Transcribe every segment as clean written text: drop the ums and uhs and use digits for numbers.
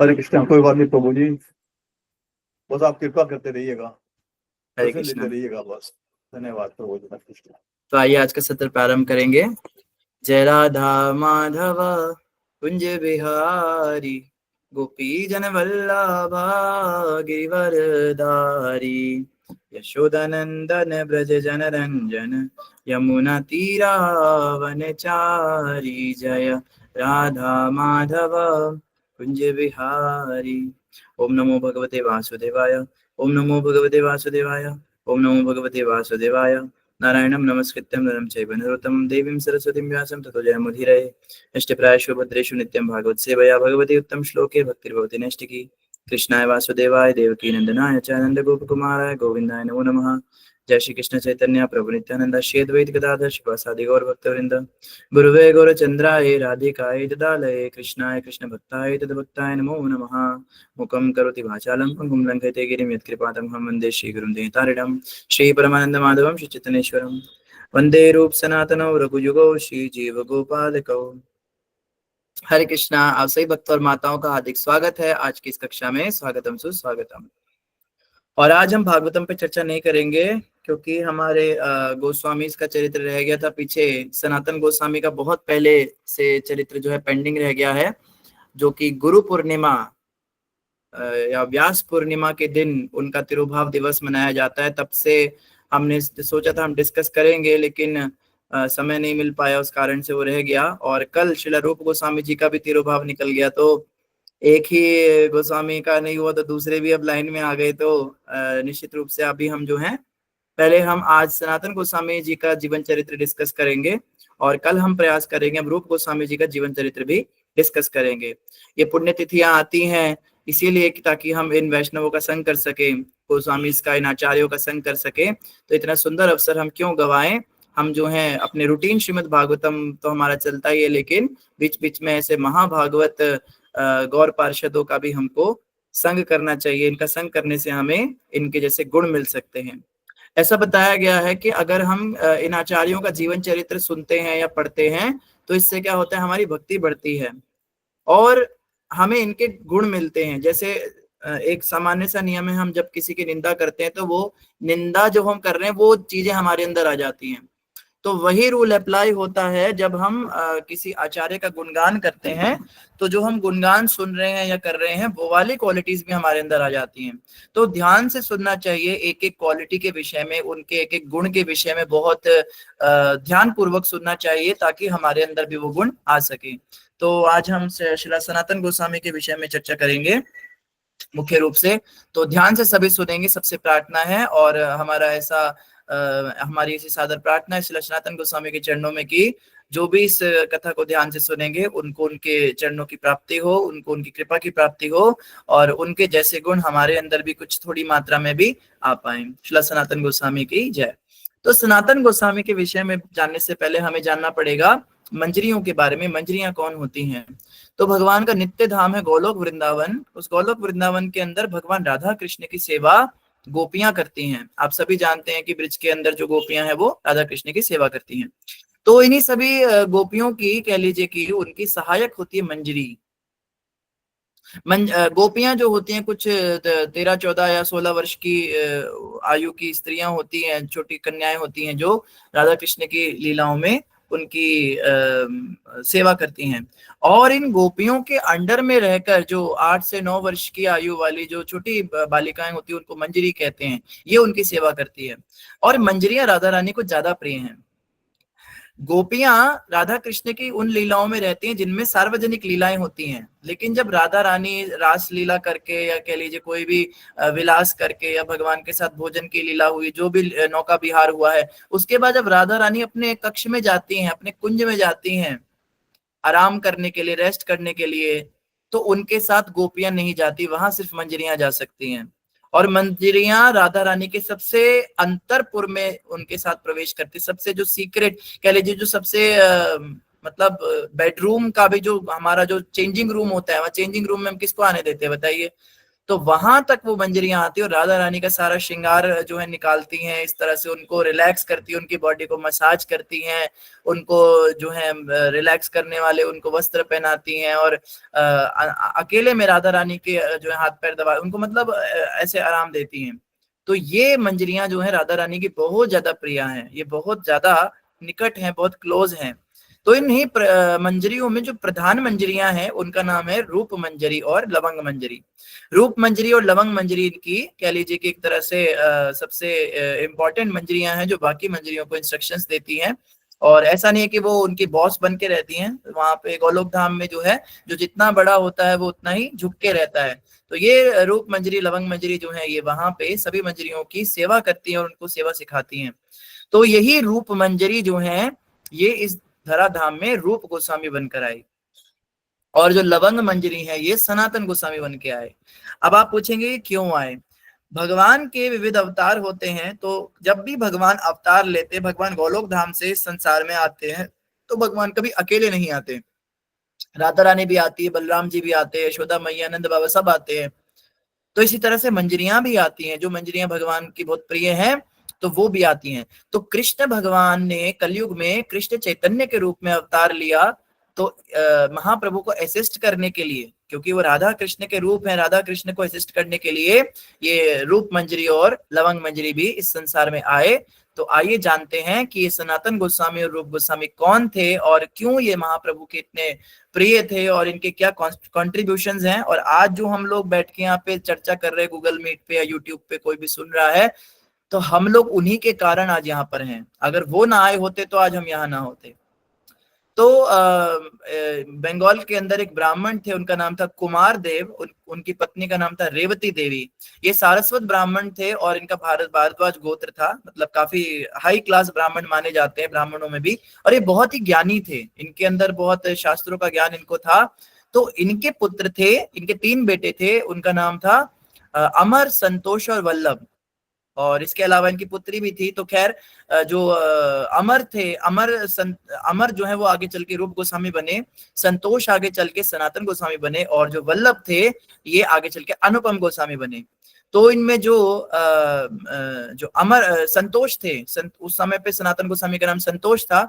हरे कृष्णा। कोई बात नहीं प्रभु जी, बस आप कृपा करते रहिएगा, हरे दर्शन देते कृष्णा। रहिएगा बस। धन्यवाद प्रभु जी। हरे कृष्णा। तो आइए आज का सत्र प्रारंभ करेंगे। जय राधा माधव कुंज बिहारी, गोपी जन वल्लभा गिरिवरधारी, यशोदानंदन ब्रज जन रंजन, यमुना तीरावनचारी। जय राधा माधव कुंज बिहारी। ओम नमो भगवते वासुदेवाय। ओम नमो भगवते वासुदेवाय। ओम नमो भगवते वासुदेवाय। नारायणं नमस्कृत्यं नरं चैव नरोत्तमं देवीं सरस्वतीं व्यासं ततो जयमुदीरये। इष्टप्रायेषु भद्रेषु नित्यं भागवत सेवया भगवती उत्तम श्लोके भक्तिर्भवति नैष्टिकी। कृष्णाय वासुदेवाय देवकी नंदनाय च नंदगोपकुमाराय गोविन्दाय नमो नमः। जय श्री कृष्ण चैतन्य प्रभु नित्यानंद श्री अद्वैत गदाधर श्रीवासादि गौर भक्तवृंद। गुरुवे गौरचंद्राय राधिकाय तदालये कृष्णाय कृष्ण भक्ताय तद्भक्ताय नमो नमः। मुखं करोति वाचालं पंगुं लङ्घयते गिरिं यत्कृपातमहं वन्दे श्रीगुरुं दयितारिणं श्रीपरमानन्दमाधवं श्रीचैतन्येश्वरं। वन्दे रूप सनातनौ रघुयुगौ श्रीजीवगोपालकौ। हरे कृष्णा। आप सभी भक्त और माताओं का हार्दिक स्वागत है आज की इस कक्षा में। स्वागतम सुस्वागतम। और आज हम भागवतम पे चर्चा नहीं करेंगे क्योंकि हमारे गोस्वामी का चरित्र रह गया था पीछे। सनातन गोस्वामी का बहुत पहले से चरित्र जो है पेंडिंग रह गया है, जो कि गुरु पूर्णिमा या व्यास पूर्णिमा के दिन उनका तिरुभाव दिवस मनाया जाता है। तब से हमने सोचा था हम डिस्कस करेंगे, लेकिन समय नहीं मिल पाया, उस कारण से वो रह गया। और कल श्रील रूप गोस्वामी जी का भी तिरुभाव निकल गया, तो एक ही गोस्वामी का नहीं हुआ तो दूसरे भी अब लाइन में आ गए। तो निश्चित रूप से अभी हम जो हैं, पहले हम आज सनातन गोस्वामी जी का जीवन चरित्र डिस्कस करेंगे और कल हम प्रयास करेंगे हम रूप गोस्वामी जी का जीवन चरित्र भी डिस्कस करेंगे। ये पुण्य तिथियां आती हैं इसीलिए कि ताकि हम इन वैष्णवों का संग कर सके, गोस्वामी का, इन आचार्यों का संग कर सके। तो इतना सुंदर अवसर हम क्यों गवाएं। हम जो हैं अपने रूटीन श्रीमद् भागवतम तो हमारा चलता ही है, लेकिन बीच बीच में ऐसे महाभागवत गौर पार्षदों का भी हमको संग करना चाहिए। इनका संग करने से हमें इनके जैसे गुण मिल सकते हैं। ऐसा बताया गया है कि अगर हम इन आचार्यों का जीवन चरित्र सुनते हैं या पढ़ते हैं तो इससे क्या होता है, हमारी भक्ति बढ़ती है और हमें इनके गुण मिलते हैं। जैसे एक सामान्य सा नियम है, हम जब किसी की निंदा करते हैं तो वो निंदा जो हम कर रहे हैं वो चीजें हमारे अंदर आ जाती हैं। तो वही रूल अप्लाई होता है जब हम किसी आचार्य का गुणगान करते हैं, तो जो हम गुणगान सुन रहे हैं या कर रहे हैं वो वाली क्वालिटीज भी हमारे अंदर आ जाती हैं। तो ध्यान से सुनना चाहिए, एक एक क्वालिटी के विषय में, उनके एक एक गुण के विषय में बहुत ध्यान पूर्वक सुनना चाहिए ताकि हमारे अंदर भी वो गुण आ सके। तो आज हम श्री सनातन गोस्वामी के विषय में चर्चा करेंगे मुख्य रूप से। तो ध्यान से सभी सुनेंगे, सबसे प्रार्थना है। और हमारा ऐसा हमारी ऐसी सादर प्रार्थना है श्री सनातन गोस्वामी के चरणों में कि जो भी इस कथा को ध्यान से सुनेंगे उनको उनके चरणों की प्राप्ति हो, उनको उनकी कृपा की प्राप्ति हो और उनके जैसे गुण हमारे अंदर भी कुछ थोड़ी मात्रा में भी आ पाए। श्री सनातन गोस्वामी की जय। तो सनातन गोस्वामी के विषय में जानने से पहले हमें जानना पड़ेगा मंजरियों के बारे में। मंजरियां कौन होती हैं? तो भगवान का नित्य धाम है गोलोक वृंदावन। उस गोलोक वृंदावन के अंदर भगवान राधा कृष्ण की सेवा गोपियां करती हैं। आप सभी जानते हैं कि ब्रिज के अंदर जो गोपियां हैं वो राधा कृष्ण की सेवा करती हैं। तो इन्हीं सभी गोपियों की कह लीजिए कि उनकी सहायक होती है मंजरी। गोपियां जो होती हैं कुछ 13, 14 या 16 वर्ष की आयु की स्त्रियां होती हैं, छोटी कन्याएं होती हैं जो राधा कृष्ण की लीलाओं में उनकी सेवा करती हैं। और इन गोपियों के अंडर में रहकर जो 8 से 9 वर्ष की आयु वाली जो छोटी बालिकाएं होती हैं उनको मंजरी कहते हैं, ये उनकी सेवा करती है। और मंजरियां राधा रानी को ज्यादा प्रिय हैं। गोपियां राधा कृष्ण की उन लीलाओं में रहती हैं जिनमें सार्वजनिक लीलाएं होती हैं, लेकिन जब राधा रानी रास लीला करके या कह लीजिए कोई भी विलास करके या भगवान के साथ भोजन की लीला हुई, जो भी नौका विहार हुआ है, उसके बाद जब राधा रानी अपने कक्ष में जाती हैं, अपने कुंज में जाती हैं आराम करने के लिए, रेस्ट करने के लिए, तो उनके साथ गोपियां नहीं जाती, वहां सिर्फ मंजरियां जा सकती हैं। और मंजरियां राधा रानी के सबसे अंतरपुर में उनके साथ प्रवेश करती, सबसे जो सीक्रेट कह लीजिए, जो सबसे मतलब बेडरूम का भी जो हमारा जो चेंजिंग रूम होता है, वह चेंजिंग रूम में हम किसको आने देते हैं बताइए? तो वहां तक वो मंजरियां आती है और राधा रानी का सारा श्रृंगार जो है निकालती हैं, इस तरह से उनको रिलैक्स करती है, उनकी बॉडी को मसाज करती हैं, उनको जो है रिलैक्स करने वाले उनको वस्त्र पहनाती हैं, और अकेले में राधा रानी के जो है हाथ पैर दबा उनको मतलब ऐसे आराम देती हैं। तो ये मंजरियां जो है राधा रानी की बहुत ज्यादा प्रिय हैं, ये बहुत ज्यादा निकट हैं, बहुत क्लोज हैं। तो इन्हीं मंजरियों में जो प्रधान मंजरियां हैं उनका नाम है रूप मंजरी और लवंग मंजरी। रूप मंजरी और लवंग मंजरी की कह लीजिए कि एक तरह से सबसे इंपॉर्टेंट मंजरियां हैं जो बाकी मंजरियों को इंस्ट्रक्शंस देती हैं, और ऐसा नहीं है कि वो उनकी बॉस बन के रहती हैं। वहां पे गोलोक धाम में जो है, जो जितना बड़ा होता है वो उतना ही झुक के रहता है। तो ये रूप मंजरी लवंग मंजरी जो है ये वहां पे सभी मंजरियों की सेवा करती हैं और उनको सेवा सिखाती हैं। तो यही रूप मंजरी जो है ये इस धराधाम में रूप गोस्वामी बनकर आई, और जो लवंग मंजरी है ये सनातन गोस्वामी बन के आए। अब आप पूछेंगे क्यों आए? भगवान के विविध अवतार होते हैं, तो जब भी भगवान अवतार लेते, भगवान गोलोक धाम से इस संसार में आते हैं, तो भगवान कभी अकेले नहीं आते। राधा रानी भी आती है, बलराम जी भी आते हैं, यशोदा मैया, नंद बाबा सब आते हैं। तो इसी तरह से मंजरियां भी आती हैं, जो मंजरियां भगवान की बहुत प्रिय हैं तो वो भी आती हैं। तो कृष्ण भगवान ने कलयुग में कृष्ण चैतन्य के रूप में अवतार लिया, तो महाप्रभु को असिस्ट करने के लिए, क्योंकि वो राधा कृष्ण के रूप हैं, राधा कृष्ण को असिस्ट करने के लिए ये रूप मंजरी और लवंग मंजरी भी इस संसार में आए। तो आइए जानते हैं कि ये सनातन गोस्वामी और रूप गोस्वामी कौन थे और क्यों ये महाप्रभु के इतने प्रिय थे और इनके क्या कॉन्ट्रीब्यूशंस हैं। और आज जो हम लोग बैठ के यहाँ पे चर्चा कर रहे हैं गूगल मीट पे या यूट्यूब पे, कोई भी सुन रहा है, तो हम लोग उन्हीं के कारण आज यहाँ पर हैं। अगर वो ना आए होते तो आज हम यहाँ ना होते। तो बंगाल के अंदर एक ब्राह्मण थे, उनका नाम था कुमार देव, उनकी पत्नी का नाम था रेवती देवी। ये सारस्वत ब्राह्मण थे और इनका भारद्वाज गोत्र था, मतलब काफी हाई क्लास ब्राह्मण माने जाते हैं ब्राह्मणों में भी, और ये बहुत ही ज्ञानी थे, इनके अंदर बहुत शास्त्रों का ज्ञान इनको था। तो इनके पुत्र थे, इनके 3 बेटे थे, उनका नाम था अमर, संतोष और वल्लभ, और इसके अलावा इनकी पुत्री भी थी। तो खैर जो अमर थे, अमर जो है वो आगे चल के रूप गोस्वामी बने, संतोष आगे चल के सनातन गोस्वामी बने, और जो वल्लभ थे ये आगे चल के अनुपम गोस्वामी बने। तो इनमें जो अमर संतोष थे, उस समय पे सनातन गोस्वामी का नाम संतोष था।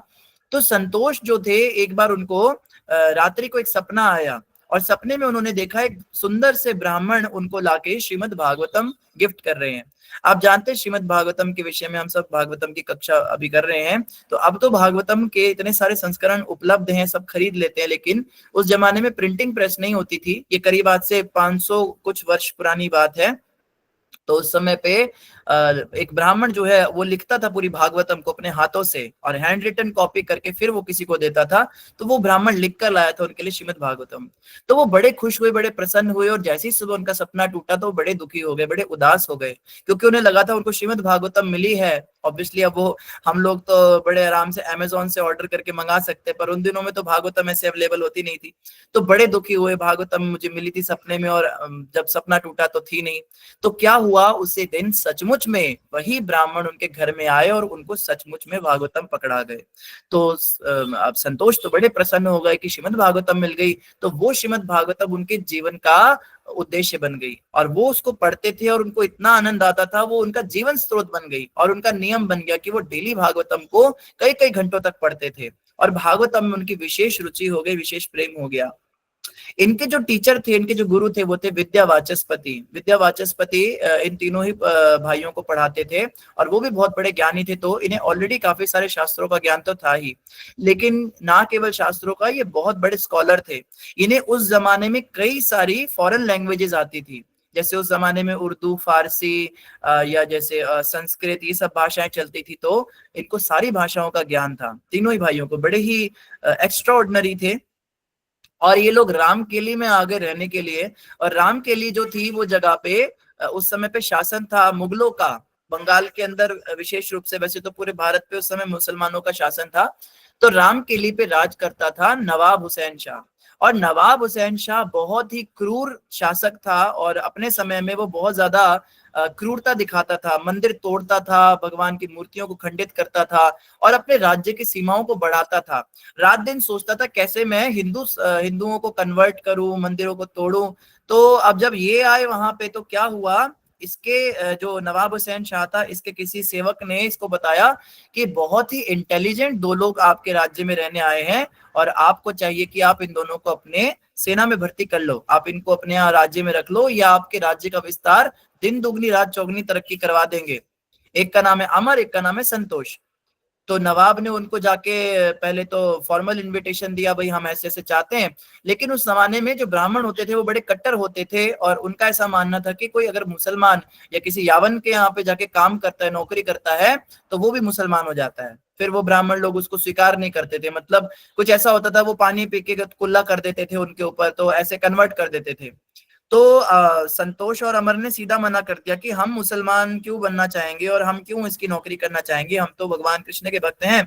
तो संतोष जो थे, एक बार उनको रात्रि को एक सपना आया, और सपने में उन्होंने देखा एक सुंदर से ब्राह्मण उनको लाके श्रीमद् भागवतम गिफ्ट कर रहे हैं। आप जानते हैं श्रीमद् भागवतम के विषय में हम सब भागवतम की कक्षा अभी कर रहे हैं। तो अब तो भागवतम के इतने सारे संस्करण उपलब्ध हैं, सब खरीद लेते हैं, लेकिन उस जमाने में प्रिंटिंग प्रेस नहीं होती थी। ये करीब आज से 500 कुछ वर्ष पुरानी बात है। तो उस समय पे एक ब्राह्मण जो है वो लिखता था पूरी भागवतम को अपने हाथों से, और हैंड रिटन कॉपी करके फिर वो किसी को देता था। तो वो ब्राह्मण लिख कर लाया था उनके लिए श्रीमद् भागवतम। तो वो बड़े खुश हुए, बड़े प्रसन्न हुए, और जैसे ही सुबह उनका सपना टूटा तो वो बड़े दुखी हो गए, बड़े उदास हो गए, क्योंकि उन्हें लगा था उनको श्रीमद् भागवतम मिली है। ऑब्वियसली अब वो हम लोग तो बड़े आराम से अमेजोन से ऑर्डर करके मंगा सकते, पर उन दिनों में तो भागवतम ऐसे अवेलेबल होती नहीं थी। तो बड़े दुखी हुए, भागवतम मुझे मिली थी सपने में और जब सपना टूटा तो थी नहीं। तो क्या हुआ, उसी दिन सचमुच में वही ब्राह्मण उनके घर में आए और उनको सचमुच में भागवतम पकड़ा गए। तो अब संतोष तो बड़े प्रसन्न हो गए कि श्रीमद् भागवतम मिल गई। तो वो श्रीमद् भागवतम उनके जीवन का उद्देश्य बन गई, और वो उसको पढ़ते थे और उनको इतना आनंद आता था, वो उनका जीवन स्रोत बन गई, और उनका नियम बन गया कि वो डेली भागवतम को कई कई घंटों तक पढ़ते थे, और भागवतम में उनकी विशेष रुचि हो गई, विशेष प्रेम हो गया। इनके जो टीचर थे, इनके जो गुरु थे, वो थे विद्या वाचस्पति। विद्या वाचस्पति इन तीनों ही भाइयों को पढ़ाते थे, और वो भी बहुत बड़े ज्ञानी थे। तो इन्हें ऑलरेडी काफी सारे शास्त्रों का ज्ञान तो था ही, लेकिन ना केवल शास्त्रों का, ये बहुत बड़े स्कॉलर थे। इन्हें उस जमाने में कई सारी फॉरेन लैंग्वेजेस आती थी, जैसे उस जमाने में उर्दू, फारसी या जैसे संस्कृत, ये सब भाषाएं चलती थी। तो इनको सारी भाषाओं का ज्ञान था। तीनों ही भाइयों को बड़े ही एक्स्ट्रा ऑर्डिनरी थे। और ये लोग रामकेली में आगे रहने के लिए, और रामकेली जो थी वो जगह पे उस समय पे शासन था मुगलों का, बंगाल के अंदर विशेष रूप से, वैसे तो पूरे भारत पे उस समय मुसलमानों का शासन था। तो रामकेली पे राज करता था नवाब हुसैन शाह। और नवाब हुसैन शाह बहुत ही क्रूर शासक था और अपने समय में वो बहुत ज्यादा क्रूरता दिखाता था, मंदिर तोड़ता था, भगवान की मूर्तियों को खंडित करता था और अपने राज्य की सीमाओं को बढ़ाता था। रात दिन सोचता था कैसे मैं हिंदुओं को कन्वर्ट करूं, मंदिरों को तोड़ूं। तो अब जब ये आए वहां पे तो क्या हुआ, इसके जो नवाब हुसैन शाह था, इसके किसी सेवक ने इसको बताया कि बहुत ही इंटेलिजेंट दो लोग आपके राज्य में रहने आए हैं और आपको चाहिए कि आप इन दोनों को अपने सेना में भर्ती कर लो, आप इनको अपने यहाँ राज्य में रख लो, या आपके राज्य का विस्तार दिन दुगनी रात चौगनी तरक्की करवा देंगे। एक का नाम है अमर, एक का नाम है संतोष। तो नवाब ने उनको जाके पहले तो फॉर्मल इनविटेशन दिया, भाई हम ऐसे ऐसे चाहते हैं। लेकिन उस जमाने में जो ब्राह्मण होते थे वो बड़े कट्टर होते थे और उनका ऐसा मानना था कि कोई अगर मुसलमान या किसी यावन के यहाँ पे जाके काम करता है, नौकरी करता है, तो वो भी मुसलमान हो जाता है। फिर वो ब्राह्मण लोग उसको स्वीकार नहीं करते थे, मतलब कुछ ऐसा होता था वो पानी पी के कुल्ला कर देते थे उनके ऊपर, तो ऐसे कन्वर्ट कर देते थे। तो संतोष और अमर ने सीधा मना कर दिया कि हम मुसलमान क्यों बनना चाहेंगे और हम क्यों इसकी नौकरी करना चाहेंगे, हम तो भगवान कृष्ण के भक्त हैं।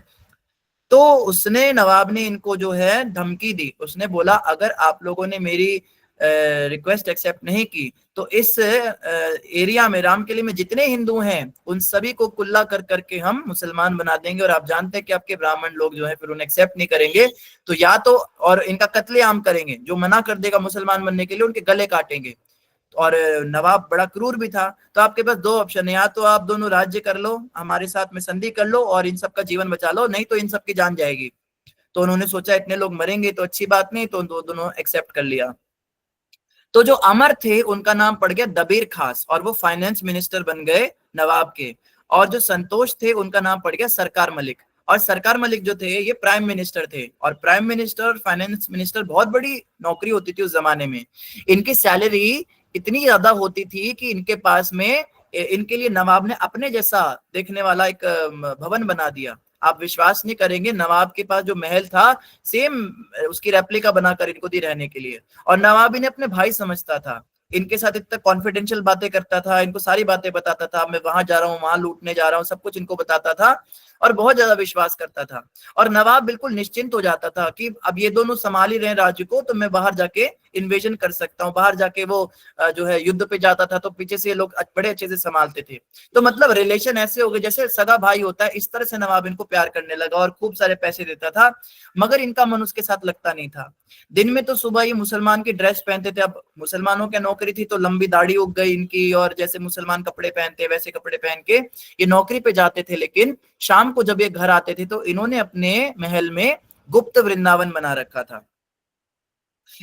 तो उसने, नवाब ने इनको जो है धमकी दी, उसने बोला अगर आप लोगों ने मेरी रिक्वेस्ट एक्सेप्ट नहीं की तो इस एरिया में, रामकिले में जितने हिंदू हैं उन सभी को कुल्ला कर करके हम मुसलमान बना देंगे। और आप जानते हैं कि आपके ब्राह्मण लोग जो है फिर उन्हें एक्सेप्ट नहीं करेंगे, तो या तो और इनका कत्लेआम करेंगे, जो मना कर देगा मुसलमान बनने के लिए उनके गले काटेंगे। और नवाब बड़ा क्रूर भी था, तो आपके पास दो ऑप्शन है, या तो आप दोनों राज्य कर लो, हमारे साथ में संधि कर लो और इन सबका जीवन बचा लो, नहीं तो इन सबकी जान जाएगी। तो उन्होंने सोचा इतने लोग मरेंगे तो अच्छी बात नहीं, तो दोनों एक्सेप्ट कर लिया। तो जो अमर थे उनका नाम पड़ गया दबीर खास और वो फाइनेंस मिनिस्टर बन गए नवाब के। और जो संतोष थे उनका नाम पड़ गया सरकार मलिक। और सरकार मलिक जो थे ये प्राइम मिनिस्टर थे, और प्राइम मिनिस्टर, फाइनेंस मिनिस्टर बहुत बड़ी नौकरी होती थी उस जमाने में। इनकी सैलरी इतनी ज्यादा होती थी कि इनके पास में, इनके लिए नवाब ने अपने जैसा देखने वाला एक भवन बना दिया। आप विश्वास नहीं करेंगे, नवाब के पास जो महल था सेम उसकी रेप्लिका बनाकर इनको दी रहने के लिए। और नवाब इन्हें अपने भाई समझता था, इनके साथ इतना कॉन्फिडेंशियल बातें करता था, इनको सारी बातें बताता था, मैं वहां जा रहा हूँ, वहां लूटने जा रहा हूँ, सब कुछ इनको बताता था और बहुत ज्यादा विश्वास करता था। और नवाब बिल्कुल निश्चिंत हो जाता था कि अब ये दोनों संभाल ही रहे राज्य को, तो मैं बाहर जाके इन्वेजन कर सकता हूँ। बाहर जाके वो जो है युद्ध पे जाता था तो पीछे से ये लोग बड़े अच्छे से संभालते थे। तो मतलब रिलेशन ऐसे हो गए जैसे सगा भाई होता है, इस तरह से नवाब इनको प्यार करने लगा और खूब सारे पैसे देता था। मगर इनका मन उसके साथ लगता नहीं था। दिन में तो सुबह ये मुसलमान की ड्रेस पहनते थे, अब मुसलमानों की नौकरी थी तो लंबी दाढ़ी उग गई इनकी, और जैसे मुसलमान कपड़े पहनते वैसे कपड़े पहन के ये नौकरी पे जाते थे। लेकिन शाम को जब ये घर आते थे तो इन्होंने अपने महल में गुप्त वृंदावन बना रखा था।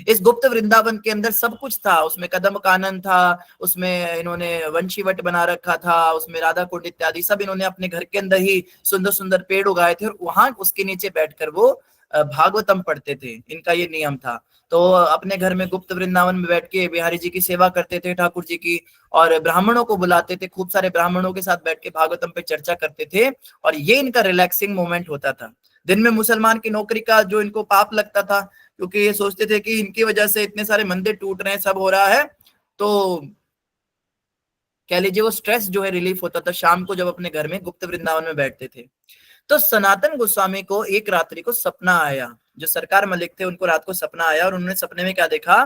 इस गुप्त वृंदावन के अंदर सब कुछ था, उसमें कदम कानन था, उसमें इन्होंने वंशीवट बना रखा था, उसमें राधा कुंड इत्यादि सब इन्होंने अपने घर के अंदर ही सुंदर सुंदर पेड़ उगाए थे, और वहां उसके नीचे बैठकर वो भागवतम पढ़ते थे। इनका ये नियम था। तो अपने घर में गुप्त वृंदावन में बैठ के बिहारी जी की सेवा करते थे, ठाकुर जी की, और ब्राह्मणों को बुलाते थे, खूब सारे ब्राह्मणों के साथ बैठ के भागवतम पे चर्चा करते थे। और ये इनका रिलैक्सिंग मोमेंट होता था। दिन में मुसलमान की नौकरी का जो इनको पाप लगता था, क्योंकि ये सोचते थे कि इनकी वजह से इतने सारे मंदिर टूट रहे हैं, सब हो रहा है, तो कह लीजिए वो स्ट्रेस जो है रिलीफ होता था शाम को जब अपने घर में गुप्त वृंदावन में बैठते थे। तो सनातन गोस्वामी को एक रात्रि को सपना आया, जो सरकार मलिक थे उनको रात को सपना आया, और उन्होंने सपने में क्या देखा,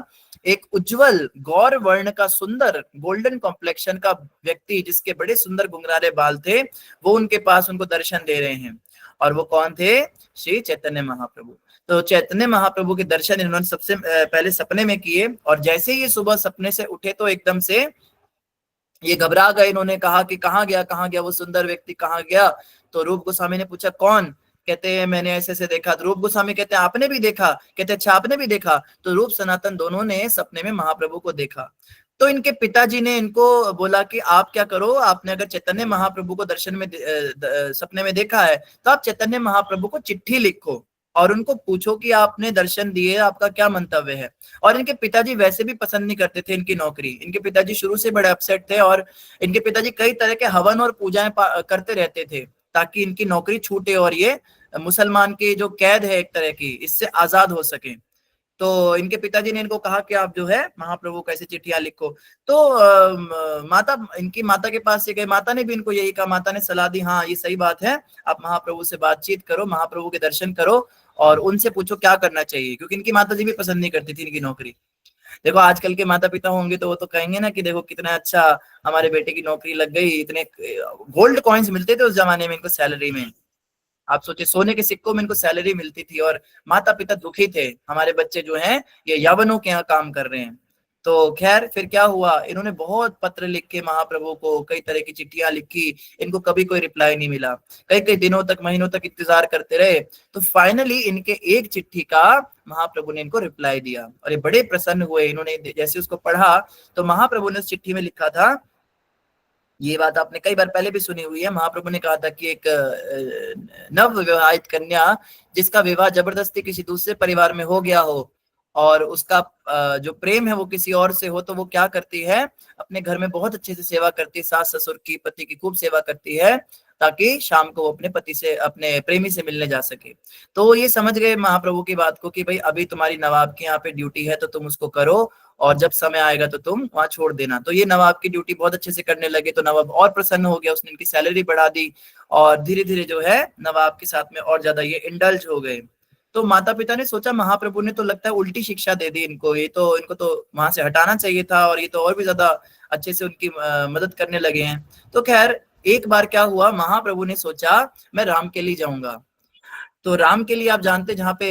एक उज्जवल गौर वर्ण का सुंदर गोल्डन कॉम्प्लेक्शन का व्यक्ति, जिसके बड़े सुंदर घुंघराले बाल थे, वो उनके पास उनको दर्शन दे रहे हैं। और वो कौन थे? श्री चैतन्य महाप्रभु। तो चैतन्य महाप्रभु के दर्शन इन्होंने सबसे पहले सपने में किए, और जैसे ही सुबह सपने से उठे तो एकदम से ये घबरा गए। इन्होंने कहा कि कहाँ गया वो सुंदर व्यक्ति, कहाँ गया? तो रूप गोस्वामी ने पूछा कौन? कहते हैं मैंने ऐसे से देखा। तो रूप गोस्वामी कहते हैं आपने भी देखा? कहते अच्छा आपने भी देखा। तो रूप सनातन दोनों ने सपने में महाप्रभु को देखा। तो इनके पिताजी ने इनको बोला कि आप क्या करो, आपने अगर चैतन्य महाप्रभु को दर्शन में सपने में देखा है तो आप चैतन्य महाप्रभु को चिट्ठी लिखो और उनको पूछो कि आपने दर्शन दिए, आपका क्या मंतव्य है। और इनके पिताजी वैसे भी पसंद नहीं करते थे इनकी नौकरी। इनके पिताजी शुरू से बड़े अपसेट थे, और इनके पिताजी कई तरह के हवन और पूजाएं करते रहते थे ताकि इनकी नौकरी छूटे और ये मुसलमान की जो कैद है एक तरह की, इससे आजाद हो सके। तो इनके पिताजी ने इनको कहा कि आप जो है महाप्रभु को ऐसे चिट्ठियां लिखो। तो इनकी माता के पास से गए, माता ने भी इनको यही कहा, माता ने सलाह दी हाँ ये सही बात है, आप महाप्रभु से बातचीत करो, महाप्रभु के दर्शन करो और उनसे पूछो क्या करना चाहिए, क्योंकि इनकी माताजी भी पसंद नहीं करती थी इनकी नौकरी। देखो आजकल के माता पिता होंगे तो वो तो कहेंगे ना कि देखो कितना अच्छा हमारे बेटे की नौकरी लग गई, इतने गोल्ड कॉइन्स मिलते थे उस जमाने में इनको सैलरी में। आप सोचिए सोने के सिक्कों में इनको सैलरी मिलती थी और माता पिता दुखी थे, हमारे बच्चे जो हैं ये यावनों के यहाँ काम कर रहे हैं। तो खैर फिर क्या हुआ, इन्होंने बहुत पत्र लिख के महाप्रभु को कई तरह की चिट्ठियां लिखी, इनको कभी कोई रिप्लाई नहीं मिला, कई कई दिनों तक महीनों तक इंतजार करते रहे। तो फाइनली इनके एक चिट्ठी का महाप्रभु ने इनको रिप्लाई दिया और ये बड़े प्रसन्न हुए। इन्होंने जैसे उसको पढ़ा तो महाप्रभु ने उस चिट्ठी में लिखा था, ये बात आपने कई बार पहले भी सुनी हुई है, महाप्रभु ने कहा था कि एक नव विवाहित कन्या जिसका विवाह जबरदस्ती किसी दूसरे परिवार में हो गया हो और उसका जो प्रेम है वो किसी और से हो, तो वो क्या करती है, अपने घर में बहुत अच्छे से सेवा करती है, सास ससुर की पति की खूब सेवा करती है ताकि शाम को वो अपने पति से अपने प्रेमी से मिलने जा सके। तो ये समझ गए महाप्रभु की बात को कि भाई अभी तुम्हारी नवाब की यहाँ पे ड्यूटी है तो तुम उसको करो और जब समय आएगा तो तुम वहां छोड़ देना। तो ये नवाब की ड्यूटी बहुत अच्छे से करने लगे, तो नवाब और प्रसन्न हो गया, उसने इनकी सैलरी बढ़ा दी और धीरे धीरे जो है नवाब के साथ में और ज्यादा ये इंडल्ज हो गए। तो माता पिता ने सोचा महाप्रभु ने तो लगता है उल्टी शिक्षा दे दी इनको, ये तो इनको तो वहां से हटाना चाहिए था और ये तो और भी ज्यादा अच्छे से उनकी मदद करने लगे हैं। तो खैर एक बार क्या हुआ, महाप्रभु ने सोचा मैं राम के लिए जाऊंगा। तो राम के लिए आप जानते जहाँ पे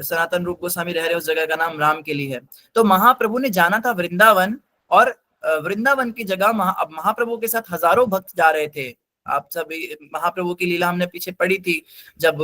सनातन रूप गोस्वामी रह रहे उस जगह का नाम राम के लिए है। तो महाप्रभु ने जाना था वृंदावन और वृंदावन की जगह अब महाप्रभु के साथ हजारों भक्त जा रहे थे। आप सभी महाप्रभु की लीला हमने पीछे पढ़ी थी जब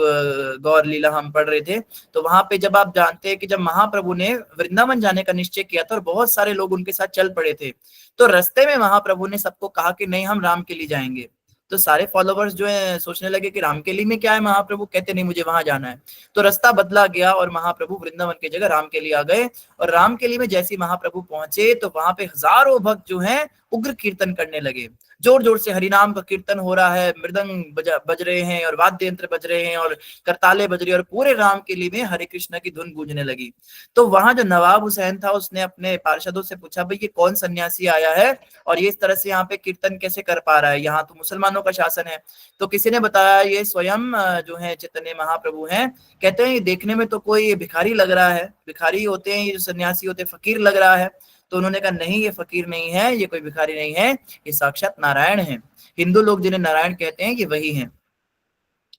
गौर लीला हम पढ़ रहे थे, तो वहां पे जब आप जानते हैं कि जब महाप्रभु ने वृंदावन जाने का निश्चय किया था और बहुत सारे लोग उनके साथ चल पड़े थे, तो रास्ते में महाप्रभु ने सबको कहा कि नहीं हम राम के लिए जाएंगे। तो सारे फॉलोवर्स जो है सोचने लगे कि रामकेली में क्या है, महाप्रभु कहते नहीं मुझे वहां जाना है। तो रास्ता बदला गया और महाप्रभु वृंदावन की जगह रामकेली आ गए और रामकेली में जैसे महाप्रभु पहुंचे तो वहां पे हजारों भक्त जो हैं उग्र कीर्तन करने लगे, जोर जोर से हरिनाम का कीर्तन हो रहा है, मृदंग बज रहे हैं और वाद्य यंत्र बज रहे हैं और करताले बज रही है और पूरे रामकेली में हरे कृष्ण की धुन गूंजने लगी। तो वहां जो नवाब हुसैन था उसने अपने पार्षदों से पूछा भाई ये कौन सन्यासी आया है और ये इस तरह से यहाँ पे कीर्तन कैसे कर पा रहा है, यहाँ तो मुसलमानों का शासन है। तो किसी ने बताया ये स्वयं जो है चैतन्य महाप्रभु हैं। कहते हैं ये देखने में तो कोई भिखारी लग रहा है, भिखारी होते हैं ये जो सन्यासी होते हैं, फकीर लग रहा है। तो उन्होंने कहा नहीं ये फकीर नहीं है, ये कोई भिखारी नहीं है, ये साक्षात नारायण है। हिंदू लोग जिन्हें नारायण कहते हैं ये वही हैं।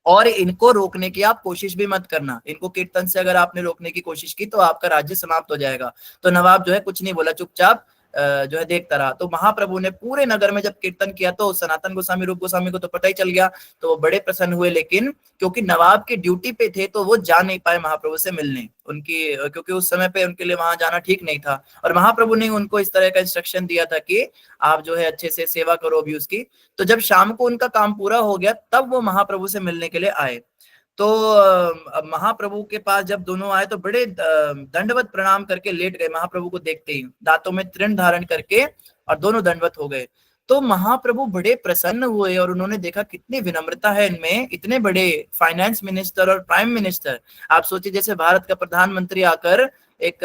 और इनको रोकने की आप कोशिश भी मत करना, इनको कीर्तन से अगर आपने रोकने की कोशिश की तो आपका राज्य समाप्त हो जाएगा। तो नवाब जो है कुछ नहीं बोला, चुपचाप जो है देखता रहा। तो महाप्रभु ने पूरे नगर में जब कीर्तन किया तो सनातन गोस्वामी रूप गोस्वामी को तो पता ही चल गया, तो वो बड़े प्रसन्न हुए। लेकिन क्योंकि नवाब की ड्यूटी पे थे तो वो जा नहीं पाए महाप्रभु से मिलने, उनकी क्योंकि उस समय पे उनके लिए वहां जाना ठीक नहीं था और महाप्रभु ने उनको इस तरह का इंस्ट्रक्शन दिया था कि आप जो है अच्छे से सेवा करो भी उसकी। तो जब शाम को उनका काम पूरा हो गया तब वो महाप्रभु से मिलने के लिए आए। तो महाप्रभु के पास जब दोनों आए तो बड़े दंडवत प्रणाम करके लेट गए महाप्रभु को देखते ही, दांतों में तृण धारण करके और दोनों दंडवत हो गए। तो महाप्रभु बड़े प्रसन्न हुए और उन्होंने देखा कितनी विनम्रता है इनमें, इतने बड़े फाइनेंस मिनिस्टर और प्राइम मिनिस्टर। आप सोचिए जैसे भारत का प्रधानमंत्री आकर एक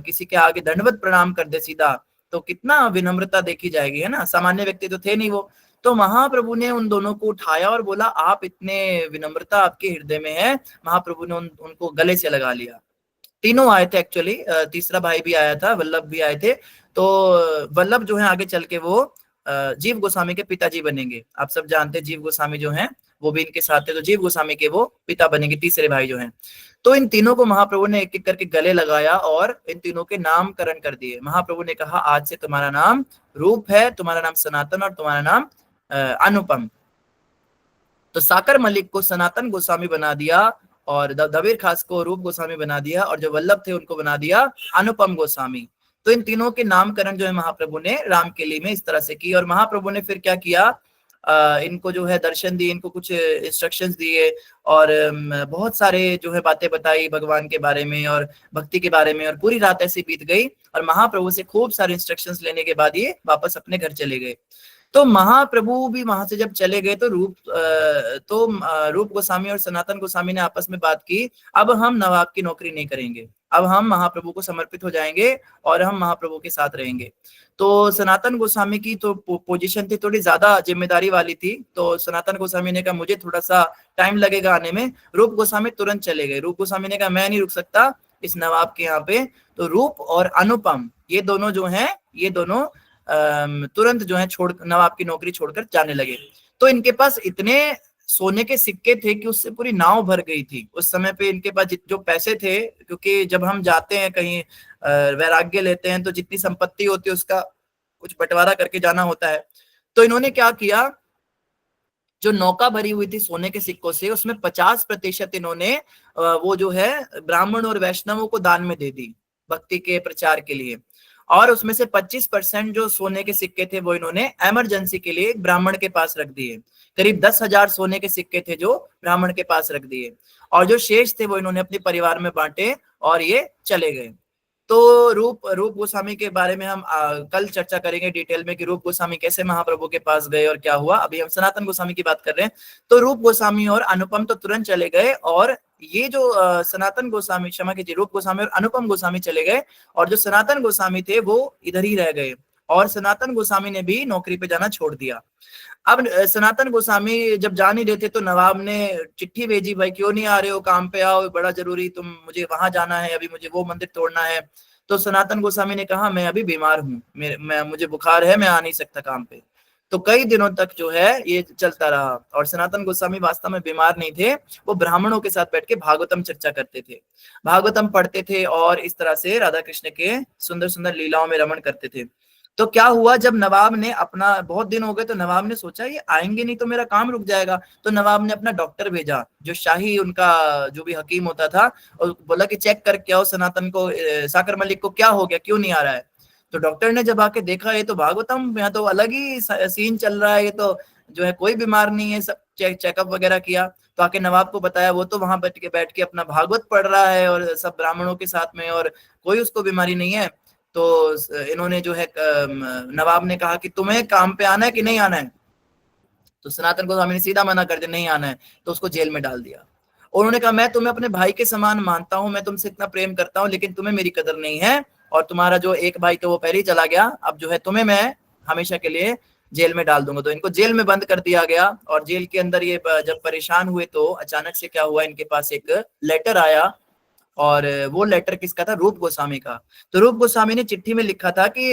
किसी के आगे दंडवत प्रणाम कर दे सीधा, तो कितना विनम्रता देखी जाएगी, है ना। सामान्य व्यक्ति तो थे नहीं वो। तो महाप्रभु ने उन दोनों को उठाया और बोला आप इतने विनम्रता आपके हृदय में है। महाप्रभु ने उनको गले से लगा लिया। तीनों आए थे एक्चुअली, तीसरा भाई भी आया था, वल्लभ भी आए थे। तो वल्लभ जो है आगे चल के वो जीव गोस्वामी के पिताजी बनेंगे। आप सब जानते हैं जीव गोस्वामी जो हैं वो भी इनके साथ थे, तो जीव गोस्वामी के वो पिता बनेंगे, तीसरे भाई जो हैं। तो इन तीनों को महाप्रभु ने एक एक करके गले लगाया और इन तीनों के नामकरण कर दिए। महाप्रभु ने कहा आज से तुम्हारा नाम रूप है, तुम्हारा नाम सनातन और तुम्हारा नाम अनुपम। तो साकर मलिक को सनातन गोस्वामी बना दिया और दबीर खास को रूप गोस्वामी बना दिया और जो वल्लभ थे उनको बना दिया अनुपम गोस्वामी। तो इन तीनों के नामकरण जो है महाप्रभु ने रामकेली में इस तरह से की। और महाप्रभु ने फिर क्या किया, इनको जो है दर्शन दिए, इनको कुछ इंस्ट्रक्शंस दिए और बहुत सारे जो है बातें बताई भगवान के बारे में और भक्ति के बारे में। और पूरी रात ऐसी बीत गई और महाप्रभु से खूब सारे इंस्ट्रक्शंस लेने के बाद ये वापस अपने घर चले गए। तो महाप्रभु भी वहां से जब चले गए तो रूप गोस्वामी और सनातन गोस्वामी ने आपस में बात की, अब हम नवाब की नौकरी नहीं करेंगे, अब हम महाप्रभु को समर्पित हो जाएंगे और हम महाप्रभु के साथ रहेंगे। तो सनातन गोस्वामी की तो पोजीशन थी थोड़ी ज्यादा जिम्मेदारी वाली थी, तो सनातन गोस्वामी ने कहा मुझे थोड़ा सा टाइम लगेगा आने में। रूप गोस्वामी तुरंत चले गए। रूप गोस्वामी ने कहा मैं नहीं रुक सकता इस नवाब के यहाँ पे। तो रूप और अनुपम ये दोनों जो हैं, ये दोनों तुरंत जो है नवाब की नौकरी छोड़कर जाने लगे। तो इनके पास इतने सोने के सिक्के थे कि उससे पूरी नाव भर गई थी। उस समय पे इनके पास जो पैसे थे, क्योंकि जब हम जाते हैं कहीं वैराग्य लेते हैं तो जितनी संपत्ति होती है उसका कुछ बंटवारा करके जाना होता है। तो इन्होंने क्या किया, जो नौका भरी हुई थी सोने के सिक्कों से, उसमें 50% इन्होंने वो जो है ब्राह्मण और वैष्णवों को दान में दे दी भक्ति के प्रचार के लिए। और उसमें से 25% जो सोने के सिक्के थे वो इन्होंने इमरजेंसी के लिए ब्राह्मण के पास रख दिए। करीब 10,000 सोने के सिक्के थे जो ब्राह्मण के पास रख दिए, और जो शेष थे वो इन्होंने अपने परिवार में बांटे और ये चले गए। तो रूप गोस्वामी के बारे में हम कल चर्चा करेंगे डिटेल में कि रूप गोस्वामी कैसे महाप्रभु के पास गए और क्या हुआ। अभी हम सनातन गोस्वामी की बात कर रहे हैं। तो रूप गोस्वामी और अनुपम तो तुरंत चले गए, और ये जो सनातन गोस्वामी, क्षमा कीजिए, रूप गोस्वामी और अनुपम गोस्वामी चले गए, और जो सनातन गोस्वामी थे वो इधर ही रह गए, और सनातन गोस्वामी ने भी नौकरी पे जाना छोड़ दिया। अब सनातन गोस्वामी जब जा नहीं रहे थे तो नवाब ने चिट्ठी भेजी, भाई क्यों नहीं आ रहे हो, काम पे आओ, बड़ा जरूरी, तुम, मुझे वहां जाना है, अभी मुझे वो मंदिर तोड़ना है। तो सनातन गोस्वामी ने कहा मैं अभी बीमार हूँ, मुझे बुखार है, मैं आ नहीं सकता काम पे। तो कई दिनों तक जो है ये चलता रहा, और सनातन गोस्वामी वास्तव में बीमार नहीं थे, वो ब्राह्मणों के साथ बैठ के भागवतम चर्चा करते थे, भागवतम पढ़ते थे, और इस तरह से राधा कृष्ण के सुंदर सुंदर लीलाओं में रमण करते थे। तो क्या हुआ, जब नवाब ने अपना, बहुत दिन हो गए, तो नवाब ने सोचा ये आएंगे नहीं तो मेरा काम रुक जाएगा। तो नवाब ने अपना डॉक्टर भेजा, जो शाही उनका जो भी हकीम होता था, और बोला कि चेक करके आओ सनातन को, साकर मलिक को क्या हो गया, क्यों नहीं आ रहा है। तो डॉक्टर ने जब आके देखा ये तो भागवतम, यहाँ तो अलग ही सीन चल रहा है, ये तो जो है कोई बीमार नहीं है, सब चेकअप वगैरह किया। तो आके नवाब को बताया, वो तो वहां बैठ के अपना भागवत पढ़ रहा है और सब ब्राह्मणों के साथ में, और कोई उसको बीमारी नहीं है। तो इन्होंने जो है नवाब ने कहा कि तुम्हें काम पे आना है कि नहीं आना है। तो सनातन गोस्वामी ने सीधा मना कर दिया, नहीं आना है। तो उसको जेल में डाल दिया। उन्होंने कहा मैं तुम्हें अपने भाई के समान मानता हूं, मैं तुमसे इतना प्रेम करता हूं, लेकिन तुम्हें मेरी कदर नहीं है, और तुम्हारा जो एक भाई तो वो पहले ही चला गया, अब जो है तुम्हें मैं हमेशा के लिए जेल में डाल दूंगा। तो इनको जेल में बंद कर दिया गया। और जेल के अंदर ये जब परेशान हुए तो अचानक से क्या हुआ, इनके पास एक लेटर आया, और वो लेटर किसका था, रूप गोस्वामी का। तो रूप गोस्वामी ने चिट्ठी में लिखा था कि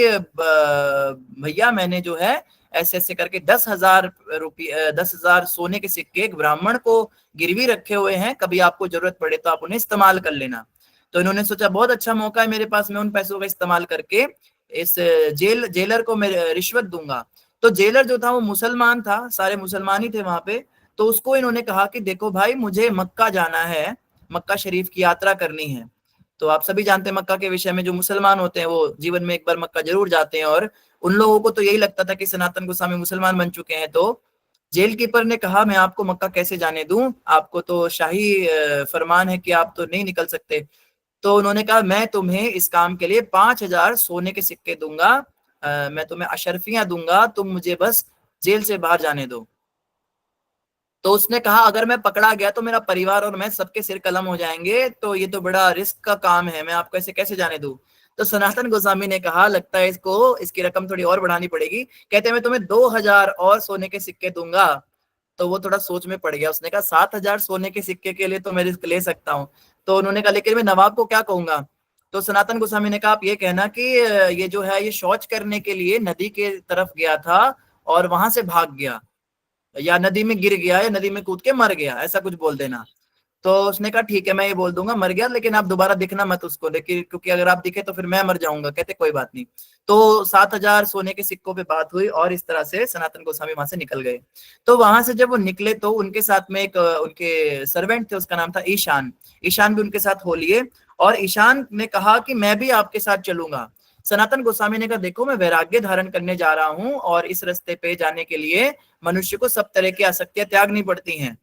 भैया मैंने जो है ऐसे ऐसे करके 10,000 रुपये, 10,000 सोने के सिक्के एक ब्राह्मण को गिरवी रखे हुए हैं, कभी आपको जरूरत पड़े तो आप उन्हें इस्तेमाल कर लेना। तो इन्होंने सोचा बहुत अच्छा मौका है मेरे पास, मैं उन पैसों का इस्तेमाल करके इस जेलर को मैं रिश्वत दूंगा। तो जेलर जो था वो मुसलमान था, सारे मुसलमान ही थे वहां पे। तो उसको इन्होंने कहा कि देखो भाई, मुझे मक्का जाना है, मक्का शरीफ की यात्रा करनी है। तो आप सभी जानते हैं मक्का के विषय में, जो मुसलमान होते हैं वो जीवन में एक बार मक्का जरूर जाते हैं, और उन लोगों को तो यही लगता था कि सनातन गोस्वामी मुसलमान बन चुके हैं। तो जेल कीपर ने कहा मैं आपको मक्का कैसे जाने दूं, आपको तो शाही फरमान है कि आप तो नहीं निकल सकते। तो उन्होंने कहा मैं तुम्हें इस काम के लिए 5,000 सोने के सिक्के दूंगा, मैं तुम्हें अशरफियां दूंगा, तुम मुझे बस जेल से बाहर जाने दो। तो उसने कहा अगर मैं पकड़ा गया तो मेरा परिवार और मैं सबके सिर कलम हो जाएंगे, तो ये तो बड़ा रिस्क का काम है, मैं आपको ऐसे कैसे जाने दूं। तो सनातन गोस्वामी ने कहा लगता है इसको, इसकी रकम थोड़ी और बढ़ानी पड़ेगी। कहते मैं तुम्हें 2,000 और सोने के सिक्के दूंगा। तो वो थोड़ा सोच में पड़ गया, उसने कहा 7,000 सोने के सिक्के के लिए तो मैं रिस्क ले सकता हूँ। तो उन्होंने कहा लेकिन मैं नवाब को क्या कहूंगा। तो सनातन गोस्वामी ने कहा आप ये कहना कि ये जो है ये शौच करने के लिए नदी के तरफ गया था और वहां से भाग गया, या नदी में गिर गया, या नदी में कूद के मर गया, ऐसा कुछ बोल देना। तो उसने कहा ठीक है मैं ये बोल दूंगा मर गया, लेकिन आप दोबारा दिखना मत उसको, लेकिन क्योंकि अगर आप दिखे तो फिर मैं मर जाऊंगा। कहते कोई बात नहीं। तो 7,000 सोने के सिक्कों पे बात हुई, और इस तरह से सनातन गोस्वामी वहां से निकल गए। तो वहां से जब वो निकले तो उनके साथ में एक उनके सर्वेंट थे, उसका नाम था ईशान। ईशान भी उनके साथ हो लिए, और ईशान ने कहा कि मैं भी आपके साथ चलूंगा। सनातन गोस्वामी ने कहा देखो मैं वैराग्य धारण करने जा रहा हूँ, और इस रास्ते पे जाने के लिए मनुष्य को सब तरह की आसक्तियां त्यागनी पड़ती हैं।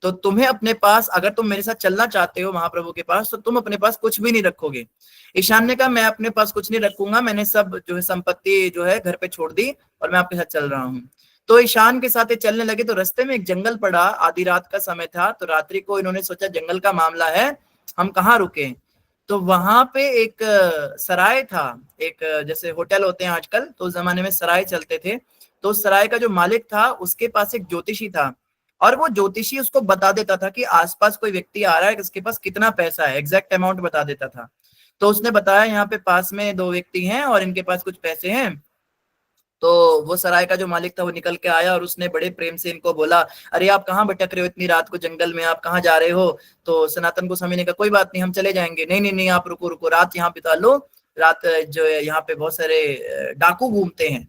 तो तुम्हें अपने पास, अगर तुम मेरे साथ चलना चाहते हो महाप्रभु के पास, तो तुम अपने पास कुछ भी नहीं रखोगे। ईशान ने कहा मैं अपने पास कुछ नहीं रखूंगा, मैंने सब जो है संपत्ति जो है घर पे छोड़ दी, और मैं आपके साथ चल रहा हूँ। तो ईशान के साथ चलने लगे। तो रास्ते में एक जंगल पड़ा, आधी रात का समय था, तो रात्रि को इन्होंने सोचा जंगल का मामला है, हम कहाँ रुके। तो वहां पे एक सराय था, एक जैसे होटल होते हैं आजकल, तो उस जमाने में सराय चलते थे। तो उस सराय का जो मालिक था उसके पास एक ज्योतिषी था, और वो ज्योतिषी उसको बता देता था कि आसपास कोई व्यक्ति आ रहा है, किसके पास कितना पैसा है, एग्जैक्ट अमाउंट बता देता था। तो उसने बताया यहाँ पे पास में दो व्यक्ति हैं और इनके पास कुछ पैसे हैं। तो वो सराय का जो मालिक था वो निकल के आया और उसने बड़े प्रेम से इनको बोला, अरे आप कहाँ भटक रहे हो इतनी रात को जंगल में, आप कहाँ जा रहे हो? तो सनातन गोस्वामी ने कहा कोई बात नहीं, हम चले जाएंगे। नहीं नहीं नहीं, आप रुको रुको, रात यहाँ बिता लो। रात जो है यहाँ पे बहुत सारे डाकू घूमते हैं,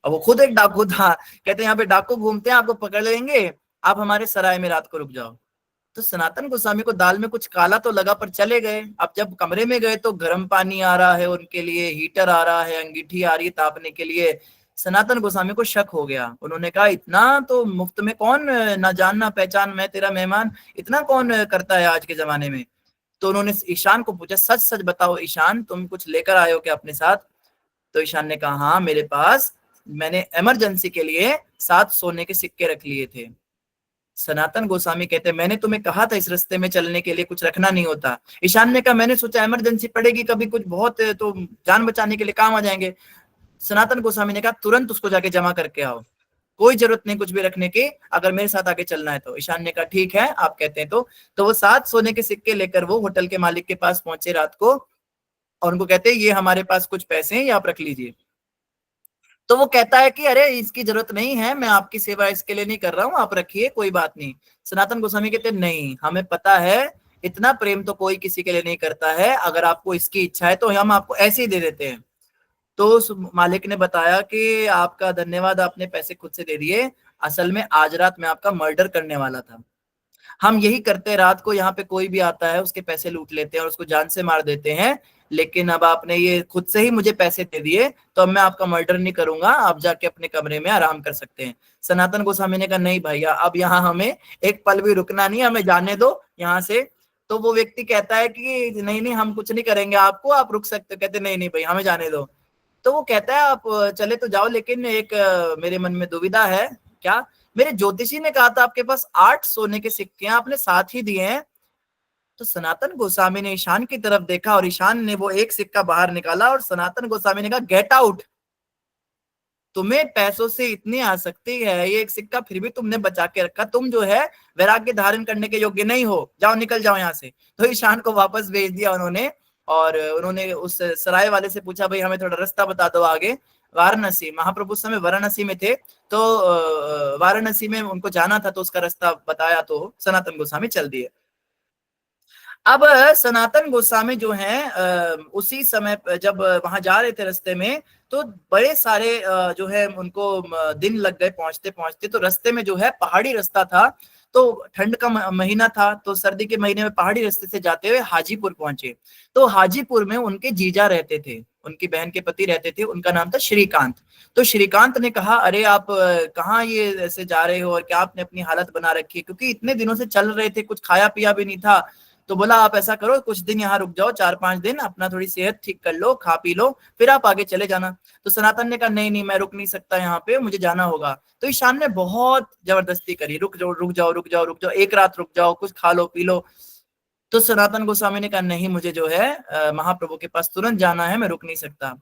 और वो खुद एक डाकू था। कहते हैं यहाँ पे डाकू घूमते हैं, आपको पकड़ लेंगे, आप हमारे सराय में रात को रुक जाओ। तो सनातन गोस्वामी को दाल में कुछ काला तो लगा, पर चले गए। अब जब कमरे में गए तो गर्म पानी आ रहा है उनके लिए, हीटर आ रहा है, अंगीठी आ रही है तापने के लिए। सनातन गोस्वामी को शक हो गया। उन्होंने कहा इतना तो मुफ्त में कौन, ना जान ना पहचान, मैं तेरा मेहमान, इतना कौन करता है आज के जमाने में? तो उन्होंने ईशान को पूछा, सच सच बताओ ईशान, तुम कुछ लेकर आए हो क्या अपने साथ? तो ईशान ने कहा हाँ, मेरे पास मैंने इमरजेंसी के लिए 7 सोने के सिक्के रख लिए थे। सनातन गोस्वामी कहते मैंने तुम्हें कहा था इस रास्ते में चलने के लिए कुछ रखना नहीं होता। ईशान ने कहा मैंने सोचा इमरजेंसी पड़ेगी कभी, कुछ बहुत तो जान बचाने के लिए काम आ जाएंगे। सनातन गोस्वामी ने कहा तुरंत उसको जाके जमा करके आओ, कोई जरूरत नहीं कुछ भी रखने की, अगर मेरे साथ आगे चलना है तो। ईशान ने कहा ठीक है, आप कहते हैं तो वो 7 सोने के सिक्के लेकर वो होटल के मालिक के पास पहुंचे रात को, और उनको कहते ये हमारे पास कुछ पैसे हैं, ये आप रख लीजिए। तो वो कहता है कि अरे इसकी जरूरत नहीं है, मैं आपकी सेवा इसके लिए नहीं कर रहा हूँ, आप रखिए कोई बात नहीं। सनातन गोस्वामी कहते नहीं, हमें पता है इतना प्रेम तो कोई किसी के लिए नहीं करता है, अगर आपको इसकी इच्छा है तो हम आपको ऐसे ही दे देते हैं। तो उस मालिक ने बताया कि आपका धन्यवाद, आपने पैसे खुद से दे दिए, असल में आज रात मैं आपका मर्डर करने वाला था। हम यही करते हैं, रात को यहाँ पे कोई भी आता है उसके पैसे लूट लेते हैं और उसको जान से मार देते हैं, लेकिन अब आपने ये खुद से ही मुझे पैसे दे दिए तो अब मैं आपका मर्डर नहीं करूंगा, आप जाके अपने कमरे में आराम कर सकते हैं। सनातन गोस्वामी ने कहा नहीं भैया, अब यहाँ हमें एक पल भी रुकना नहीं, हमें जाने दो यहाँ से। तो वो व्यक्ति कहता है कि नहीं नहीं, हम कुछ नहीं करेंगे आपको, आप रुक सकते हो। कहते नहीं नहीं भाई, हमें जाने दो। तो वो कहता है आप चले तो जाओ, लेकिन एक मेरे मन में दुविधा है। क्या? मेरे ज्योतिषी ने कहा था आपके पास 8 सोने के सिक्के हैं, आपने 7 ही दिए हैं। तो सनातन गोस्वामी ने ईशान की तरफ देखा और ईशान ने वो एक सिक्का बाहर निकाला और सनातन गोस्वामी ने कहा गेट आउट, तुम्हें पैसों से इतनी आसक्ति है, ये एक सिक्का फिर भी तुमने बचा के रखा, तुम जो है वैराग्य धारण करने के योग्य नहीं हो, जाओ निकल जाओ यहाँ से। तो ईशान को वापस भेज दिया उन्होंने, और उन्होंने उस सराय वाले से पूछा भाई हमें थोड़ा रास्ता बता दो आगे। वाराणसी, महाप्रभु उस समय वाराणसी में थे, तो वाराणसी में उनको जाना था, तो उसका रास्ता बताया तो सनातन गोस्वामी चल दिए। अब सनातन गोस्वामी जो है उसी समय जब वहां जा रहे थे रास्ते में, तो बड़े सारे जो है उनको दिन लग गए पहुंचते पहुंचते। तो रास्ते में जो है पहाड़ी रास्ता था, तो ठंड का महीना था, तो सर्दी के महीने में पहाड़ी रास्ते से जाते हुए हाजीपुर पहुंचे। तो हाजीपुर में उनके जीजा रहते थे, उनकी बहन के पति रहते थे, उनका नाम था श्रीकांत। तो श्रीकांत ने कहा अरे आप कहाँ ये ऐसे जा रहे हो और क्या आपने अपनी हालत बना रखी है, क्योंकि इतने दिनों से चल रहे थे, कुछ खाया पिया भी नहीं था। तो बोला आप ऐसा करो, कुछ दिन यहाँ रुक जाओ, 4-5 दिन अपना थोड़ी सेहत ठीक कर लो, खा पी लो, फिर आप आगे चले जाना। तो सनातन ने कहा नहीं नहीं, मैं रुक नहीं सकता यहाँ पे, मुझे जाना होगा। तो ईशान ने बहुत जबरदस्ती करी, रुक जाओ रुक जाओ रुक जाओ रुक जाओ, एक रात रुक जाओ, कुछ खा लो पी लो। तो सनातन गोस्वामी ने कहा नहीं, मुझे जो है महाप्रभु के पास तुरंत जाना है, मैं रुक नहीं सकता।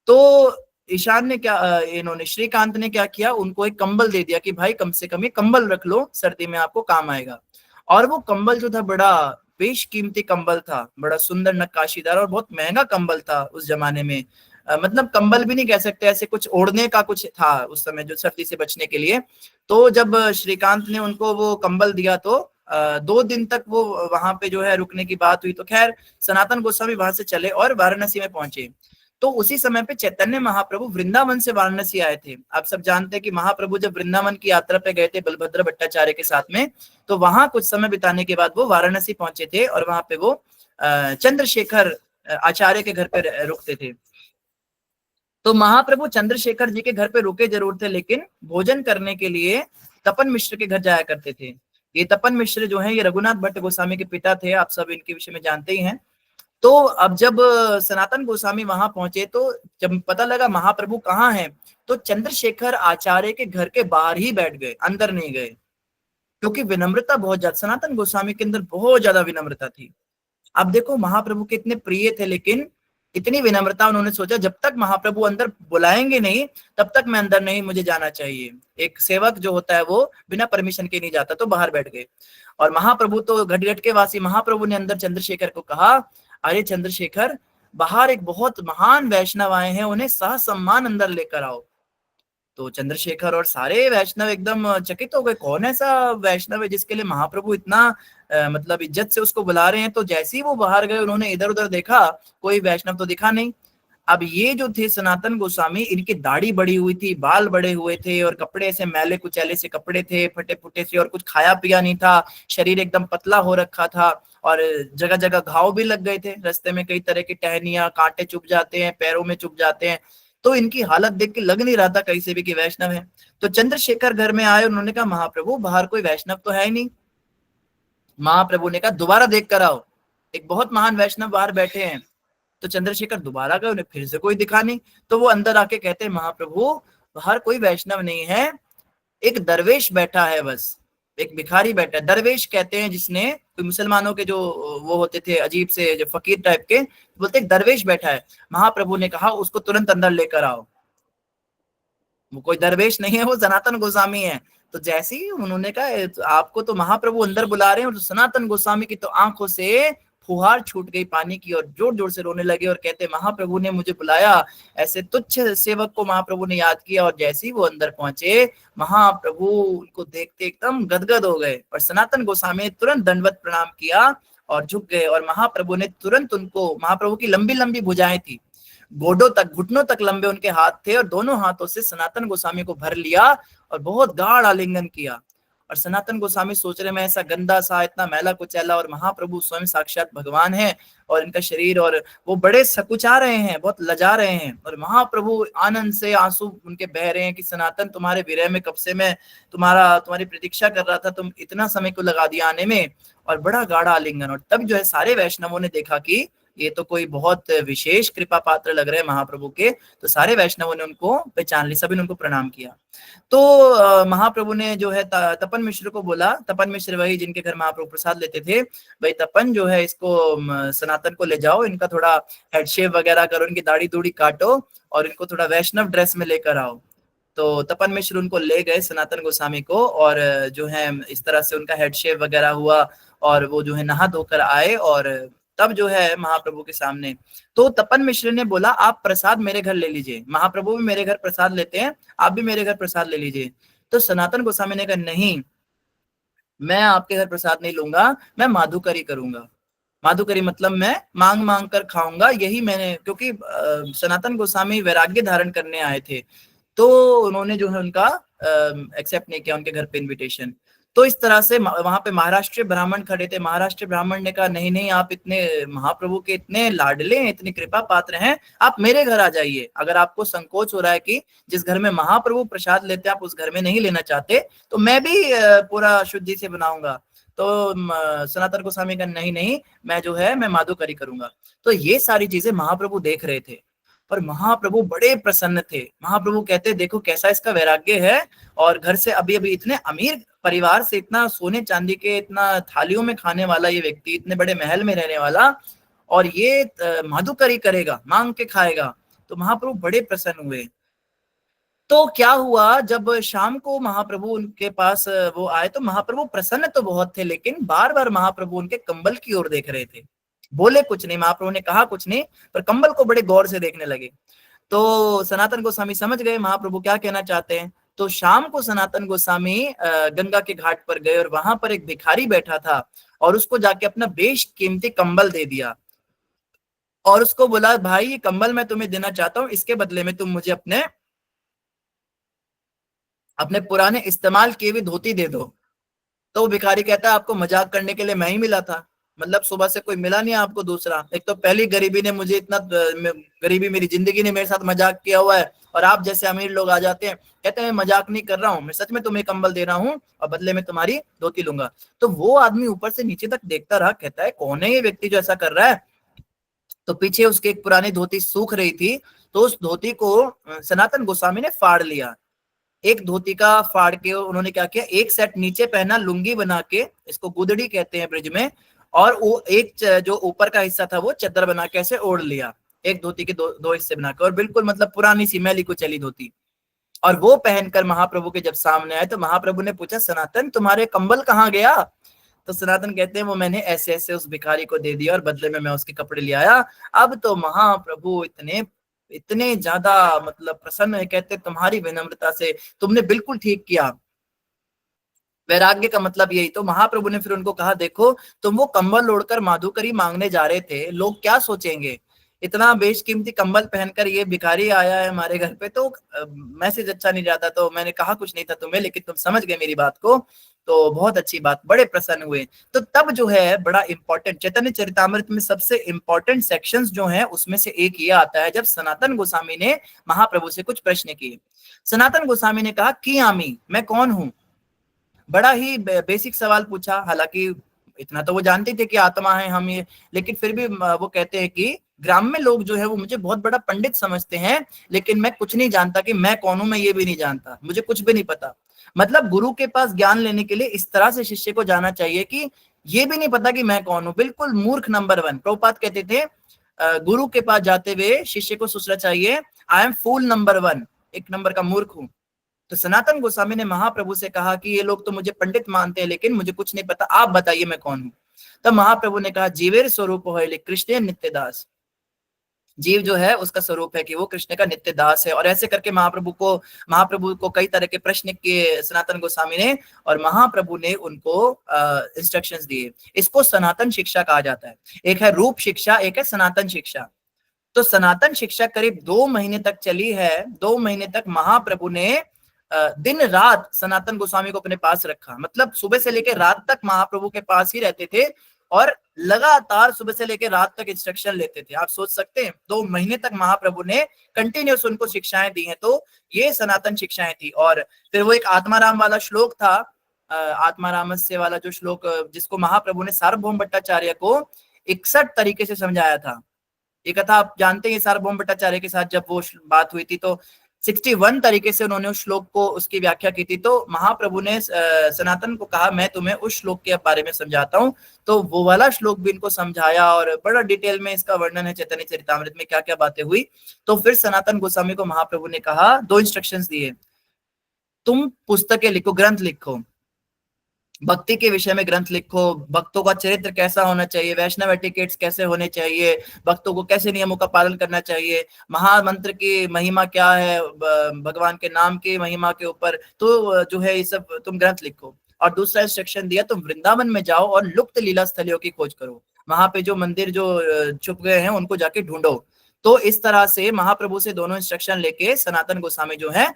तो ईशान ने क्या इन्होंने श्रीकांत ने क्या किया, उनको एक कंबल दे दिया कि भाई कम से कम ये कंबल रख लो, सर्दी में आपको काम आएगा। और वो कंबल जो था बड़ा बेशकीमती कंबल था, बड़ा सुंदर नक्काशीदार और बहुत महंगा कंबल था उस जमाने में। मतलब कंबल भी नहीं कह सकते, ऐसे कुछ ओढ़ने का कुछ था उस समय जो सर्दी से बचने के लिए। तो जब श्रीकांत ने उनको वो कंबल दिया तो 2 दिन तक वो वहां पे जो है रुकने की बात हुई। तो खैर सनातन गोस्वामी वहां से चले और वाराणसी में पहुंचे। तो उसी समय पे चैतन्य महाप्रभु वृंदावन से वाराणसी आए थे। आप सब जानते हैं कि महाप्रभु जब वृंदावन की यात्रा पे गए थे बलभद्र भट्टाचार्य के साथ में, तो वहां कुछ समय बिताने के बाद वो वाराणसी पहुंचे थे, और वहां पे वो चंद्रशेखर आचार्य के घर पे रुकते थे। तो महाप्रभु चंद्रशेखर जी के घर पे रुके जरूर थे, लेकिन भोजन करने के लिए तपन मिश्र के घर जाया करते थे। ये तपन मिश्र जो है ये रघुनाथ भट्ट गोस्वामी के पिता थे, आप सब इनके विषय में जानते ही हैं। तो अब जब सनातन गोस्वामी वहां पहुंचे, तो जब पता लगा महाप्रभु कहाँ हैं, तो चंद्रशेखर आचार्य के घर के बाहर ही बैठ गए, अंदर नहीं गए, क्योंकि विनम्रता बहुत ज्यादा, सनातन गोस्वामी के अंदर बहुत ज्यादा विनम्रता थी। अब देखो महाप्रभु के इतने प्रिय थे, लेकिन इतनी विनम्रता, उन्होंने सोचा जब तक महाप्रभु अंदर बुलाएंगे नहीं तब तक मैं अंदर नहीं, मुझे जाना चाहिए। एक सेवक जो होता है वो बिना परमिशन के नहीं जाता, तो बाहर बैठ गए। और महाप्रभु तो घटघट के वासी, महाप्रभु ने अंदर चंद्रशेखर को कहा, अरे चंद्रशेखर, बाहर एक बहुत महान वैष्णव आए हैं, उन्हें सह सम्मान अंदर लेकर आओ। तो चंद्रशेखर और सारे वैष्णव एकदम चकित हो गए, कौन ऐसा वैष्णव है जिसके लिए महाप्रभु इतना मतलब इज्जत से उसको बुला रहे हैं। तो जैसे ही वो बाहर गए, उन्होंने इधर उधर देखा, कोई वैष्णव तो दिखा नहीं। अब ये जो थे सनातन गोस्वामी, इनकी दाढ़ी बड़ी हुई थी, बाल बड़े हुए थे, और कपड़े ऐसे मैले कुचैले से कपड़े थे, फटे फुटे से, और कुछ खाया पिया नहीं था, शरीर एकदम पतला हो रखा था, और जगह जगह घाव भी लग गए थे, रास्ते में कई तरह की टहनियां, कांटे चुभ जाते हैं, पैरों में चुभ जाते हैं। तो इनकी हालत देख के लग नहीं रहा था कहीं से भी कि वैष्णव है। तो चंद्रशेखर घर में आए, उन्होंने कहा महाप्रभु बाहर कोई वैष्णव तो है ही नहीं। महाप्रभु ने कहा दोबारा देख कर आओ, एक बहुत महान वैष्णव बाहर बैठे हैं। तो चंद्रशेखर दोबारा गए, उन्हें फिर से कोई दिखा नहीं। तो वो अंदर आके कहते हैं महाप्रभु बाहर कोई वैष्णव नहीं है, एक दरवेश बैठा है, बस एक भिखारी बैठा है। दरवेश कहते हैं जिसने, मुसलमानों के जो वो होते थे अजीब से जो फकीर टाइप के, बोलते एक दरवेश बैठा है। महाप्रभु ने कहा उसको तुरंत अंदर लेकर आओ। वो कोई दरवेश नहीं है, वो सनातन गोस्वामी है। तो जैसे ही उन्होंने कहा आपको तो महाप्रभु अंदर बुला रहे हैं, और सनातन गोस्वामी की तो आंखों से फुहार छूट गई पानी की, और जोर जोर से रोने लगे और कहते महाप्रभु ने मुझे बुलाया। ऐसे तुच्छ सेवक को महाप्रभु ने याद किया, और जैसे ही वो अंदर पहुंचे, महाप्रभु उनको देखते एकदम गदगद हो गए, और सनातन गोस्वामी ने तुरंत दंडवत प्रणाम किया और झुक गए। और महाप्रभु ने तुरंत उनको, महाप्रभु की लंबी लंबी भुजाएं थी, गोडों तक, घुटनों तक लंबे उनके हाथ थे, और दोनों हाथों से सनातन गोस्वामी को भर लिया और बहुत गाढ़ आलिंगन किया। और सनातन गोस्वामी सोच रहे मैं ऐसा गंदा सा, इतना मैला कुचैला, और महाप्रभु स्वयं साक्षात भगवान है, और इनका शरीर, और वो बड़े सकुचा रहे हैं, बहुत लजा रहे हैं। और महाप्रभु आनंद से आंसू उनके बह रहे हैं कि सनातन तुम्हारे विरह में कब से मैं तुम्हारी प्रतीक्षा कर रहा था, तुम इतना समय को लगा दिया आने में। और बड़ा गाढ़ा आलिंगन। और तब जो है सारे वैष्णवों ने देखा कि ये तो कोई बहुत विशेष कृपा पात्र लग रहे हैं महाप्रभु के। तो सारे वैष्णवों ने उनको पहचान ली, सभी ने उनको प्रणाम किया। तो महाप्रभु ने जो है तपन मिश्र को बोला, तपन मिश्र वही जिनके घर महाप्रभु प्रसाद लेते थे, भाई तपन जो है इसको सनातन को ले जाओ, इनका थोड़ा हेड शेव वगैरह करो, इनकी दाढ़ी दूढ़ी काटो, और इनको थोड़ा वैष्णव ड्रेस में लेकर आओ। तो तपन मिश्र उनको ले गए सनातन गोस्वामी को, और जो है इस तरह से उनका हेड शेव वगैरह हुआ, और वो जो है नहा धोकर आए, और तब जो है महाप्रभु के सामने। तो तपन मिश्र ने बोला आप प्रसाद मेरे घर ले लीजिए, महाप्रभु भी मेरे घर प्रसाद लेते हैं, आप भी मेरे घर प्रसाद ले लीजिए। तो सनातन गोस्वामी ने कहा नहीं, मैं आपके घर प्रसाद नहीं लूंगा, मैं माधुकरी करूंगा। माधुकरी मतलब मैं मांग मांग कर खाऊंगा, यही मैंने, क्योंकि सनातन गोस्वामी वैराग्य धारण करने आए थे, तो उन्होंने जो है उनका एक्सेप्ट नहीं किया उनके घर पे इनविटेशन। तो इस तरह से वहां पे महाराष्ट्र ब्राह्मण खड़े थे, महाराष्ट्र ब्राह्मण ने कहा नहीं नहीं, आप इतने महाप्रभु के इतने लाडले हैं, इतने कृपा पात्र हैं, आप मेरे घर आ जाइए। अगर आपको संकोच हो रहा है कि जिस घर में महाप्रभु प्रसाद लेते हैं आप उस घर में नहीं लेना चाहते, तो मैं भी पूरा शुद्धि से बनाऊंगा। तो सनातन गोस्वामी का नहीं नहीं, मैं जो है मैं माधुकरी करूंगा। तो ये सारी चीजें महाप्रभु देख रहे थे, पर महाप्रभु बड़े प्रसन्न थे। महाप्रभु कहते देखो कैसा इसका वैराग्य है, और घर से अभी अभी इतने अमीर परिवार से, इतना सोने चांदी के, इतना थालियों में खाने वाला ये व्यक्ति, इतने बड़े महल में रहने वाला, और ये माधुकरी करेगा, मांग के खाएगा। तो महाप्रभु बड़े प्रसन्न हुए। तो क्या हुआ, जब शाम को महाप्रभु उनके पास वो आए, तो महाप्रभु प्रसन्न तो बहुत थे, लेकिन बार बार महाप्रभु उनके कंबल की ओर देख रहे थे। बोले कुछ नहीं, महाप्रभु ने कहा कुछ नहीं, पर कंबल को बड़े गौर से देखने लगे। तो सनातन गोस्वामी समझ गए महाप्रभु क्या कहना चाहते हैं। तो शाम को सनातन गोस्वामी गंगा के घाट पर गए, और वहां पर एक भिखारी बैठा था, और उसको जाके अपना बेशकीमती कंबल दे दिया, और उसको बोला भाई ये कंबल मैं तुम्हें देना चाहता हूँ, इसके बदले में तुम मुझे अपने पुराने इस्तेमाल किए हुए धोती दे दो। तो वो भिखारी कहता है आपको मजाक करने के लिए मैं ही मिला था, मतलब सुबह से कोई मिला नहीं आपको दूसरा। एक तो पहली गरीबी ने मुझे इतना, गरीबी मेरी जिंदगी ने मेरे साथ मजाक किया हुआ है, और आप जैसे अमीर लोग आ जाते हैं, कहते हैं मैं मजाक नहीं कर रहा हूँ, मैं सच में तुम्हें कंबल दे रहा हूँ और बदले में तुम्हारी धोती लूंगा। तो वो आदमी ऊपर से नीचे तक देखता रहा, कहता है कौन है ये व्यक्ति जो ऐसा कर रहा है। तो पीछे उसकी एक पुरानी धोती सूख रही थी, तो उस धोती को सनातन गोस्वामी ने फाड़ लिया। एक धोती का फाड़ के उन्होंने क्या किया, एक सेट नीचे पहना लुंगी बना के, इसको गुदड़ी कहते हैं ब्रिज में, और वो एक जो ऊपर का हिस्सा था वो चद्दर बना के ऐसे ओढ़ लिया, एक धोती के दो हिस्से बनाकर, और बिल्कुल मतलब पुरानी सी मैली कुचैली धोती। और वो पहनकर महाप्रभु के जब सामने आए तो महाप्रभु ने पूछा, सनातन तुम्हारे कंबल कहाँ गया? तो सनातन कहते हैं वो मैंने ऐसे ऐसे उस भिखारी को दे दिया और बदले में मैं उसके कपड़े ले आया। अब तो महाप्रभु इतने इतने ज्यादा मतलब प्रसन्न है, कहते तुम्हारी विनम्रता से तुमने बिल्कुल ठीक किया। वैराग्य का मतलब यही। तो महाप्रभु ने फिर उनको कहा, देखो तुम वो कंबल ओढ़कर माधुकरी मांगने जा रहे थे, लोग क्या सोचेंगे, इतना बेशकीमती कंबल पहनकर ये भिखारी आया है हमारे घर पे, तो मैसेज अच्छा नहीं जाता। तो मैंने कहा कुछ नहीं था तुम्हें, लेकिन तुम समझ गए मेरी बात को, तो बहुत अच्छी बात, बड़े प्रसन्न हुए। तो तब जो है बड़ा इंपॉर्टेंट चैतन्य चरितामृत में सबसे इंपॉर्टेंट सेक्शंस जो है उसमें से एक ये आता है जब सनातन गोस्वामी ने महाप्रभु से कुछ प्रश्न किए। सनातन गोस्वामी ने कहा कि आमी, मैं कौन हूं? बड़ा ही बेसिक सवाल पूछा। हालांकि इतना तो वो जानते थे कि आत्मा है हम ये, लेकिन फिर भी वो कहते हैं कि ग्राम में लोग जो है वो मुझे बहुत बड़ा पंडित समझते हैं, लेकिन मैं कुछ नहीं जानता कि मैं कौन हूं, मैं ये भी नहीं जानता, मुझे कुछ भी नहीं पता। मतलब गुरु के पास ज्ञान लेने के लिए इस तरह से शिष्य को जाना चाहिए कि ये भी नहीं पता कि मैं कौन हूं, बिल्कुल मूर्ख नंबर 1। प्रभुपाद कहते थे गुरु के पास जाते हुए शिष्य को सोचना चाहिए, आई एम फूल नंबर 1, एक नंबर का मूर्ख हूं। तो सनातन गोस्वामी ने महाप्रभु से कहा कि ये लोग तो मुझे पंडित मानते हैं, लेकिन मुझे कुछ नहीं पता, आप बताइए मैं कौन हूं। तब महाप्रभु ने कहा, जीवेर स्वरूप है कृष्ण नित्य दास। जीव जो है उसका स्वरूप है कि वो कृष्ण का नित्य दास है। और ऐसे करके महाप्रभु को कई तरह के प्रश्न किए सनातन गोस्वामी ने, और महाप्रभु ने उनको इंस्ट्रक्शंस दिए। इसको सनातन शिक्षा कहा जाता है। एक है रूप शिक्षा, एक है सनातन शिक्षा। तो सनातन शिक्षा करीब 2 महीने तक चली है। 2 महीने तक महाप्रभु ने दिन रात सनातन गोस्वामी को अपने पास रखा। मतलब सुबह से लेकर रात तक महाप्रभु के पास ही रहते थे और लगातार सुबह से लेकर रात तक इंस्ट्रक्शन लेते थे। आप सोच सकते हैं 2 महीने तक महाप्रभु ने कंटिन्यूस उनको शिक्षाएं दी हैं। तो ये सनातन शिक्षाएं थी। और फिर वो एक आत्माराम वाला श्लोक था, आत्मारामस्य वाला जो श्लोक, जिसको महाप्रभु ने सार्वभौम भट्टाचार्य को 61 तरीके से समझाया था। ये कथा आप जानते हैं, सार्वभौम भट्टाचार्य के साथ जब वो बात हुई थी तो 61 तरीके से उन्होंने उस श्लोक को उसकी व्याख्या की थी। तो महाप्रभु ने सनातन को कहा, मैं तुम्हें उस श्लोक के बारे में समझाता हूँ। तो वो वाला श्लोक भी इनको समझाया और बड़ा डिटेल में इसका वर्णन है चैतन्य चरितामृत में, क्या क्या बातें हुई। तो फिर सनातन गोस्वामी को महाप्रभु ने कहा, 2 इंस्ट्रक्शंस दिए, तुम पुस्तकें लिखो, ग्रंथ लिखो, भक्ति के विषय में ग्रंथ लिखो, भक्तों का चरित्र कैसा होना चाहिए, वैष्णव एटिकेट्स कैसे होने चाहिए, भक्तों को कैसे नियमों का पालन करना चाहिए, महामंत्र की महिमा क्या है, भगवान के नाम की महिमा के ऊपर, तो जो है ये सब तुम ग्रंथ लिखो। और दूसरा इंस्ट्रक्शन दिया, तुम वृंदावन में जाओ और लुप्त लीला स्थलियों की खोज करो, वहां पे जो मंदिर जो छुप गए हैं उनको जाके ढूंढो। तो इस तरह से महाप्रभु से दोनों इंस्ट्रक्शन लेके सनातन गोस्वामी जो है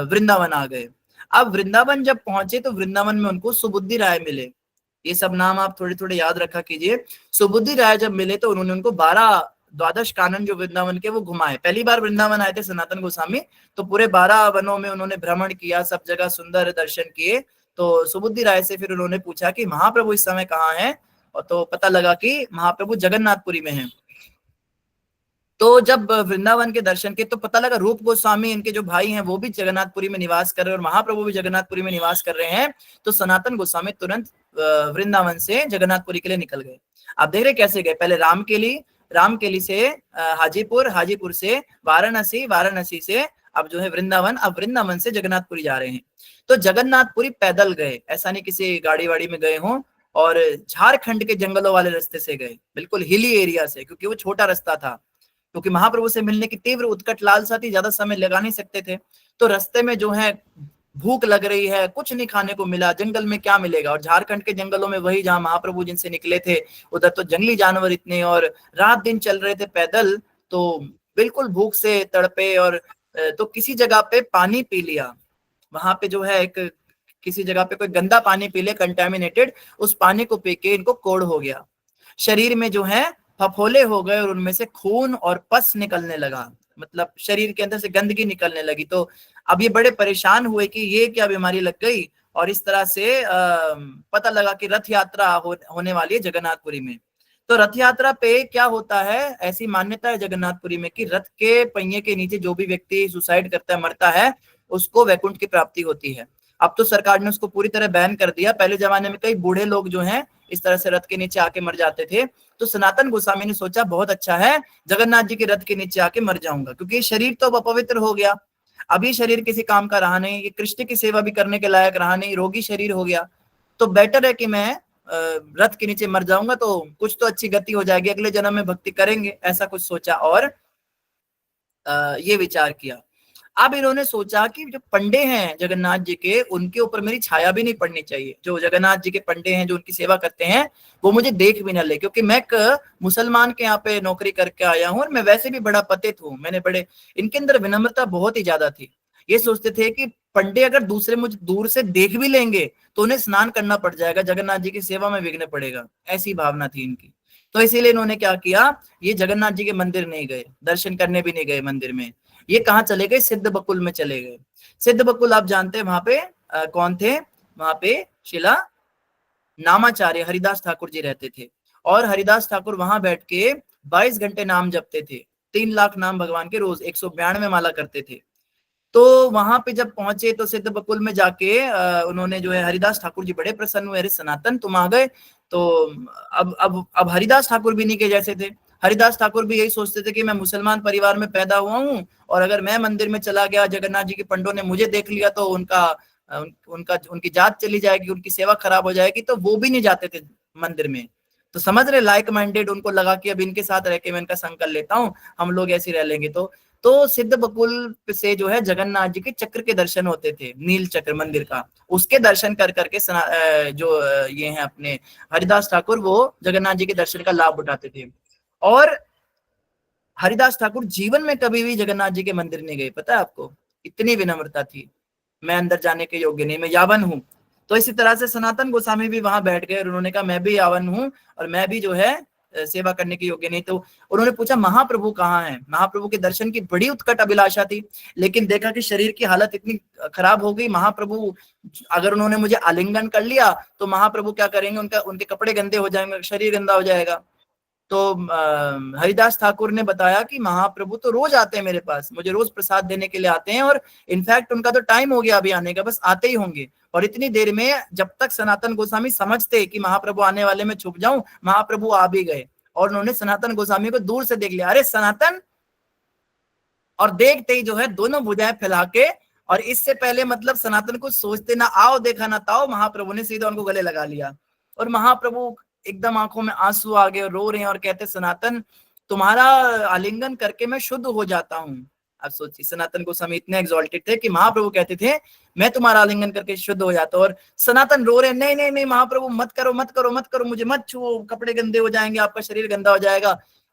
वृंदावन आ गए। अब वृंदावन जब पहुंचे तो वृंदावन में उनको सुबुद्धि राय मिले। ये सब नाम आप थोड़े थोड़े याद रखा कीजिए। सुबुद्धि राय जब मिले तो उन्होंने उनको 12 कानन जो वृंदावन के वो घुमाए। पहली बार वृंदावन आए थे सनातन गोस्वामी, तो पूरे 12 वनों में उन्होंने भ्रमण किया, सब जगह सुंदर दर्शन किए। तो सुबुद्धि राय से फिर उन्होंने पूछा कि महाप्रभु इस समय कहाँ हैं, और तो पता लगा कि महाप्रभु जगन्नाथपुरी में हैं। तो जब वृंदावन के दर्शन के तो पता लगा रूप गोस्वामी इनके जो भाई हैं वो भी जगन्नाथपुरी में निवास कर रहे हैं और महाप्रभु भी जगन्नाथपुरी में निवास कर रहे हैं। तो सनातन गोस्वामी तुरंत वृंदावन से जगन्नाथपुरी के लिए निकल गए। आप देख रहे कैसे गए, पहले रामकेली से हाजीपुर, हाजीपुर से वाराणसी, वाराणसी से अब जो है वृंदावन, अब वृंदावन से जगन्नाथपुरी जा रहे हैं। तो जगन्नाथपुरी पैदल गए, ऐसा नहीं किसी गाड़ी वाड़ी में गए हों, और झारखंड के जंगलों वाले रास्ते से गए, बिल्कुल हिली एरिया से, क्योंकि वो छोटा रास्ता था। क्योंकि महाप्रभु से मिलने की तीव्र उत्कट लालसा थी, ज्यादा समय लगा नहीं सकते थे। तो रास्ते में जो है भूख लग रही है, कुछ नहीं खाने को मिला, जंगल में क्या मिलेगा, और झारखंड के जंगलों में वही जहां महाप्रभु जिनसे निकले थे, उधर तो जंगली जानवर इतने, और रात दिन चल रहे थे पैदल, तो बिल्कुल भूख से तड़पे। और तो किसी जगह पे पानी पी लिया, वहां पे जो है एक किसी जगह पे कोई गंदा पानी पी लिया, कंटेमिनेटेड, उस पानी को पी के इनको कोढ़ हो गया, शरीर में जो है फफोले हो गए और उनमें से खून और पस निकलने लगा, मतलब शरीर के अंदर से गंदगी निकलने लगी। तो अब ये बड़े परेशान हुए कि ये क्या बीमारी लग गई, और इस तरह से पता लगा कि रथ यात्रा होने वाली है जगन्नाथपुरी में। तो रथ यात्रा पे क्या होता है, ऐसी मान्यता है जगन्नाथपुरी में कि रथ के पहिए के नीचे जो भी व्यक्ति सुसाइड करता है, मरता है, उसको वैकुंठ की प्राप्ति होती है। अब तो सरकार ने उसको पूरी तरह बैन कर दिया। पहले जमाने में कई बूढ़े लोग जो हैं इस तरह से रथ के नीचे आके मर जाते थे। तो सनातन गोस्वामी ने सोचा बहुत अच्छा है, जगन्नाथ जी के रथ के नीचे आके मर जाऊंगा, क्योंकि शरीर तो अब अपवित्र हो गया, अब ये शरीर किसी काम का रहा नहीं, ये कृष्ण की सेवा भी करने के लायक रहा नहीं, रोगी शरीर हो गया। तो बेटर है कि मैं रथ के नीचे मर जाऊंगा, तो कुछ तो अच्छी गति हो जाएगी, अगले जन्म में भक्ति करेंगे, ऐसा कुछ सोचा और ये विचार किया। अब इन्होंने सोचा कि जो पंडे हैं जगन्नाथ जी के, उनके ऊपर मेरी छाया भी नहीं पड़नी चाहिए। जो जगन्नाथ जी के पंडे हैं, जो उनकी सेवा करते हैं, वो मुझे देख भी ना ले, क्योंकि मैं एक मुसलमान के यहाँ पे नौकरी करके आया हूँ और मैं वैसे भी बड़ा पतित हूँ। मैंने बड़े, इनके अंदर विनम्रता बहुत ही ज्यादा थी। ये सोचते थे कि पंडे अगर दूसरे मुझे दूर से देख भी लेंगे तो उन्हें स्नान करना पड़ जाएगा, जगन्नाथ जी की सेवा में विघ्न पड़ेगा, ऐसी भावना थी इनकी। तो इसीलिए इन्होंने क्या किया, ये जगन्नाथ जी के मंदिर नहीं गए, दर्शन करने भी नहीं गए मंदिर में। ये कहाँ चले गए, सिद्ध बकुल में चले गए। सिद्ध बकुल आप जानते हैं, वहां पे कौन थे, वहां पे शिला नामाचार्य हरिदास ठाकुर जी रहते थे। और हरिदास ठाकुर वहां बैठ के 22 घंटे नाम जपते थे, 3 लाख नाम भगवान के रोज, 192 माला करते थे। तो वहां पे जब पहुंचे तो सिद्ध बकुल में जाके उन्होंने जो है, हरिदास ठाकुर जी बड़े प्रसन्न हुए, अरे सनातन तुम आ गए। तो अब हरिदास ठाकुर भी नहीं के जैसे थे। हरिदास ठाकुर भी यही सोचते थे कि मैं मुसलमान परिवार में पैदा हुआ हूँ, और अगर मैं मंदिर में चला गया, जगन्नाथ जी के पंडों ने मुझे देख लिया, तो उनकी जात चली जाएगी, उनकी सेवा खराब हो जाएगी। तो वो भी नहीं जाते थे मंदिर में। तो समझ रहे, लाइक माइंडेड, उनको लगा कि अब इनके साथ रह के मैं इनका संग कर लेता हूँ, हम लोग ऐसे रह लेंगे। तो सिद्ध बकुल से जो है जगन्नाथ जी के चक्र के दर्शन होते थे, नील चक्र मंदिर का, उसके दर्शन कर करके जो ये हैं अपने हरिदास ठाकुर, वो जगन्नाथ जी के दर्शन का लाभ उठाते थे। और हरिदास ठाकुर जीवन में कभी भी जगन्नाथ जी के मंदिर नहीं गए, पता है आपको, इतनी विनम्रता थी, मैं अंदर जाने के योग्य नहीं, मैं यावन हूँ। तो इसी तरह से सनातन गोस्वामी भी वहां बैठ गए और उन्होंने कहा मैं भी यावन हूँ और मैं भी जो है सेवा करने के योग्य नहीं। तो उन्होंने पूछा महाप्रभु कहाँ हैं। महाप्रभु के दर्शन की बड़ी उत्कट अभिलाषा थी, लेकिन देखा कि शरीर की हालत इतनी खराब हो गई, महाप्रभु अगर उन्होंने मुझे आलिंगन कर लिया तो महाप्रभु क्या करेंगे, उनके कपड़े गंदे हो जाएंगे, शरीर गंदा हो जाएगा। तो हरिदास ठाकुर ने बताया कि महाप्रभु तो रोज आते हैं मेरे पास, मुझे रोज प्रसाद देने के लिए आते हैं, और इनफैक्ट उनका तो टाइम हो गया अभी आने का, बस आते ही होंगे। और इतनी देर में जब तक सनातन गोस्वामी समझते कि महाप्रभु आने वाले, में छुप जाऊं, महाप्रभु आ भी गए और उन्होंने सनातन गोस्वामी को दूर से देख लिया, अरे सनातन, और देखते ही जो है दोनों भुजाएं फैला के, और इससे पहले मतलब सनातन को सोचते ना आओ देखा ना ताओ, महाप्रभु ने सीधा उनको गले लगा लिया। और महाप्रभु एकदम आंखों में आंसू आ गए, रो रहे हैं और कहते सनातन तुम्हारा आलिंगन करके मैं शुद्ध हो जाता हूँ। अब सोचिए, सनातन गोस्वामी इतने एग्जॉल्टेड थे कि महाप्रभु कहते थे मैं तुम्हारा आलिंगन करके शुद्ध हो जाता हूँ, और सनातन रो रहे, नहीं नहीं नहीं महाप्रभु मत करो मत करो मत करो, मुझे मत छुओ, कपड़े गंदे हो जाएंगे, आपका शरीर गंदा हो जाएगा।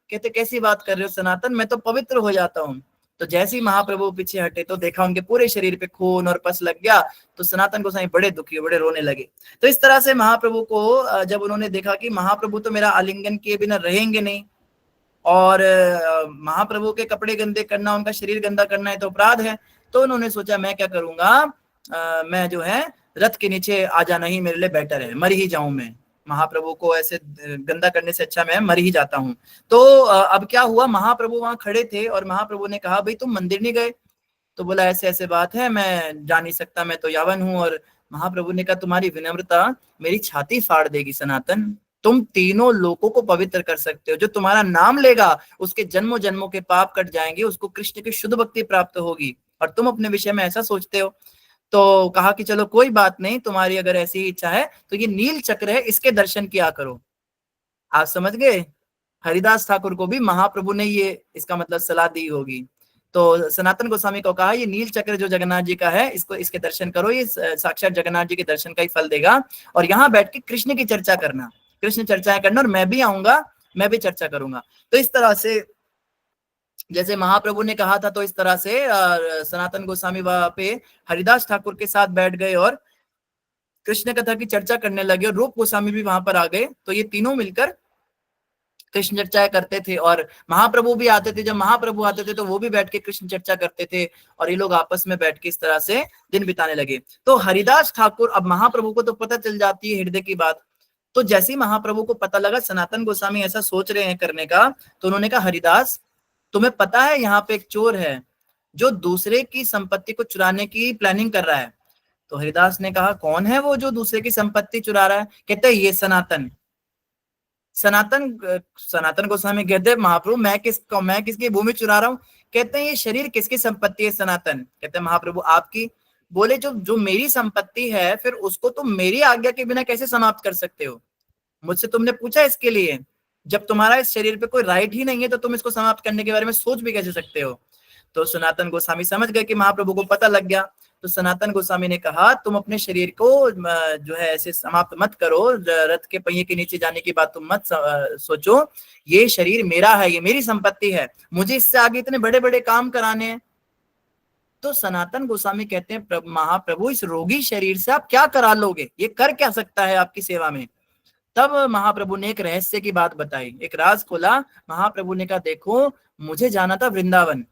कहते कैसी बात कर रहे हो सनातन, मैं तो पवित्र हो जाता हूँ। तो जैसे ही महाप्रभु पीछे हटे तो देखा उनके पूरे शरीर पे खून और पस लग गया। तो सनातन गोसाई बड़े दुखी, बड़े रोने लगे। तो इस तरह से महाप्रभु को जब उन्होंने देखा कि महाप्रभु तो मेरा आलिंगन किए बिना रहेंगे नहीं, और महाप्रभु के कपड़े गंदे करना, उनका शरीर गंदा करना है तो अपराध है, तो उन्होंने सोचा मैं क्या करूंगा, मैं जो है रथ के नीचे आ जाना ही मेरे लिए बेटर है, मर ही जाऊं मैं, महाप्रभु को ऐसे गंदा करने से अच्छा मैं मर ही जाता हूं। तो अब क्या हुआ, महाप्रभु वहां खड़े थे और महाप्रभु ने कहा भाई तुम मंदिर नहीं गए। तो बोला ऐसे ऐसे बात है, मैं जा नहीं सकता, मैं तो यावन हूं। और महाप्रभु ने कहा तुम्हारी विनम्रता मेरी छाती फाड़ देगी सनातन, तुम तीनों लोगों को पवित्र कर सकते हो, जो तुम्हारा नाम लेगा उसके जन्मों जन्मों के पाप कट जाएंगे, उसको कृष्ण की शुद्ध भक्ति प्राप्त होगी, और तुम अपने विषय में ऐसा सोचते हो। तो कहा कि चलो कोई बात नहीं, तुम्हारी अगर ऐसी इच्छा है तो ये नील चक्र है, इसके दर्शन किया करो। आप समझ गए, हरिदास ठाकुर को भी महाप्रभु ने ये इसका मतलब सलाह दी होगी। तो सनातन गोस्वामी को कहा ये नील चक्र जो जगन्नाथ जी का है, इसको इसके दर्शन करो, ये साक्षात जगन्नाथ जी के दर्शन का ही फल देगा। और यहाँ बैठ के कृष्ण की चर्चा करना, कृष्ण चर्चाएं करना, और मैं भी आऊंगा, मैं भी चर्चा करूंगा। तो इस तरह से जैसे महाप्रभु ने कहा था, तो इस तरह से सनातन गोस्वामी वहां पे हरिदास ठाकुर के साथ बैठ गए और कृष्ण कथा की चर्चा करने लगे, और रूप गोस्वामी भी वहां पर आ गए। तो ये तीनों मिलकर कृष्ण चर्चा करते थे, और महाप्रभु भी आते थे, जब महाप्रभु आते थे तो वो भी बैठ के कृष्ण चर्चा करते थे, और ये लोग आपस में बैठ के इस तरह से दिन बिताने लगे। तो हरिदास ठाकुर, अब महाप्रभु को तो पता चल जाती है हृदय की बात, तो जैसे ही महाप्रभु को पता लगा सनातन गोस्वामी ऐसा सोच रहे हैं करने का, तो उन्होंने कहा हरिदास तुम्हें पता है यहाँ पे एक चोर है जो दूसरे की संपत्ति को चुराने की प्लानिंग कर रहा है। तो हरिदास ने कहा कौन है वो जो दूसरे की संपत्ति चुरा रहा है? कहते ये सनातन। सनातन गोस्वामी कहते हैं महाप्रभु मैं किसकी भूमि चुरा रहा हूँ? कहते हैं ये शरीर किसकी संपत्ति है सनातन? कहते हैं महाप्रभु आपकी। बोले जो जो मेरी संपत्ति है फिर उसको तुम मेरी आज्ञा के बिना कैसे समाप्त कर सकते हो? मुझसे तुमने पूछा इसके लिए? जब तुम्हारा इस शरीर पे कोई राइट ही नहीं है तो तुम इसको समाप्त करने के बारे में सोच भी कैसे सकते हो? तो सनातन गोस्वामी समझ गए कि महाप्रभु को पता लग गया। तो सनातन गोस्वामी ने कहा तुम अपने शरीर को जो है ऐसे समाप्त मत करो, रथ के पहिए के नीचे जाने की बात तुम मत सोचो। ये शरीर मेरा है, ये मेरी संपत्ति है, मुझे इससे आगे इतने बड़े बड़े काम कराने हैं। तो सनातन गोस्वामी कहते हैं महाप्रभु इस रोगी शरीर से आप क्या करा लोगे? ये कर क्या सकता है आपकी सेवा में? तब महाप्रभु ने एक रहस्य की बात बताई, एक राज खोला। महाप्रभु ने कहा देखो मुझे जाना था वृंदावन,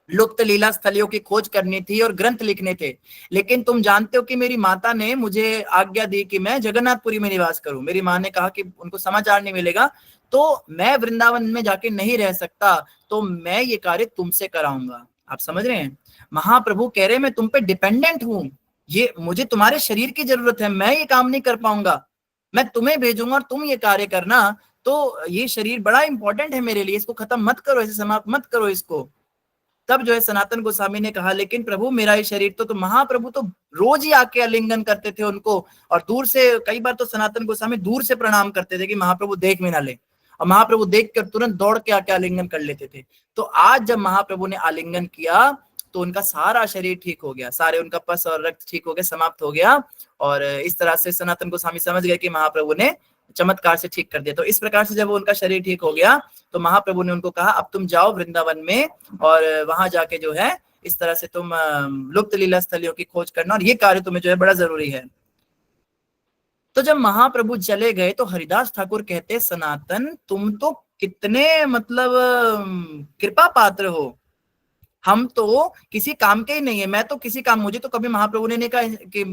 लुप्त लीला स्थलियों की खोज करनी थी और ग्रंथ लिखने थे, लेकिन तुम जानते हो कि मेरी माता ने मुझे आज्ञा दी कि मैं जगन्नाथपुरी में निवास करूं। मेरी मां ने कहा कि उनको समाचार नहीं मिलेगा तो मैं वृंदावन में जाके नहीं रह सकता, तो मैं ये कार्य तुमसे कराऊंगा। आप समझ रहे हैं? महाप्रभु कह रहे मैं तुम पे डिपेंडेंट हूं, ये मुझे तुम्हारे शरीर की जरूरत है, मैं ये काम नहीं कर पाऊंगा, मैं तुम्हें भेजूंगा और तुम ये कार्य करना। तो ये शरीर बड़ा इंपॉर्टेंट है मेरे लिए, इसको खत्म मत करो, ऐसे समाप्त मत करो इसको। तब जो है सनातन गोस्वामी ने कहा लेकिन प्रभु मेरा ये शरीर तो महाप्रभु तो रोज ही आके आलिंगन करते थे उनको, और दूर से, कई बार तो सनातन गोस्वामी दूर से प्रणाम करते थे कि महाप्रभु देख में ना ले, और महाप्रभु देख कर तुरंत दौड़ के आके आलिंगन कर लेते थे। तो आज जब महाप्रभु ने आलिंगन किया तो उनका सारा शरीर ठीक हो गया, सारे उनका पस और रक्त ठीक हो गया, समाप्त हो गया। और इस तरह से सनातन गोस्वामी समझ गए कि महाप्रभु ने चमत्कार से ठीक कर दिया। तो इस प्रकार से जब उनका शरीर ठीक हो गया तो महाप्रभु ने उनको कहा अब तुम जाओ वृंदावन में और वहां जाके जो है इस तरह से तुम लुप्त लीला स्थलियों की खोज करना, और ये कार्य तुम्हें जो है बड़ा जरूरी है। तो जब महाप्रभु चले गए तो हरिदास ठाकुर कहते सनातन तुम तो कितने मतलब कृपा पात्र हो, हम तो किसी काम के ही नहीं है, मैं तो किसी काम, मुझे तो कभी महाप्रभु ने नहीं कहा कि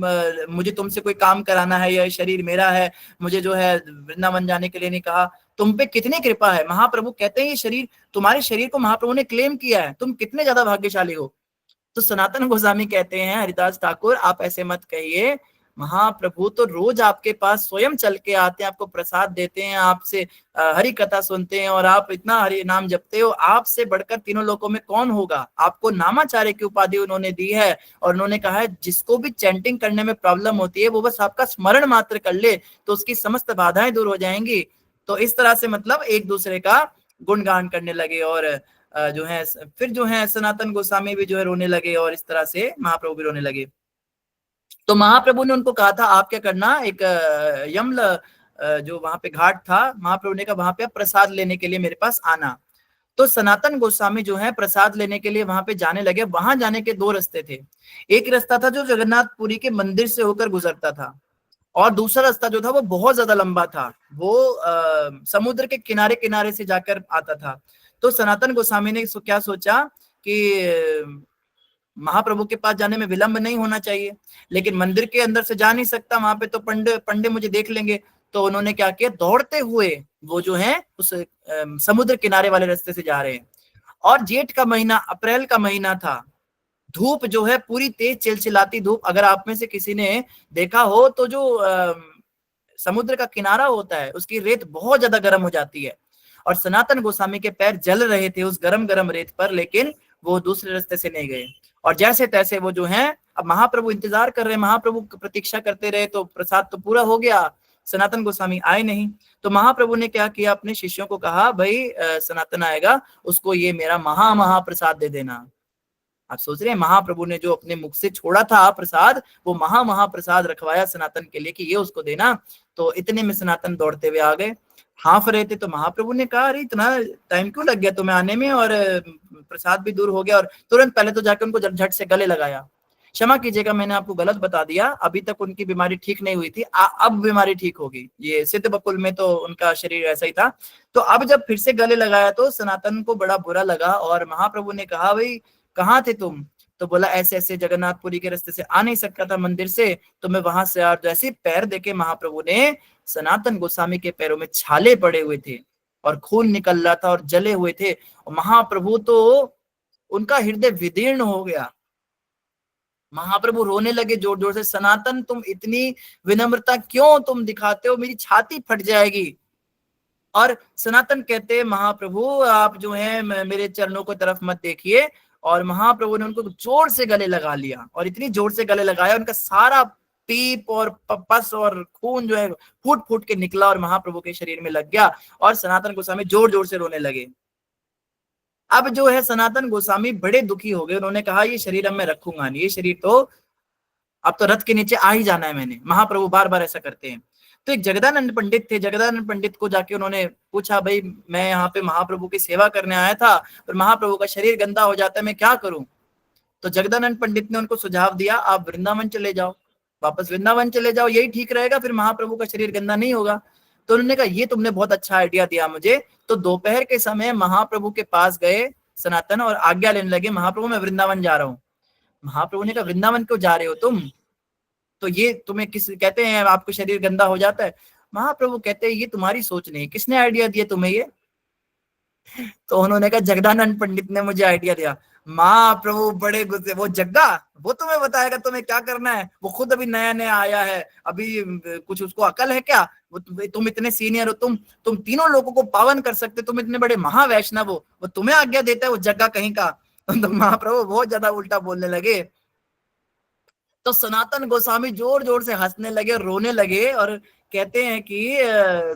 मुझे तुमसे कोई काम कराना है, या शरीर मेरा है, मुझे जो है वृंदावन जाने के लिए नहीं कहा। तुम पे कितनी कृपा है। महाप्रभु कहते हैं ये शरीर, तुम्हारे शरीर को महाप्रभु ने क्लेम किया है, तुम कितने ज्यादा भाग्यशाली हो। तो सनातन गोस्वामी कहते हैं हरिदास ठाकुर आप ऐसे मत कहिए, महाप्रभु तो रोज आपके पास स्वयं चल के आते हैं, आपको प्रसाद देते हैं, आपसे हरि कथा सुनते हैं, और आप इतना हरि नाम जपते हो, आपसे बढ़कर तीनों लोकों में कौन होगा। आपको नामाचार्य की उपाधि उन्होंने दी है, और उन्होंने कहा है जिसको भी चैंटिंग करने में प्रॉब्लम होती है वो बस आपका स्मरण मात्र कर ले तो उसकी समस्त बाधाएं दूर हो जाएंगी। तो इस तरह से मतलब एक दूसरे का गुणगान करने लगे, और जो है फिर जो है सनातन गोस्वामी भी जो है रोने लगे, और इस तरह से महाप्रभु भी रोने लगे। तो महाप्रभु ने उनको कहा था आप क्या करना, एक यमल जो वहां पे घाट था, महाप्रभु ने कहा वहां पे प्रसाद लेने के लिए मेरे पास आना। तो सनातन गोस्वामी जो है प्रसाद लेने के लिए वहां पे जाने लगे। वहां जाने के दो रास्ते थे, एक रास्ता था जो जगन्नाथपुरी के मंदिर से होकर गुजरता था, और दूसरा रास्ता जो था वो बहुत ज्यादा लंबा था, वो समुद्र के किनारे किनारे से जाकर आता था। तो सनातन गोस्वामी ने क्या सोचा कि महाप्रभु के पास जाने में विलंब नहीं होना चाहिए, लेकिन मंदिर के अंदर से जा नहीं सकता, वहां पे तो पंडे मुझे देख लेंगे। तो उन्होंने क्या किया, दौड़ते हुए वो जो है उस समुद्र किनारे वाले रास्ते से जा रहे हैं। और जेठ का महीना, अप्रैल का महीना था, धूप जो है पूरी तेज चिलचिलाती धूप। अगर आप में से किसी ने देखा हो तो जो समुद्र का किनारा होता है उसकी रेत बहुत ज्यादा गर्म हो जाती है, और सनातन गोस्वामी के पैर जल रहे थे उस गरम गरम रेत पर, लेकिन वो दूसरे रास्ते से नहीं गए। और जैसे तैसे वो जो है, अब महाप्रभु इंतजार कर रहे हैं, महाप्रभु प्रतीक्षा करते रहे, तो प्रसाद तो पूरा हो गया, सनातन गोस्वामी आए नहीं। तो महाप्रभु ने क्या किया, अपने शिष्यों को कहा भाई सनातन आएगा, उसको ये मेरा महाप्रसाद दे देना। आप सोच रहे हैं महाप्रभु ने जो अपने मुख से छोड़ा था प्रसाद, वो महाप्रसाद रखवाया सनातन के लिए कि ये उसको देना। तो इतने में सनातन दौड़ते हुए आ गए, हाँफ रहे थे। तो महाप्रभु ने कहा अरे इतना टाइम क्यों लग गया तुम्हें आने में, और प्रसाद भी दूर हो गया। और तुरंत पहले तो जाकर उनको झट से गले लगाया। क्षमा कीजिएगा मैंने आपको गलत बता दिया, अभी तक उनकी बीमारी ठीक नहीं हुई थी, अब बीमारी ठीक होगी। ये सिद्ध बकुल में तो उनका शरीर ऐसा ही था। तो अब जब फिर से गले लगाया तो सनातन को बड़ा बुरा लगा, और महाप्रभु ने कहा भाई कहाँ थे तुम। तो बोला ऐसे ऐसे जगन्नाथपुरी के रास्ते से आ नहीं सकता था मंदिर से, तो मैं वहां से। और जैसे पैर देखे महाप्रभु ने, सनातन गोस्वामी के पैरों में छाले पड़े हुए थे और खून निकल रहा था और जले हुए थे। और महाप्रभु तो उनका हृदय विदीर्ण हो गया। महाप्रभु रोने लगे जोर जोर से, सनातन तुम इतनी विनम्रता क्यों तुम दिखाते हो, मेरी छाती फट जाएगी। और सनातन कहते, महाप्रभु आप जो है मेरे चरणों को तरफ मत देखिए। और महाप्रभु ने उनको जोर से गले लगा लिया, और इतनी जोर से गले लगाया, उनका सारा पीप और पस और खून जो है फूट फूट के निकला और महाप्रभु के शरीर में लग गया, और सनातन गोस्वामी जोर जोर से रोने लगे। अब जो है सनातन गोस्वामी बड़े दुखी हो गए, उन्होंने कहा ये शरीर अब मैं रखूंगा नहीं, ये शरीर तो अब तो रथ के नीचे आ ही जाना है मैंने। महाप्रभु बार बार ऐसा करते हैं। तो एक जगदानंद पंडित थे, जगदानंद पंडित को जाके उन्होंने पूछा, भाई मैं यहाँ पे महाप्रभु की सेवा करने आया था और महाप्रभु का शरीर गंदा हो जाता है, मैं क्या करूं। तो जगदानंद पंडित ने उनको सुझाव दिया, आप वृंदावन चले जाओ, वापस वृंदावन चले जाओ, यही ठीक रहेगा, फिर महाप्रभु का शरीर गंदा नहीं होगा। तो उन्होंने कहा ये तुमने बहुत अच्छा आइडिया दिया मुझे। तो दोपहर के समय महाप्रभु के पास गए सनातन और आज्ञा लेने लगे, महाप्रभु मैं वृंदावन जा रहा हूँ। महाप्रभु ने कहा वृंदावन क्यों जा रहे हो तुम, तो ये तुम्हें किस कहते हैं आपको शरीर गंदा हो जाता है। महाप्रभु कहते हैं ये तुम्हारी सोच नहीं, किसने आइडिया दिया तुम्हें ये। तो उन्होंने कहा जगदानंद पंडित ने मुझे आइडिया दिया। महाप्रभु बड़े गुस्से, वो जग्गा वो तुम्हें बताएगा तुम्हें क्या करना है, वो खुद अभी नया नया आया है, अभी कुछ उसको अकल है क्या, वो तुम इतने सीनियर हो, तुम तीनों लोगों को पावन कर सकते, तुम इतने बड़े महावैष्णव हो, वो तुम्हें आज्ञा देता है, वो जग्गा कहीं का। तो महाप्रभु बहुत ज्यादा उल्टा बोलने लगे। तो सनातन गोस्वामी जोर जोर से हंसने लगे, रोने लगे, और कहते हैं कि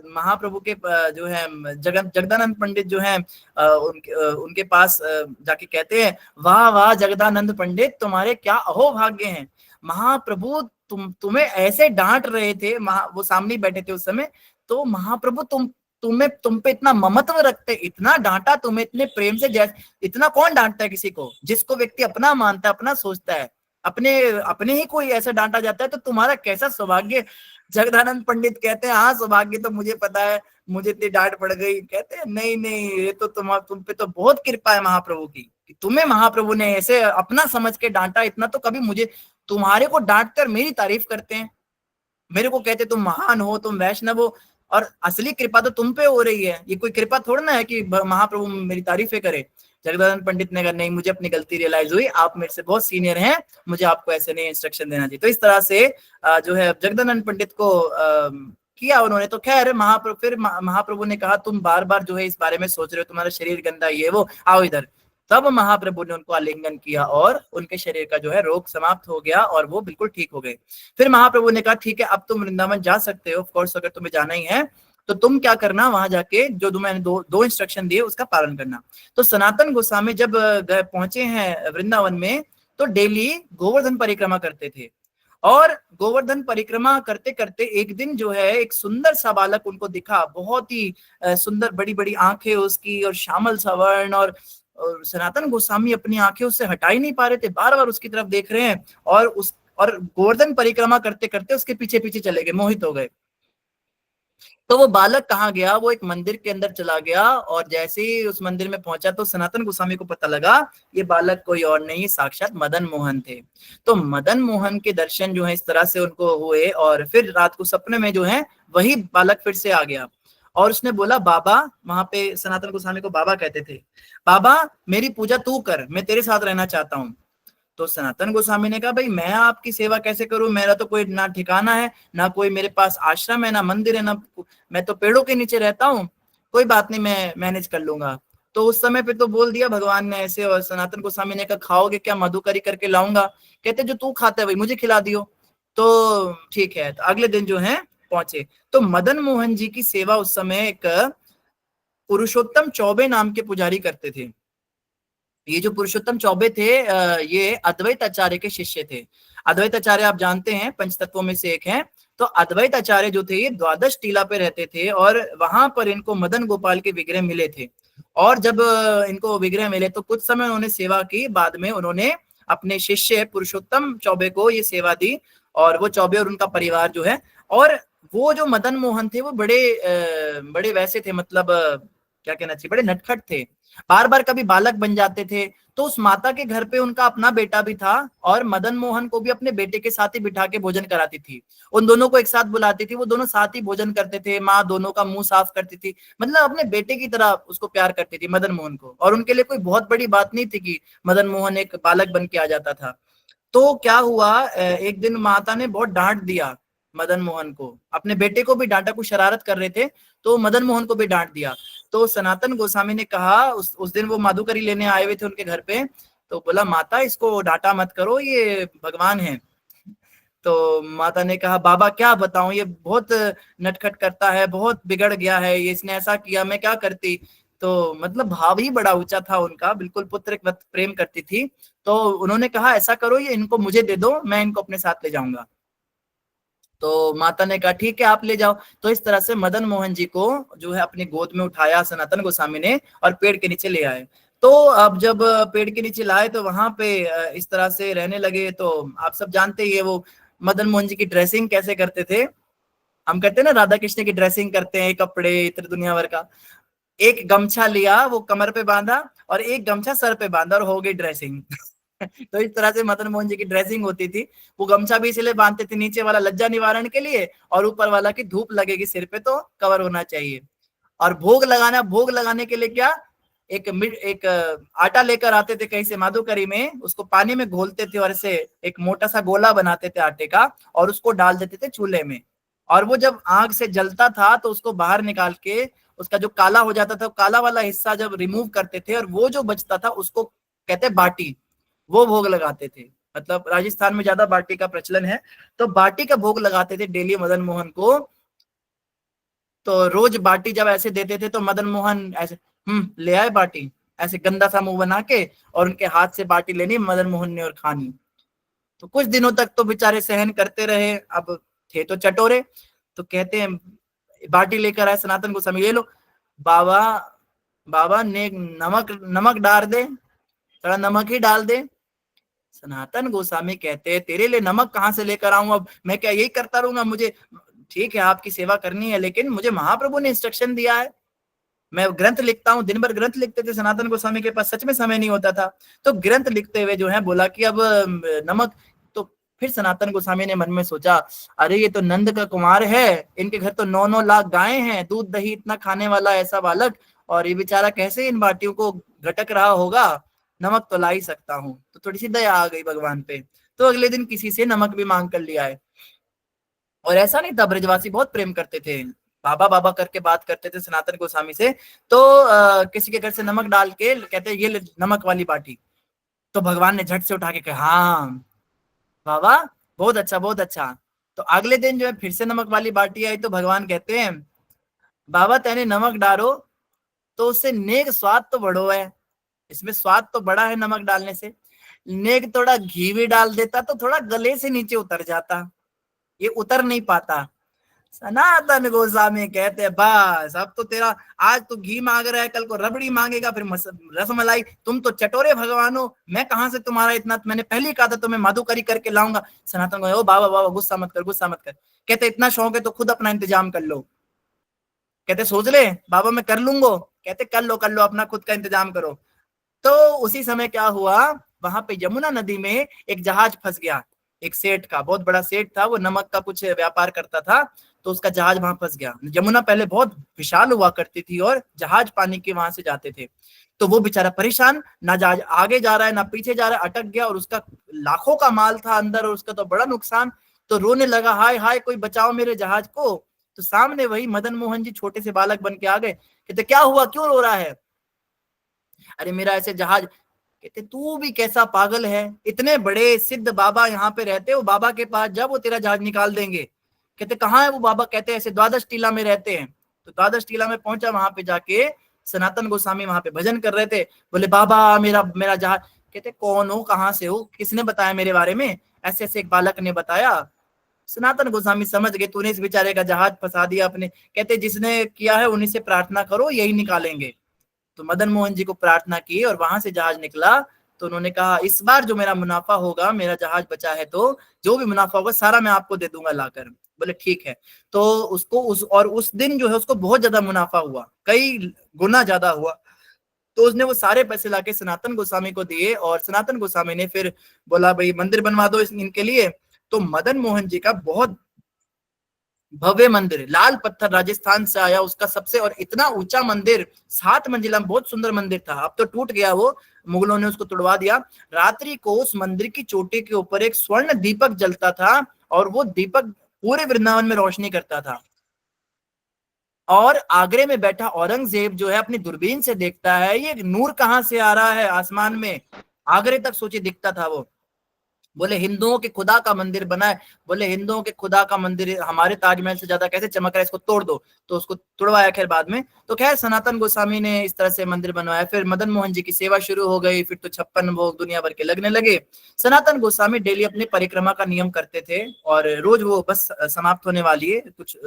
महाप्रभु के जो है जगदानंद पंडित जो है उनके पास जाके कहते हैं, वाह वाह जगदानंद पंडित, तुम्हारे क्या अहोभाग्य हैं। महाप्रभु तुम्हें ऐसे डांट रहे थे, वो सामने बैठे थे उस समय, तो महाप्रभु तुम पे इतना ममत्व रखते, इतना डांटा तुम्हें इतने प्रेम से, जैसे इतना कौन डांटता है किसी को, जिसको व्यक्ति अपना मानता है, अपना सोचता है, अपने अपने ही कोई ऐसा डांटा जाता है, तो तुम्हारा कैसा सौभाग्य। जगदानंद पंडित कहते हैं हाँ सौभाग्य तो मुझे पता है, मुझे इतनी डांट पड़ गई। कहते हैं नहीं नहीं, ये तो तुम पे तो बहुत कृपा है महाप्रभु की, कि तुम्हें महाप्रभु ने ऐसे अपना समझ के डांटा, इतना तो कभी मुझे, तुम्हारे को डांट कर मेरी तारीफ करते हैं, मेरे को कहते तुम महान हो, तुम वैष्णव हो, और असली कृपा तो तुम पे हो रही है, ये कोई कृपा थोड़ा ना है कि महाप्रभु मेरी तारीफें करे। जगदानंद पंडित ने कहा नहीं, मुझे अपनी गलती रियलाइज हुई, आप मेरे से बहुत सीनियर हैं, मुझे आपको ऐसे नहीं इंस्ट्रक्शन देना चाहिए। तो इस तरह से जो है जगदानंद पंडित को किया उन्होंने। तो खैर महाप्रभु ने कहा तुम बार बार जो है इस बारे में सोच रहे हो, तुम्हारा शरीर गंदा, ये वो, आओ इधर। तब महाप्रभु ने उनको आलिंगन किया और उनके शरीर का जो है रोग समाप्त हो गया और वो बिल्कुल ठीक हो गए। फिर महाप्रभु ने कहा ठीक है अब तुम वृंदावन जा सकते हो, ऑफ कोर्स अगर तुम्हें जाना ही है तो तुम क्या करना, वहां जाके जो मैंने दो इंस्ट्रक्शन दिए उसका पालन करना। तो सनातन गोस्वामी जब पहुंचे हैं वृंदावन में, तो डेली गोवर्धन परिक्रमा करते थे, और गोवर्धन परिक्रमा करते करते एक दिन जो है एक सुंदर सा बालक उनको दिखा, बहुत ही सुंदर, बड़ी बड़ी आंखें उसकी और श्यामल सवर्ण, और सनातन गोस्वामी अपनी आंखें उससे हटा ही नहीं पा रहे थे, बार बार उसकी तरफ देख रहे हैं, और गोवर्धन परिक्रमा करते करते उसके पीछे पीछे चले गए, मोहित हो गए। तो वो बालक कहाँ गया, वो एक मंदिर के अंदर चला गया, और जैसे ही उस मंदिर में पहुंचा तो सनातन गोस्वामी को पता लगा ये बालक कोई और नहीं, साक्षात मदन मोहन थे। तो मदन मोहन के दर्शन जो है इस तरह से उनको हुए, और फिर रात को सपने में जो है वही बालक फिर से आ गया, और उसने बोला बाबा, वहां पे सनातन गोस्वामी को बाबा कहते थे, बाबा मेरी पूजा तू कर, मैं तेरे साथ रहना चाहता हूँ। तो सनातन गोस्वामी ने कहा भाई मैं आपकी सेवा कैसे करूं, मेरा तो कोई ना ठिकाना है, ना कोई मेरे पास आश्रम है, ना मंदिर है, ना मैं तो पेड़ों के नीचे रहता हूँ, कोई बात नहीं मैं मैनेज कर लूंगा। तो उस समय पे तो बोल दिया भगवान ने ऐसे, और सनातन गोस्वामी ने कहा खाओगे क्या, मधुकरी करके लाऊंगा। कहते जो तू खाता है भाई मुझे खिला दियो। तो ठीक है, तो अगले दिन जो है पहुंचे, तो मदन मोहन जी की सेवा उस समय एक पुरुषोत्तम चौबे नाम के पुजारी करते थे। ये जो पुरुषोत्तम चौबे थे ये अद्वैत आचार्य के शिष्य थे। अद्वैत आचार्य आप जानते हैं पंच तत्वों में से एक हैं। तो अद्वैत आचार्य जो थे ये द्वादश टीला पे रहते थे, और वहां पर इनको मदन गोपाल के विग्रह मिले थे, और जब इनको विग्रह मिले तो कुछ समय उन्होंने सेवा की, बाद में उन्होंने अपने शिष्य पुरुषोत्तम चौबे को ये सेवा दी, और वो चौबे और उनका परिवार जो है, और वो जो मदन मोहन थे वो बड़े वैसे थे, मतलब क्या कहना चाहिए, बड़े नटखट थे, बार बार कभी बालक बन जाते थे। तो उस माता के घर पे उनका अपना बेटा भी था, और मदन मोहन को भी अपने बेटे के साथ ही बिठा के भोजन कराती थी, उन दोनों को एक साथ बुलाती थी, वो दोनों साथ ही भोजन करते थे, माँ दोनों का मुंह साफ करती थी, मतलब अपने बेटे की तरह उसको प्यार करती थी मदन मोहन को। और उनके लिए कोई बहुत बड़ी बात नहीं थी कि मदन मोहन एक बालक बन के आ जाता था। तो क्या हुआ, एक दिन माता ने बहुत डांट दिया मदन मोहन को, अपने बेटे को भी डांटा, कुछ शरारत कर रहे थे तो मदन मोहन को भी डांट दिया। तो सनातन गोस्वामी ने कहा, उस दिन वो माधुकरी लेने आए हुए थे उनके घर पे, तो बोला माता इसको डांटा मत करो, ये भगवान है। तो माता ने कहा बाबा क्या बताऊं, ये बहुत नटखट करता है, बहुत बिगड़ गया है, ये इसने ऐसा किया, मैं क्या करती। तो मतलब भाव ही बड़ा ऊंचा था उनका, बिल्कुल पुत्र के वक्त प्रेम करती थी। तो उन्होंने कहा ऐसा करो, ये इनको मुझे दे दो, मैं इनको अपने साथ ले जाऊंगा। तो माता ने कहा ठीक है आप ले जाओ। तो इस तरह से मदन मोहन जी को जो है अपनी गोद में उठाया सनातन गोस्वामी ने और पेड़ के नीचे ले आए। तो अब जब पेड़ के नीचे लाए तो वहां पे इस तरह से रहने लगे। तो आप सब जानते ही है वो मदन मोहन जी की ड्रेसिंग कैसे करते थे। हम कहते हैं ना राधा कृष्ण की ड्रेसिंग करते हैं, कपड़े इतने दुनिया भर का। एक गमछा लिया, वो कमर पे बांधा, और एक गमछा सर पे बांधा, और हो गई ड्रेसिंग। तो इस तरह से मदन मोहन जी की ड्रेसिंग होती थी। वो गमछा भी इसलिए बांधते थे, नीचे वाला लज्जा निवारण के लिए, और ऊपर वाला की धूप लगेगी सिर पे तो कवर होना चाहिए। और भोग लगाना, भोग लगाने के लिए क्या, एक आटा लेकर आते थे कहीं से माधुकरी में, उसको पानी में घोलते थे और ऐसे एक मोटा सा गोला बनाते थे आटे का, और उसको डाल देते थे चूल्हे में। और वो जब आग से जलता था तो उसको बाहर निकाल के, उसका जो काला हो जाता था, काला वाला हिस्सा जब रिमूव करते थे, और वो जो बचता था उसको कहते बाटी, वो भोग लगाते थे। मतलब राजस्थान में ज्यादा बाटी का प्रचलन है, तो बाटी का भोग लगाते थे डेली मदन मोहन को। तो रोज बाटी जब ऐसे देते थे तो मदन मोहन ऐसे ले आए बाटी, ऐसे गंदा सा मुंह बना के, और उनके हाथ से बाटी लेनी मदन मोहन ने और खानी। तो कुछ दिनों तक तो बेचारे सहन करते रहे, अब थे तो चटोरे। तो कहते हैं बाटी लेकर आए सनातन गोस्वामी, ये लो बाबा, बाबा ने नमक नमक डाल दे, थोड़ा नमक ही डाल दे। सनातन गोस्वामी कहते हैं तेरे लिए नमक कहाँ से लेकर आऊं, अब मैं क्या यही करता रहूंगा, मुझे ठीक है आपकी सेवा करनी है, लेकिन मुझे महाप्रभु ने इंस्ट्रक्शन दिया है, मैं ग्रंथ लिखता हूँ, दिन भर ग्रंथ लिखते थे सनातन गोस्वामी के पास, सच में समय नहीं होता था। तो ग्रंथ लिखते हुए जो है बोला कि अब नमक। तो फिर सनातन गोस्वामी ने मन में सोचा, अरे ये तो नंद का कुमार है, इनके घर तो 9-9 लाख गायें हैं, दूध दही इतना खाने वाला ऐसा बालक, और ये बेचारा कैसे इन बाटियों को घटक रहा होगा, नमक तो ला ही सकता हूँ। तो थोड़ी सी दया आ गई भगवान पे। तो अगले दिन किसी से नमक भी मांग कर लिया है। और ऐसा नहीं था, ब्रजवासी बहुत प्रेम करते थे, बाबा बाबा करके बात करते थे सनातन गोस्वामी से। तो किसी के घर से नमक डाल के कहते ये ले नमक वाली बाटी। तो भगवान ने झट से उठा के कहा हाँ बाबा, बहुत अच्छा बहुत अच्छा। तो अगले दिन जो है फिर से नमक वाली बाटी आई, तो भगवान कहते हैं बाबा तेने नमक डालो तो उससे नेक स्वाद तो बढ़ो है, इसमें स्वाद तो बड़ा है नमक डालने से। नेक थोड़ा घी भी डाल देता तो थोड़ा गले से नीचे उतर जाता, ये उतर नहीं पाता। सनातन गोस्वामी कहते हैं बस अब तो तेरा, आज तो घी मांग रहा है, कल को रबड़ी मांगेगा, फिर रसमलाई, तुम तो चटोरे भगवान हो, मैं कहां से तुम्हारा इतना, मैंने पहले ही कहा था तुम्हें माधुकरी करके लाऊंगा। सनातन ओ बाबा बाबा गुस्सा मत कर, गुस्सा मत कर। कहते इतना शौक है तो खुद अपना इंतजाम कर लो। कहते सोच ले बाबा मैं कर लूंगा, कहते कर लो अपना खुद का इंतजाम करो। तो उसी समय क्या हुआ, वहां पे यमुना नदी में एक जहाज फंस गया, एक सेठ का, बहुत बड़ा सेठ था, वो नमक का कुछ व्यापार करता था। तो उसका जहाज वहां फंस गया। यमुना पहले बहुत विशाल हुआ करती थी और जहाज पानी के वहां से जाते थे। तो वो बेचारा परेशान, ना जहाज आगे जा रहा है ना पीछे जा रहा है, अटक गया, और उसका लाखों का माल था अंदर, और उसका तो बड़ा नुकसान। तो रोने लगा, हाय हाय कोई बचाओ मेरे जहाज को। तो सामने वही मदन मोहन जी छोटे से बालक बन के आ गए। कहते क्या हुआ, क्यों रो रहा है। अरे मेरा ऐसे जहाज। कहते तू भी कैसा पागल है, इतने बड़े सिद्ध बाबा यहाँ पे रहते हो, बाबा के पास जब वो तेरा जहाज निकाल देंगे। कहते कहाँ है वो बाबा, कहते ऐसे द्वादश टीला में रहते हैं। तो द्वादश टीला में पहुंचा, वहां पे जाके सनातन गोस्वामी वहां पे भजन कर रहे थे। बोले बाबा मेरा मेरा जहाज। कहते कौन हो, कहाँ से हो, किसने बताया मेरे बारे में। ऐसे ऐसे एक बालक ने बताया। सनातन गोस्वामी समझ गए, तूने इस बेचारे का जहाज फंसा दिया अपने। कहते जिसने किया है उन्हीं से प्रार्थना करो, यही निकालेंगे। तो मदन मोहन जी को प्रार्थना की और वहां से जहाज निकला। तो उन्होंने कहा इस बार जो मेरा मुनाफा होगा, मेरा जहाज बचा है तो जो भी मुनाफा होगा सारा मैं आपको दे दूंगा लाकर। बोले ठीक है। तो उसको उस दिन जो है उसको बहुत ज्यादा मुनाफा हुआ, कई गुना ज्यादा हुआ। तो उसने वो सारे पैसे लाके सनातन गोस्वामी को दिए, और सनातन गोस्वामी ने फिर बोला भाई मंदिर बनवा दो इनके लिए। तो मदन मोहन जी का बहुत भव्य मंदिर, लाल पत्थर राजस्थान से आया उसका सबसे, और इतना ऊंचा मंदिर, 7 मंजिला, बहुत सुंदर मंदिर था। अब तो टूट गया वो, मुगलों ने उसको तुड़वा दिया। रात्रि को उस मंदिर की चोटी के ऊपर एक स्वर्ण दीपक जलता था और वो दीपक पूरे वृंदावन में रोशनी करता था। और आगरे में बैठा औरंगजेब जो है अपनी दूरबीन से देखता है ये नूर कहां से आ रहा है आसमान में, आगरे तक सोचिए दिखता था वो। बोले हिंदुओं के खुदा का मंदिर बना है, बोले हिंदुओं के खुदा का मंदिर हमारे ताजमहल से ज्यादा कैसे चमक रहा है, इसको तोड़ दो। तो उसको तुड़वाया खैर बाद में। तो खैर सनातन गोस्वामी ने इस तरह से मंदिर बनवाया। फिर मदन मोहन जी की सेवा शुरू हो गई, फिर तो 56 भोग दुनिया भर के लगने लगे। सनातन गोस्वामी डेली अपनी परिक्रमा का नियम करते थे, और रोज वो बस समाप्त होने वाली है, कुछ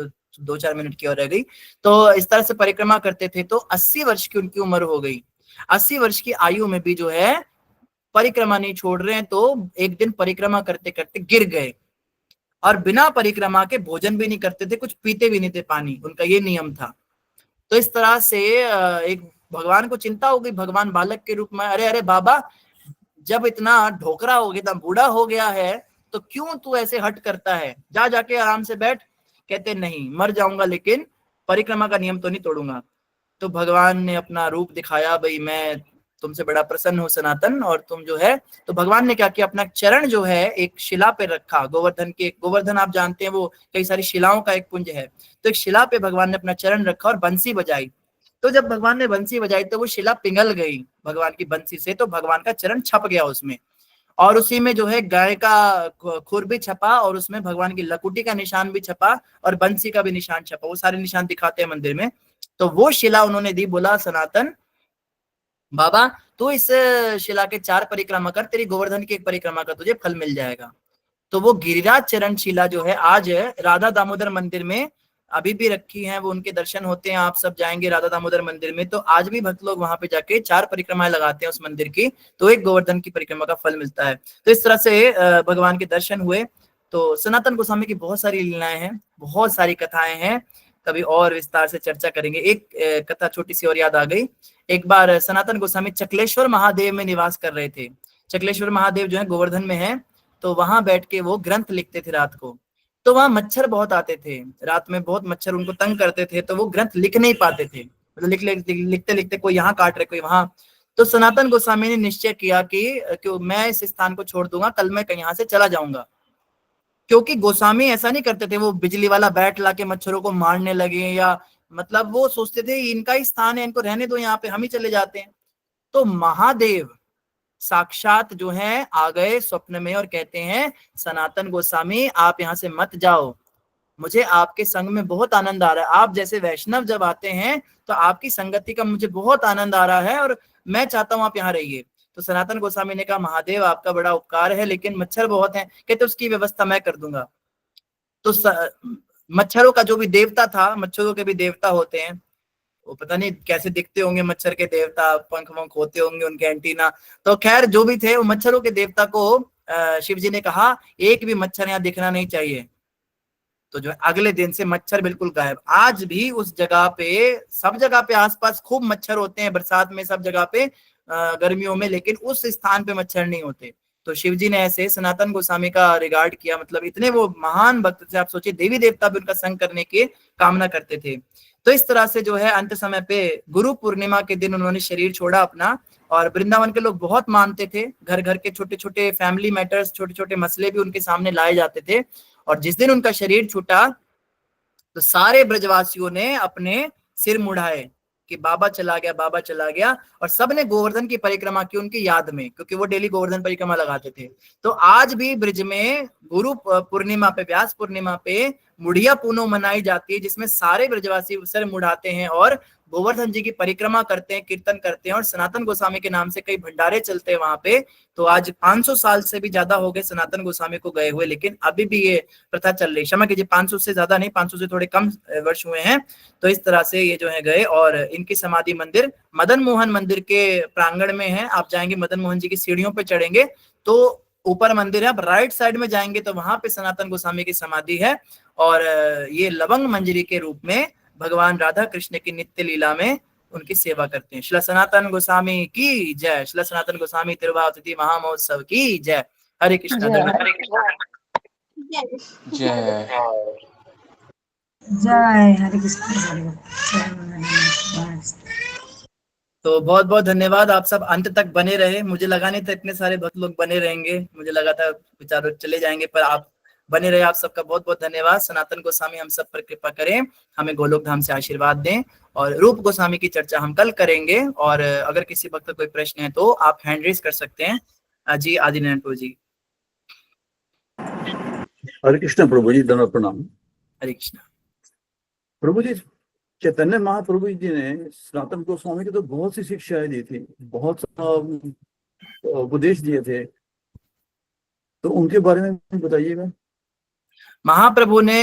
2-4 मिनट की और रह गई। तो इस तरह से परिक्रमा करते थे। तो 80 वर्ष की उनकी उम्र हो गई। 80 वर्ष की आयु में भी जो है परिक्रमा नहीं छोड़ रहे हैं। तो एक दिन परिक्रमा करते करते गिर गए, और बिना परिक्रमा के भोजन भी नहीं करते थे, कुछ पीते भी नहीं थे पानी, उनका ये नियम था। तो इस तरह से एक भगवान को चिंता हो गई, भगवान बालक के रूप में, अरे अरे बाबा, जब इतना ढोकरा हो गया, इतना बूढ़ा हो गया है, तो क्यों तू ऐसे हट करता है, जा जाके आराम से बैठ। कहते नहीं, मर जाऊंगा लेकिन परिक्रमा का नियम तो नहीं तोड़ूंगा। तो भगवान ने अपना रूप दिखाया, भाई मैं तुमसे बड़ा प्रसन्न हूँ सनातन, और तुम जो है, तो भगवान ने क्या किया, अपना चरण जो है एक शिला पे रखा, गोवर्धन के, गोवर्धन आप जानते हैं वो कई सारी शिलाओं का एक पुंज है। तो एक शिला पे भगवान ने अपना चरण रखा और बंसी बजाई। तो जब भगवान ने बंसी बजाई तो वो शिला पिघल गई भगवान की बंसी से, तो भगवान का चरण छप गया उसमें। और उसी में जो है गाय का खुर भी छपा, और उसमें भगवान की लकुटी का निशान भी छपा, और बंसी का भी निशान छपा। वो सारे निशान दिखाते हैं मंदिर में। तो वो शिला उन्होंने दी, बोला सनातन बाबा तू इस शिला के 4 परिक्रमा कर, तेरी गोवर्धन की 1 परिक्रमा का तुझे फल मिल जाएगा। तो वो गिरिराज चरण शिला जो है आज राधा दामोदर मंदिर में अभी भी रखी है, वो उनके दर्शन होते हैं। आप सब जाएंगे राधा दामोदर मंदिर में तो आज भी भक्त लोग वहां पे जाके 4 परिक्रमाएं लगाते हैं उस मंदिर की, तो एक गोवर्धन की परिक्रमा का फल मिलता है। तो इस तरह से भगवान के दर्शन हुए। तो सनातन गोस्वामी की बहुत सारी लीलाएं हैं, बहुत सारी कथाएं हैं, कभी और विस्तार से चर्चा करेंगे। एक कथा छोटी सी और याद आ गई। एक बार सनातन गोस्वामी चकलेश्वर महादेव में निवास कर रहे थे। चकलेश्वर महादेव जो है गोवर्धन में है। तो वहां बैठ के वो ग्रंथ लिखते थे रात को। तो वहां मच्छर बहुत आते थे, रात में बहुत मच्छर उनको तंग करते थे, तो वो ग्रंथ लिख नहीं पाते थे, मतलब लिखते लिखते कोई यहाँ काट रहे कोई वहां। तो सनातन गोस्वामी ने निश्चय किया कि मैं इस स्थान को छोड़ दूंगा, कल मैं यहाँ से चला जाऊंगा। क्योंकि गोस्वामी ऐसा नहीं करते थे वो बिजली वाला बैट लाके मच्छरों को मारने लगे, या मतलब वो सोचते थे इनका ही स्थान है, इनको रहने दो यहाँ पे, हम ही चले जाते हैं। तो महादेव साक्षात जो है आ गए स्वप्न में और कहते हैं सनातन गोस्वामी आप यहाँ से मत जाओ, मुझे आपके संग में बहुत आनंद आ रहा है। आप जैसे वैष्णव जब आते हैं तो आपकी संगति का मुझे बहुत आनंद आ रहा है, और मैं चाहता हूं आप यहाँ रहिए। तो सनातन गोस्वामी ने कहा महादेव आपका बड़ा उपकार है, लेकिन मच्छर बहुत हैं। कहते उसकी व्यवस्था मैं कर दूंगा। तो मच्छरों का जो भी देवता था, मच्छरों के भी देवता होते हैं, वो पता नहीं कैसे दिखते होंगे मच्छर के देवता, पंख वंख होते होंगे उनके एंटीना। तो खैर जो भी थे वो मच्छरों के देवता को शिव जी ने कहा एक भी मच्छर यहाँ दिखना नहीं चाहिए। तो जो अगले दिन से मच्छर बिल्कुल गायब। आज भी उस जगह पे, सब जगह पे आसपास खूब मच्छर होते हैं, बरसात में सब जगह पे, गर्मियों में, लेकिन उस स्थान पे मच्छर नहीं होते। तो शिव जी ने ऐसे सनातन गोस्वामी का रिगार्ड किया, मतलब इतने वो महान भक्त थे। आप सोचिए देवी देवता भी उनका संग करने की कामना करते थे। तो इस तरह से जो है अंत समय पे गुरु पूर्णिमा के दिन उन्होंने शरीर छोड़ा अपना। और वृंदावन के लोग बहुत मानते थे, घर घर के छोटे छोटे फैमिली मैटर्स, छोटे छोटे मसले भी उनके सामने लाए जाते थे। और जिस दिन उनका शरीर छूटा तो सारे ब्रजवासियों ने अपने सिर मुड़ाए कि बाबा चला गया, बाबा चला गया। और सबने गोवर्धन की परिक्रमा की उनकी याद में, क्योंकि वो डेली गोवर्धन परिक्रमा लगाते थे। तो आज भी ब्रज में गुरु पूर्णिमा पे, व्यास पूर्णिमा पे मुड़िया पूनो मनाई जाती है, जिसमें सारे ब्रजवासी सिर मुड़ाते हैं और गोवर्धन जी की परिक्रमा करते हैं, कीर्तन करते हैं। और सनातन गोस्वामी के नाम से कई भंडारे चलते हैं वहां पे। तो आज 500 साल से भी ज्यादा हो गए सनातन गोस्वामी को गए हुए, लेकिन अभी भी ये प्रथा चल रही। क्षमा कीजिए, 500 से ज्यादा नहीं, 500 से थोड़े कम वर्ष हुए हैं। तो इस तरह से ये जो है गए। और इनकी समाधि मंदिर मदन मोहन मंदिर के प्रांगण में है। आप जाएंगे मदन मोहन जी की सीढ़ियों पे चढ़ेंगे तो ऊपर मंदिर है। आप राइट साइड में जाएंगे तो वहां पे सनातन गोस्वामी की समाधि है। और ये लवंग मंजरी के रूप में भगवान राधा कृष्ण की नित्य लीला में उनकी सेवा करते हैं। श्री सनातन गोस्वामी की जय। श्री सनातन गोस्वामी तिरुभाव तिथि महामहोत्सव की जय। हरे कृष्ण। जय। जय हरे कृष्ण हरे कृष्ण। तो बहुत बहुत धन्यवाद, आप सब अंत तक बने रहे। मुझे लगा नहीं था इतने सारे भक्त लोग बने रहेंगे, मुझे लगा था विचारों चले जाएंगे, पर आप बने रहे। आप सबका बहुत बहुत धन्यवाद। सनातन गोस्वामी हम सब पर कृपा करें, हमें गोलोक धाम से आशीर्वाद दें। और रूप गोस्वामी की चर्चा हम कल करेंगे। और अगर किसी भक्त का कोई प्रश्न है तो आप हैंड रेज कर सकते हैं। जी आदिनारायण प्रभु जी। हरे कृष्ण प्रभु जी, दंडवत प्रणाम। हरे कृष्ण। प्रभु जी, चैतन्य महाप्रभु जी ने सनातन गोस्वामी की तो बहुत सी शिक्षाएं दी थी, बहुत सा उपदेश दिए थे, तो उनके बारे में बताइएगा। महाप्रभु ने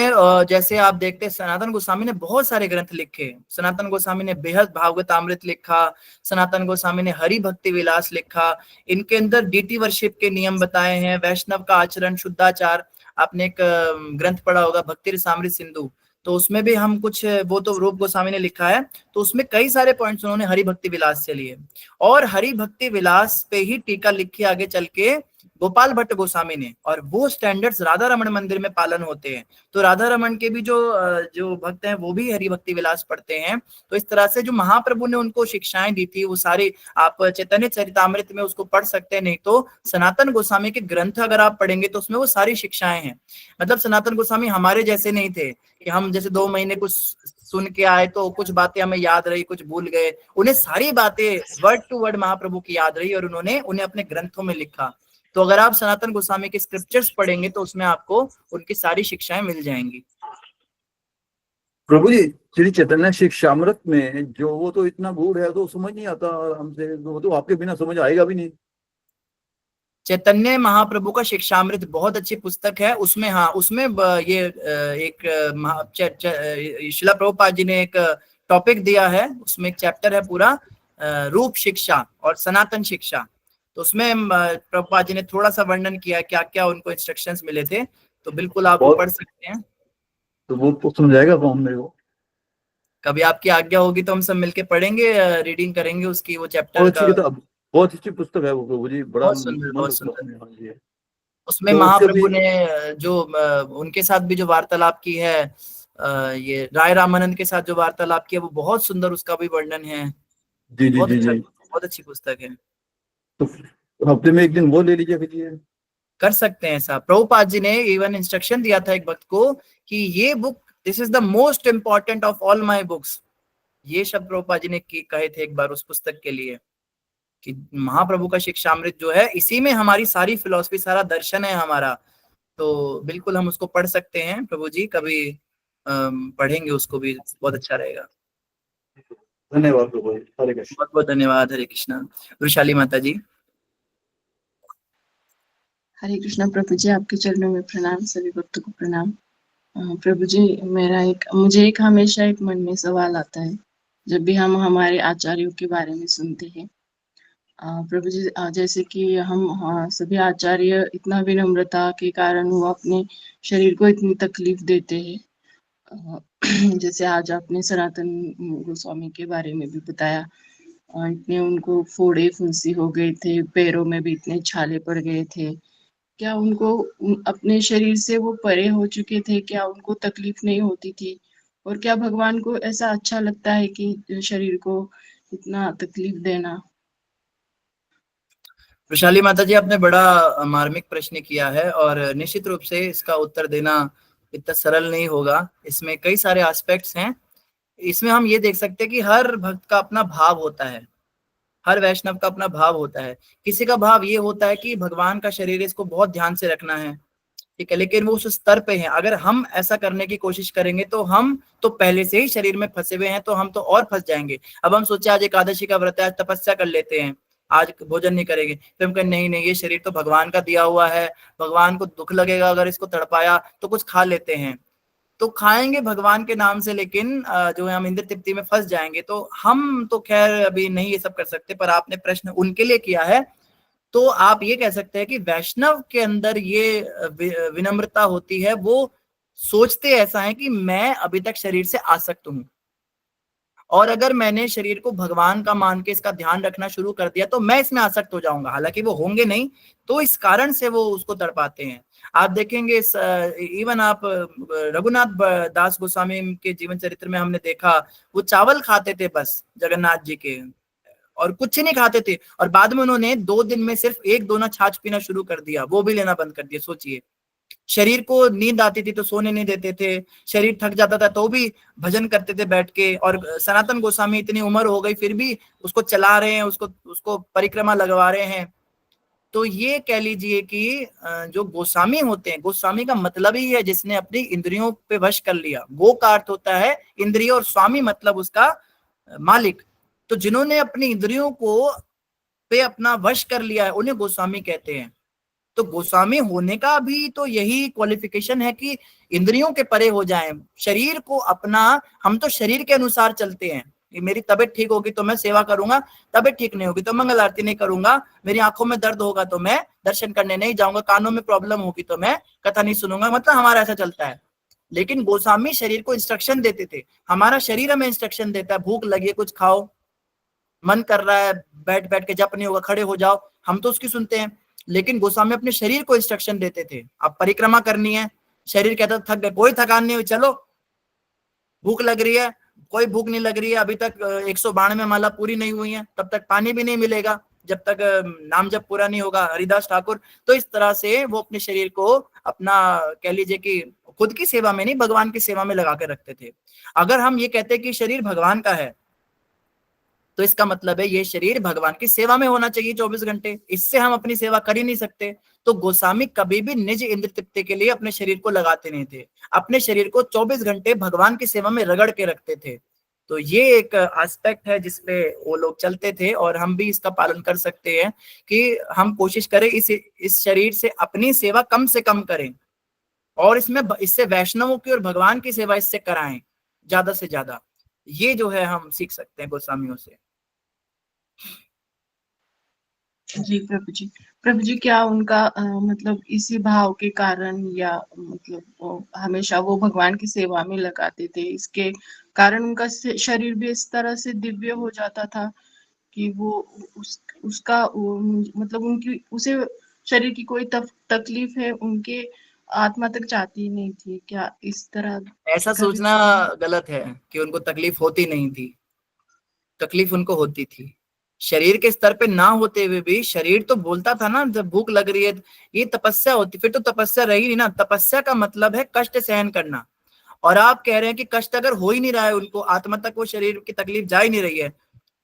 जैसे आप देखते हैं, सनातन गोस्वामी ने बहुत सारे ग्रंथ लिखे। सनातन गोस्वामी ने बेहद भागवतामृत लिखा, सनातन गोस्वामी ने हरि भक्ति विलास लिखा। इनके अंदर डीटी वर्शिप के नियम बताए हैं, वैष्णव का आचरण, शुद्धाचार। आपने एक ग्रंथ पढ़ा होगा भक्ति रसामृत सिंधु, तो उसमें भी हम कुछ, वो तो रूप गोस्वामी ने लिखा है, तो उसमें कई सारे पॉइंट्स उन्होंने हरि भक्ति विलास से लिए। और हरि भक्ति विलास पे ही टीका लिखी आगे चल के गोपाल भट्ट गोस्वामी ने, और वो स्टैंडर्ड्स राधा रमन मंदिर में पालन होते हैं। तो राधा रमन के भी जो भक्त हैं वो भी हरि भक्ति विलास पढ़ते हैं। तो इस तरह से जो महाप्रभु ने उनको शिक्षाएं दी थी वो सारी आप चैतन्य चरितामृत में उसको पढ़ सकते हैं, नहीं तो सनातन गोस्वामी के ग्रंथ अगर आप पढ़ेंगे तो उसमें वो सारी शिक्षाएं हैं। मतलब सनातन गोस्वामी हमारे जैसे नहीं थे कि हम जैसे 2 महीने कुछ सुन के आए तो कुछ बातें हमें याद रही, कुछ भूल गए। उन्हें सारी बातें वर्ड टू वर्ड महाप्रभु की याद रही और उन्होंने उन्हें अपने ग्रंथों में लिखा। तो अगर आप सनातन गोस्वामी के स्क्रिप्चर्स पढ़ेंगे तो उसमें आपको उनकी सारी शिक्षाएं मिल जाएंगी। प्रभु जी, श्री चैतन्य शिक्षामृत में जो वो तो इतना गूढ़ है तो समझ नहीं आता हमसे, वो तो आपके बिना समझ आएगा भी नहीं। चैतन्य महाप्रभु का शिक्षामृत बहुत अच्छी पुस्तक है। उसमें हाँ, उसमें ये एक शिला प्रभुपाद जी ने एक टॉपिक दिया है, उसमें एक चैप्टर है पूरा रूप शिक्षा और सनातन शिक्षा। तो उसमें प्रभुपाद जी ने थोड़ा सा वर्णन किया है क्या क्या उनको इंस्ट्रक्शंस मिले थे। तो बिल्कुल आप वो बहुत, पढ़ सकते हैं। तो वो तो समझाएगा कौन मेरे को? कभी आपकी आज्ञा होगी तो हम सब मिलके पढ़ेंगे, रीडिंग करेंगे उसकी, वो चैप्टर बहुत अच्छी का। किताब, बहुत अच्छी पुस्तक है वो प्रभु जी, बड़ा बहुत सुंदर, मन बहुत लगता सुंदर। है। हाँ जी। उसमें तो उसके भी, महाप्रभु ने जो उनके साथ भी जो वार्तालाप की है, ये राय रामानंद के साथ जो वार्तालाप किया, वो बहुत सुंदर, उसका भी वर्णन है। जी जी बहुत जी अच्छा, जी, बहुत अच्छी पुस्तक है। तो हफ्ते में एक दिन वो ले लीजिए फिर ये। कर सकते हैं ऐसा। प्रभुपाद जी ने इवन इंस्ट्रक्शन दिया था एक भक्त को कि ये book, this is the most important of all my books. ये शब्द प्रभुपाद जी ने कहे थे एक बार उस पुस्तक के लिए, कि महाप्रभु का शिक्षामृत जो है, इसी में हमारी सारी फिलॉसफी, सारा दर्शन है हमारा। तो बिल्कुल हम उसको पढ़ सकते हैं प्रभु जी, कभी पढ़ेंगे उसको भी, बहुत अच्छा रहेगा। धन्यवाद प्रभु जी, हरे कृष्ण। बहुत बहुत धन्यवाद। हरे कृष्णा। वृषाली माता जी। हरे कृष्णा प्रभु जी, आपके चरणों में प्रणाम, सभी भक्तों को प्रणाम। प्रभु जी, मुझे एक हमेशा एक मन में सवाल आता है जब भी हम हमारे आचार्यों के बारे में सुनते हैं। प्रभु जी, जैसे कि हम सभी आचार्य इतना विनम्रता के कारण वो अपने शरीर को इतनी तकलीफ देते हैं। जैसे आज आपने सनातन गोस्वामी के बारे में भी बताया, इतने उनको फोड़े फुंसी हो गए थे, पैरों में भी इतने छाले पड़ गए थे। क्या उनको अपने शरीर से वो परे हो चुके थे? क्या उनको तकलीफ नहीं होती थी? और क्या भगवान को ऐसा अच्छा लगता है कि शरीर को इतना तकलीफ देना? वृषाली माता जी, आपने बड़ा मार्मिक प्रश्न किया है, और निश्चित रूप से इसका उत्तर देना इतना सरल नहीं होगा। इसमें कई सारे एस्पेक्ट्स हैं। इसमें हम ये देख सकते हैं कि हर भक्त का अपना भाव होता है, हर वैष्णव का अपना भाव होता है। किसी का भाव ये होता है कि भगवान का शरीर, इसको बहुत ध्यान से रखना है, ठीक है, लेकिन वो उस स्तर पे है। अगर हम ऐसा करने की कोशिश करेंगे तो हम तो पहले से ही शरीर में फंसे हुए हैं, तो हम तो और फंस जाएंगे। अब हम सोचे आज एकादशी का व्रत है, आज तपस्या कर लेते हैं, आज भोजन नहीं करेंगे, फिर हम कहें नहीं नहीं, ये शरीर तो भगवान का दिया हुआ है, भगवान को दुख लगेगा अगर इसको तड़पाया, तो कुछ खा लेते हैं। तो खाएंगे भगवान के नाम से, लेकिन जो है हम इंद्र तृप्ति में फंस जाएंगे। तो हम तो खैर अभी नहीं ये सब कर सकते, पर आपने प्रश्न उनके लिए किया है। तो आप ये कह सकते हैं कि वैष्णव के अंदर ये विनम्रता होती है, वो सोचते ऐसा है कि मैं अभी तक शरीर से आसक्त हूं, और अगर मैंने शरीर को भगवान का मान के इसका ध्यान रखना शुरू कर दिया तो मैं इसमें आसक्त हो जाऊंगा, हालांकि वो होंगे नहीं, तो इस कारण से वो उसको तड़पाते हैं। आप देखेंगे इवन आप रघुनाथ दास गोस्वामी के जीवन चरित्र में हमने देखा, वो चावल खाते थे बस जगन्नाथ जी के, और कुछ नहीं खाते थे, और बाद में उन्होंने 2 दिन में सिर्फ 1 दोना छाछ पीना शुरू कर दिया, वो भी लेना बंद कर दिया। सोचिए, शरीर को नींद आती थी तो सोने नहीं देते थे, शरीर थक जाता था तो भी भजन करते थे बैठ के, और सनातन गोस्वामी इतनी उम्र हो गई फिर भी उसको चला रहे हैं, उसको परिक्रमा लगवा रहे हैं। तो ये कह लीजिए कि जो गोस्वामी होते हैं, गोस्वामी का मतलब ही है जिसने अपनी इंद्रियों पे वश कर लिया। गो का अर्थ होता है इंद्रिय, और स्वामी मतलब उसका मालिक। तो जिन्होंने अपनी इंद्रियों को पे अपना वश कर लिया है उन्हें गोस्वामी कहते हैं। तो गोस्वामी होने का भी तो यही क्वालिफिकेशन है कि इंद्रियों के परे हो जाएं, शरीर को अपना, हम तो शरीर के अनुसार चलते हैं। मेरी तबीयत ठीक होगी तो मैं सेवा करूंगा, तबीयत ठीक नहीं होगी तो मंगल आरती नहीं करूंगा, मेरी आंखों में दर्द होगा तो मैं दर्शन करने नहीं जाऊंगा, कानों में प्रॉब्लम होगी तो मैं कथा नहीं सुनूंगा, मतलब हमारा ऐसा चलता है। लेकिन गोस्वामी शरीर को इंस्ट्रक्शन देते थे, हमारा शरीर हमें इंस्ट्रक्शन देता है, भूख लगी है कुछ खाओ, मन कर रहा है बैठ बैठ के जप नहीं होगा खड़े हो जाओ, हम तो उसकी सुनते हैं। लेकिन गोस्वामी अपने शरीर को इंस्ट्रक्शन देते थे, अब परिक्रमा करनी है, शरीर कहता थक गए, कोई थकान नहीं हुई, चलो। भूख लग रही है, कोई भूख नहीं लग रही है, अभी तक 192 माला पूरी नहीं हुई है, तब तक पानी भी नहीं मिलेगा जब तक नाम जप पूरा नहीं होगा, हरिदास ठाकुर। तो इस तरह से वो अपने शरीर को अपना, कह लीजिए कि खुद की सेवा में नहीं, भगवान की सेवा में लगा के रखते थे। अगर हम ये कहते हैं कि शरीर भगवान का है, तो इसका मतलब है ये शरीर भगवान की सेवा में होना चाहिए 24 घंटे, इससे हम अपनी सेवा कर ही नहीं सकते। तो गोस्वामी कभी भी निज इंद्र तृप्ति के लिए अपने शरीर को लगाते नहीं थे, अपने शरीर को 24 घंटे भगवान की सेवा में रगड़ के रखते थे। तो ये एक एस्पेक्ट है जिसपे वो लोग चलते थे, और हम भी इसका पालन कर सकते हैं कि हम कोशिश करें इस शरीर से अपनी सेवा कम से कम करें, और इससे वैष्णवों की और भगवान की सेवा इससे कराएं ज्यादा से ज्यादा। ये जो है हम सीख सकते हैं गोस्वामियों से। जी प्रभु जी, प्रभु जी क्या उनका मतलब इसी भाव के कारण, या मतलब हमेशा वो भगवान की सेवा में लगाते थे, इसके कारण उनका शरीर भी इस तरह से दिव्य हो जाता था कि वो उसका मतलब उनकी उसे शरीर की कोई तकलीफ है उनके आत्मा तक जाती नहीं थी क्या? इस तरह ऐसा सोचना गलत है कि उनको तकलीफ होती नहीं थी, तकलीफ उनको होती थी। शरीर के स्तर पे ना होते हुए भी शरीर तो बोलता था ना, जब भूख लग रही है ये तपस्या होती, फिर तो तपस्या रही नहीं ना। तपस्या का मतलब है कष्ट सहन करना, और आप कह रहे हैं कि कष्ट अगर हो ही नहीं रहा है, उनको आत्मा तक वो शरीर की तकलीफ जा ही नहीं रही है,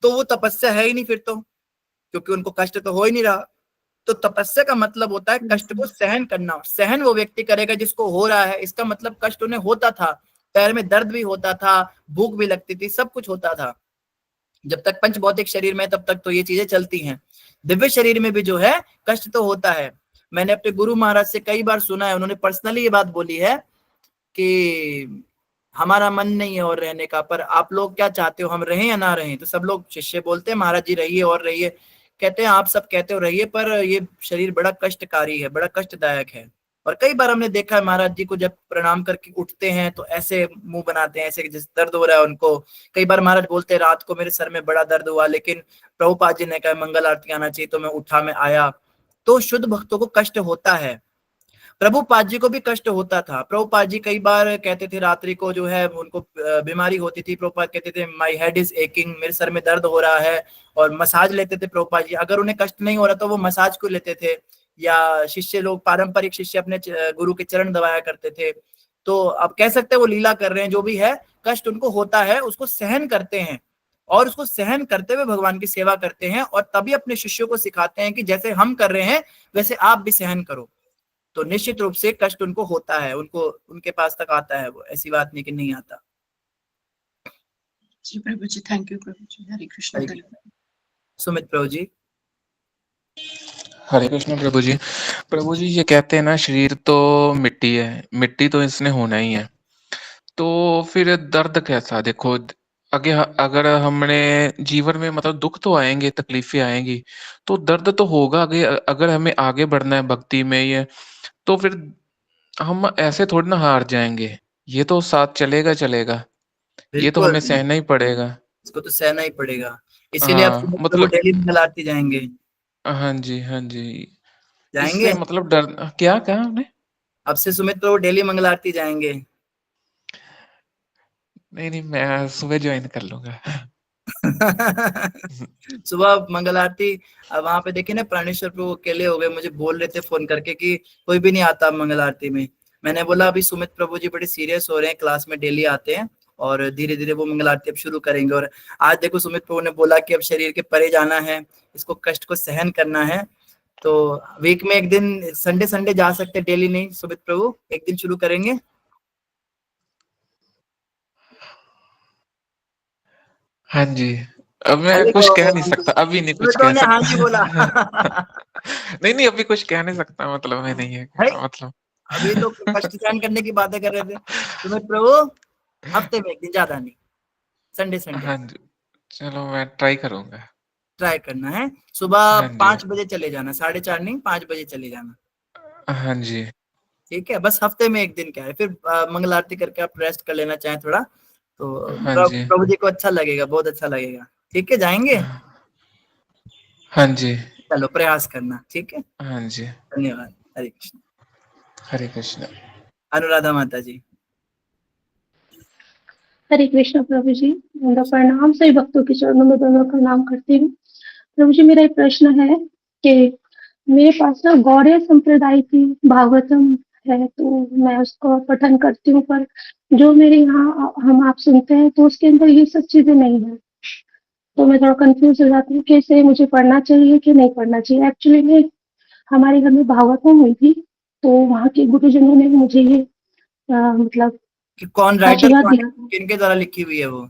तो वो तपस्या है ही नहीं फिर तो, क्योंकि उनको कष्ट तो हो ही नहीं रहा। तो तपस्या का मतलब होता है कष्ट को सहन करना। सहन वो व्यक्ति करेगा जिसको हो रहा है, इसका मतलब कष्ट उन्हें होता था, पैर में दर्द भी होता था, भूख भी लगती थी, सब कुछ होता था। जब तक पंच भौतिक शरीर में तब तक तो ये चीजें चलती हैं। दिव्य शरीर में भी जो है कष्ट तो होता है। मैंने अपने गुरु महाराज से कई बार सुना है, उन्होंने पर्सनली ये बात बोली है कि हमारा मन नहीं है और रहने का, पर आप लोग क्या चाहते हो हम रहें या ना रहें? तो सब लोग शिष्य बोलते हैं महाराज जी रहिए और रहिए। कहते हैं आप सब कहते हो रहिए, पर ये शरीर बड़ा कष्टकारी है, बड़ा कष्टदायक है। और कई बार हमने देखा है महाराज जी को जब प्रणाम करके उठते हैं तो ऐसे मुंह बनाते हैं, ऐसे कि जिस दर्द हो रहा है उनको। कई बार महाराज बोलते हैं रात को मेरे सर में बड़ा दर्द हुआ, लेकिन प्रभुपाद जी ने कहा मंगल आरती आना चाहिए तो मैं उठा, मैं आया। तो शुद्ध भक्तों को कष्ट होता है। प्रभुपाद जी को भी कष्ट होता था। प्रभुपाद जी कई बार कहते थे रात्रि को जो है उनको बीमारी होती थी, प्रभुपाद कहते थे माय हेड इज एकिंग, मेरे सर में दर्द हो रहा है, और मसाज लेते थे प्रभुपाद जी। अगर उन्हें कष्ट नहीं हो रहा तो वो मसाज को लेते थे, या शिष्य लोग, पारंपरिक शिष्य अपने गुरु के चरण दबाया करते थे। तो अब कह सकते हैं वो लीला कर रहे हैं, जो भी है कष्ट उनको होता है, उसको सहन करते हैं, और उसको सहन करते हुए भगवान की सेवा करते हैं, और तभी अपने शिष्यों को सिखाते हैं कि जैसे हम कर रहे हैं वैसे आप भी सहन करो। तो निश्चित रूप से कष्ट उनको होता है, उनको उनके पास तक आता है, वो ऐसी बात नहीं कि नहीं आता। जी प्रभु जी, थैंक यू प्रभु जी, हरे कृष्ण। सुमित प्रभु जी। हरे कृष्ण प्रभु जी। प्रभु जी ये कहते हैं ना शरीर तो मिट्टी है, मिट्टी तो इसने होना ही है, तो फिर दर्द कैसा? देखो आगे अगर हमने जीवन में मतलब दुख तो आएंगे, तकलीफें आएंगी, तो दर्द तो होगा आगे। अगर हमें आगे बढ़ना है भक्ति में ये, तो फिर हम ऐसे थोड़ी ना हार जाएंगे, ये तो साथ चलेगा चलेगा, ये तो हमें बिल्कुल सहना ही पड़ेगा। इसको तो सहना ही पड़ेगा। इसीलिए आप हाँ सुमित प्रभु मतलब, डेली मंगल आरती जाएंगे। हाँ जी, हाँ जी, इससे जाएंगे मतलब डर, क्या कहा आपने? अब से सुमित प्रभु डेली मंगल आरती जाएंगे। नहीं नहीं, मैं सुबह ज्वाइन कर लूंगा। सुबह मंगल आरती। अब वहां पे देखिए ना, प्राणेश्वर प्रभु अकेले हो गए, मुझे बोल रहे थे फोन करके कि कोई भी नहीं आता मंगल आरती में। मैंने बोला अभी सुमित प्रभु जी बड़े सीरियस हो रहे हैं, क्लास में डेली आते हैं और धीरे धीरे वो मंगल आरती अब शुरू करेंगे। और आज देखो सुमित प्रभु ने बोला कि अब शरीर के परे जाना है, इसको कष्ट को सहन करना है। तो वीक में एक दिन संडे संडे जा सकते, डेली नहीं सुमित प्रभु, एक दिन शुरू करेंगे। हाँ जी, अब मैं अरे कुछ कह नहीं सकता, अभी नहीं कुछ सुमित प्रभु कह ने हाँ जी बोला। सकता। नहीं नहीं, अभी कुछ कह नहीं सकता, मतलब मैं नहीं है है, मतलब। अभी तो कष्ट सहन करने की बातें कर रहे थे सुमित प्रभु। हफ्ते में एक दिन, ज्यादा नहीं, संडे संडे हाँ जी, चलो मैं ट्राई करूंगा। ट्राई करना है। सुबह हाँ जी, 5 बजे चले जाना, 4:30 नहीं, 5 बजे चले जाना। हाँ जी, ठीक है, बस हफ्ते में एक दिन क्या है, फिर मंगल आरती करके आप रेस्ट कर लेना चाहें थोड़ा, तो हाँ जी, प्रभु जी को अच्छा लगेगा, बहुत अच्छा लगेगा। ठीक है, जाएंगे। हाँ जी, चलो प्रयास करना, ठीक है। हाँ जी। धन्यवाद। हरे कृष्ण। हरे कृष्ण। अनुराधा माता जी। हरे कृष्ण प्रभु जी। मेरा प्रणाम सभी भक्तों के चरणों में दोनों प्रणाम करती हूँ। प्रभु जी, मेरा एक प्रश्न है कि मेरे पास ना गौड़ीय संप्रदाय की भागवतम है, तो मैं उसको पठन करती हूँ, पर जो मेरे यहाँ हम आप सुनते हैं तो उसके अंदर ये सब चीजें नहीं है। तो मैं थोड़ा कंफ्यूज हो जाती हूँ कि इसे मुझे पढ़ना चाहिए कि नहीं पढ़ना चाहिए। एक्चुअली में हमारे घर में भागवतम हुई थी, तो वहाँ के गुरुजनों ने मुझे ये मतलब कि कौन राइटर, आशीर्वाद कौन दिया था। किनके द्वारा लिखी हुई है वो?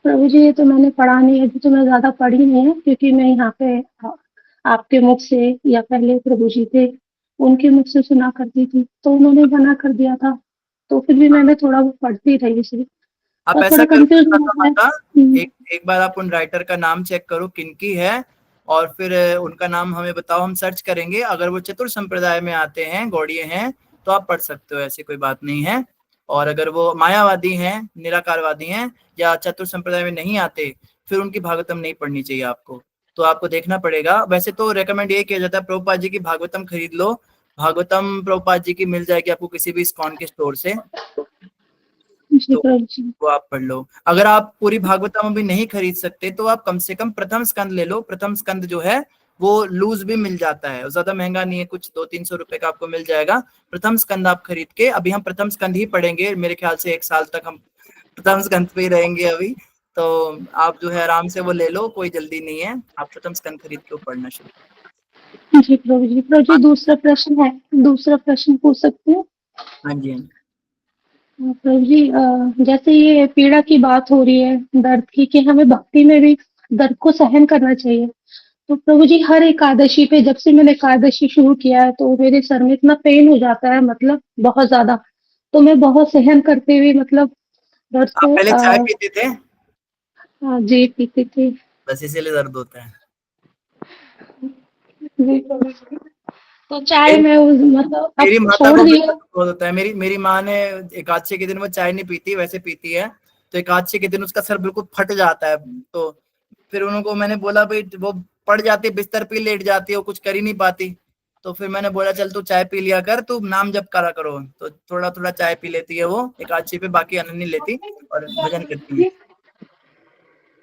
प्रभु जी, ये तो मैंने पढ़ा नहीं है, अभी तो मैं ज्यादा पढ़ी नहीं है, क्योंकि मैं यहाँ पे आपके मुख से या पहले प्रभु जी थे उनके मुख से सुना करती थी, तो उन्होंने मना कर दिया था। तो फिर भी मैंने थोड़ा वो पढ़ती रही इसे, आप पर ऐसा थोड़ा करो कंफ्यूज हो अनुराधा रहा है। माता, एक बार आप उन राइटर का नाम चेक करो किनकी है, और फिर उनका नाम हमें बताओ, हम सर्च करेंगे। अगर वो चतुर संप्रदाय में आते हैं, गौड़ीय हैं, तो आप पढ़ सकते हो, ऐसी कोई बात नहीं है। और अगर वो मायावादी हैं, निराकारवादी हैं, या चतुर संप्रदाय में नहीं आते, फिर उनकी भागवतम नहीं पढ़नी चाहिए आपको। तो आपको देखना पड़ेगा। वैसे तो रेकमेंड ये किया जाता है, प्रभुपाद जी की भागवतम खरीद लो। भागवतम प्रभुपाद जी की मिल जाएगी आपको किसी भी इस्कॉन के स्टोर से, जी तो प्रभु जी। वो आप पढ़ लो। अगर आप पूरी भागवतम अभी नहीं खरीद सकते, तो आप कम से कम प्रथम स्कंद ले लो। प्रथम स्कंद जो है वो लूज भी मिल जाता है, ज्यादा महंगा नहीं है, कुछ 200-300 रुपए का आपको मिल जाएगा। प्रथम स्कंद आप खरीद के, अभी हम प्रथम स्कंद ही पढ़ेंगे, मेरे ख्याल से 1 साल तक हम प्रथम स्कंद पे ही रहेंगे अभी। तो आप जो है आराम से वो ले लो, कोई जल्दी नहीं है, आप प्रथम स्कंद खरीद के वो पढ़ना शुरू जी प्रभु जी। प्रभु जी, दूसरा प्रश्न है, दूसरा प्रश्न पूछ सकते हैं? हाँ जी, हाँ जी। प्रभु जी, जैसे ये पीड़ा की बात हो रही है, दर्द की, कि हमें भक्ति में भी दर्द को सहन करना चाहिए। तो प्रभु जी, हर एकादशी पे, जब से मैंने एकादशी शुरू किया है, तो मेरे सर में इतना पेन हो जाता है, मतलब बहुत ज्यादा। तो मैं बहुत सहन करते हुए मतलब दर्द आप को पहले चाय पीते थे, जी पीती थी। बस इसीलिए दर्द होता है। जी प्रभु जी। तो चाय मैं मतलब अब मेरी माता छोड़ को भी दिया। बहुत होता है। मेरी माँ ने एकादशी के दिन वो चाय नहीं पीती, वैसे पीती है। तो एकादशी के दिन उसका सर बिल्कुल फट जाता है। तो फिर उनको मैंने बोला भाई, वो पड़ जाती है, बिस्तर पे लेट जाती है, वो कुछ कर ही नहीं पाती। तो फिर मैंने बोला चल तू चाय पी लिया कर, तू नाम जप करा करो। तो थोड़ा थोड़ा चाय पी लेती है वो एकादशी पे, बाकी अन्न नहीं लेती और भजन करती है।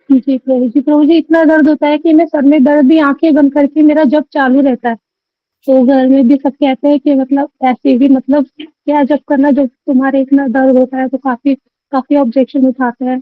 जी प्रभु जी। प्रभु जी, इतना दर्द होता है कि मैं सर में दर्द भी आंखें बंद करके मेरा जब चालू रहता है। तो घर में भी सब कहते हैं कि मतलब ऐसे भी मतलब क्या जब करना, जब तुम्हारे इतना दर्द होता है, तो काफी काफी ऑब्जेक्शन उठाते हैं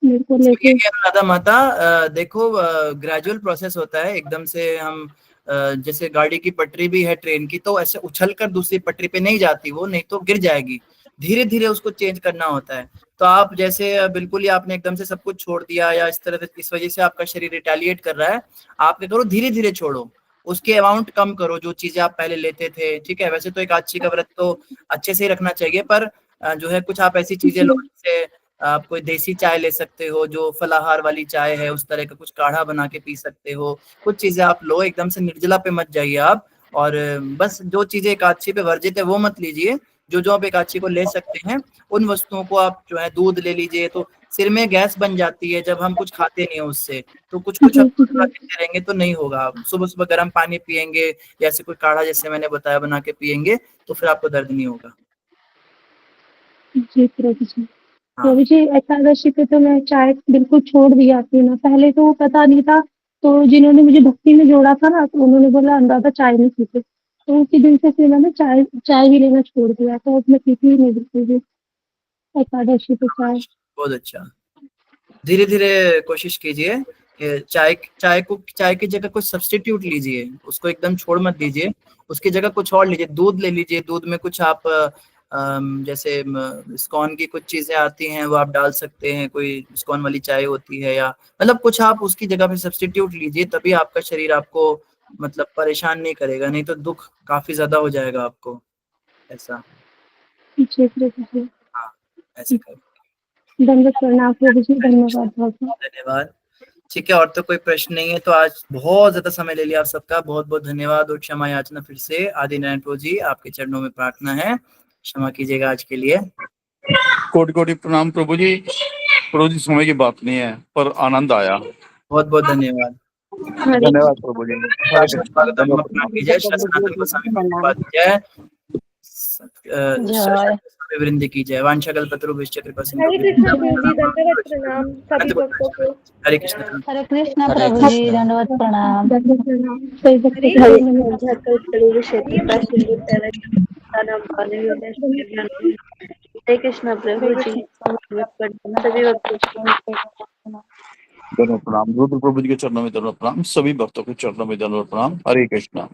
मेरे को ये लेके। क्या राधा माता, देखो ग्रेजुअल प्रोसेस होता है, एकदम से हम जैसे गाड़ी की पटरी भी है ट्रेन की, तो ऐसे उछल कर दूसरी पटरी पे नहीं जाती वो, नहीं तो गिर जाएगी। धीरे धीरे उसको चेंज करना होता है। तो आप जैसे बिल्कुल ही आपने एकदम से सब कुछ छोड़ दिया, या इस तरह से इस वजह से आपका शरीर रिटेलिएट कर रहा है, आप क्या करो, धीरे धीरे छोड़ो, उसके अमाउंट कम करो जो चीजें आप पहले लेते थे। ठीक है, वैसे तो एकादशी का व्रत तो अच्छे से ही रखना चाहिए, पर जो है कुछ आप ऐसी चीजें लो, जी जैसे आप कोई देसी चाय ले सकते हो, जो फलाहार वाली चाय है, उस तरह का कुछ काढ़ा बना के पी सकते हो। कुछ चीजें आप लो, एकदम से निर्जला पे मत जाइए आप। और बस जो चीजें एकादशी पे वर्जित है वो मत लीजिए। जो जो आप एकादशी को ले सकते हैं, उन वस्तुओं को आप जो है, दूध ले लीजिए, तो सिर में गैस बन जाती है जब हम कुछ खाते नहीं है उससे। तो कुछ कुछ हम खाते रहेंगे तो नहीं होगा। सुबह सुबह गर्म पानी पियेंगे या ऐसे कोई काढ़ा जैसे मैंने बताया बना के पियेंगे तो फिर आपको दर्द नहीं होगा। जी प्रभु जी। हाँ। प्रभु जी एकादशी पे तो मैं चाय बिल्कुल छोड़ दिया थी ना, पहले तो पता नहीं था, तो जिन्होंने मुझे भक्ति में जोड़ा था ना, तो उन्होंने बोला अनुराधा चाय नहीं पीते, तो उसी दिन से फिर मैंने चाय भी लेना छोड़ दिया, तो अब मैं पीती ही नहीं बिल्कुल भी एकादशी पे चाय। बहुत अच्छा। धीरे धीरे कोशिश कीजिए कि चाय की जगह कुछ सब्स्टिट्यूट लीजिए, उसको एकदम छोड़ मत दीजिए, उसकी जगह कुछ और लीजिए। दूध ले लीजिए, दूध में कुछ आप जैसे स्कॉन की कुछ चीजें आती हैं वो आप डाल सकते हैं, कोई स्कॉन वाली चाय होती है, या मतलब कुछ आप उसकी जगह पे सब्स्टिट्यूट लीजिए, तभी आपका शरीर आपको मतलब परेशान नहीं करेगा, नहीं तो दुख काफी ज्यादा हो जाएगा आपको। ऐसा जी प्रभु जी। हाँ, ऐसे करें। दंडवत प्रणाम प्रभु जी, धन्यवाद बहुत बहुत। धन्यवाद। ठीक है, और तो कोई प्रश्न नहीं है तो आज बहुत ज्यादा समय ले लिया आप सबका, बहुत बहुत धन्यवाद और क्षमा याचना फिर से। आदिनारायण प्रभु जी आपके चरणों में प्रार्थना है, क्षमा कीजिएगा आज के लिए। कोटि कोटि प्रणाम प्रभु जी। प्रभु जी समय की बात नहीं है पर आनंद आया। बहुत बहुत धन्यवाद। धन्यवाद प्रभु जी। हरे कृष्ण। स्वागतम अपना कीजिए, सनातन गोस्वामी प्रभुपाद की जय, स्वामी वृंद की जय। वांछाकल पतरुभ्यश्च कृपा सिंधु। हरे कृष्णा प्रभु जी, दंडवत प्रणाम सभी भक्तों को। हरे कृष्ण। हरे कृष्णा प्रभु जी, दंडवत प्रणाम। दंडवत प्रणाम सही भक्तों को हरे धन्यवाद। झाकल कलयुग क्षेत्र का सिंधु तेरा नाम पाने योद्धा शिव ज्ञान। हरे कृष्णा प्रभु जी, सभी भक्तों को। धन्यवाद प्रणाम। रुद्र प्रभु जी के चरणों में धन्यवाद प्रणाम। सभी भक्तों के चरणों में धन्यवाद प्रणाम। हरे कृष्णा।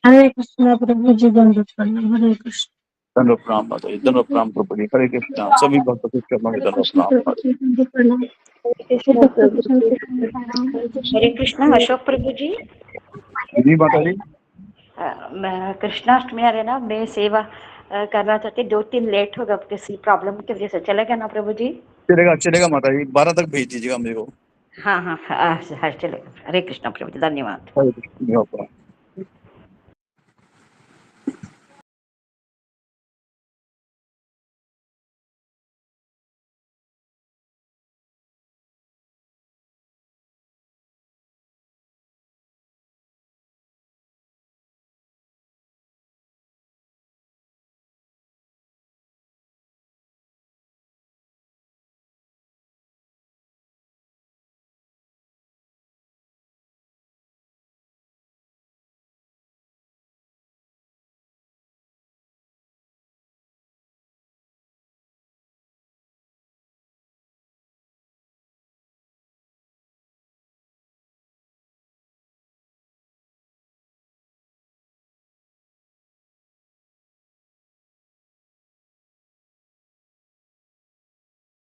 हरे कृष्णा प्रभु जी, दंडवत प्रणाम। हरे कृष्ण। धन्यवाद प्रणाम माता जी। धन्यवाद प्रणाम प्रभु जी। हरे कृष्णा। सभी भक्तों के चरणों में हरे धन्यवाद कृष्ण प्रणाम। प्रभु जी, दंडवत प्रणाम। हरे सब कृष्णा भक्तों प्रभु को जी। संकीर्तन प्रणाम। हरे हरे कृष्ण। कृष्णा अशोक प्रभु जी। जी माता जी। मैं कृष्णाष्टमी आ रहे ना, मैं सेवा करना चाहती, 2-3 लेट होगा किसी प्रॉब्लम की वजह से, चलेगा ना प्रभु जी? चलेगा चलेगा माता जी। 12 तक भेज दीजिएगा मेरे को। हाँ हाँ हाँ, चलेगा। हरे कृष्णा प्रभु जी, धन्यवाद। हरे कृष्ण।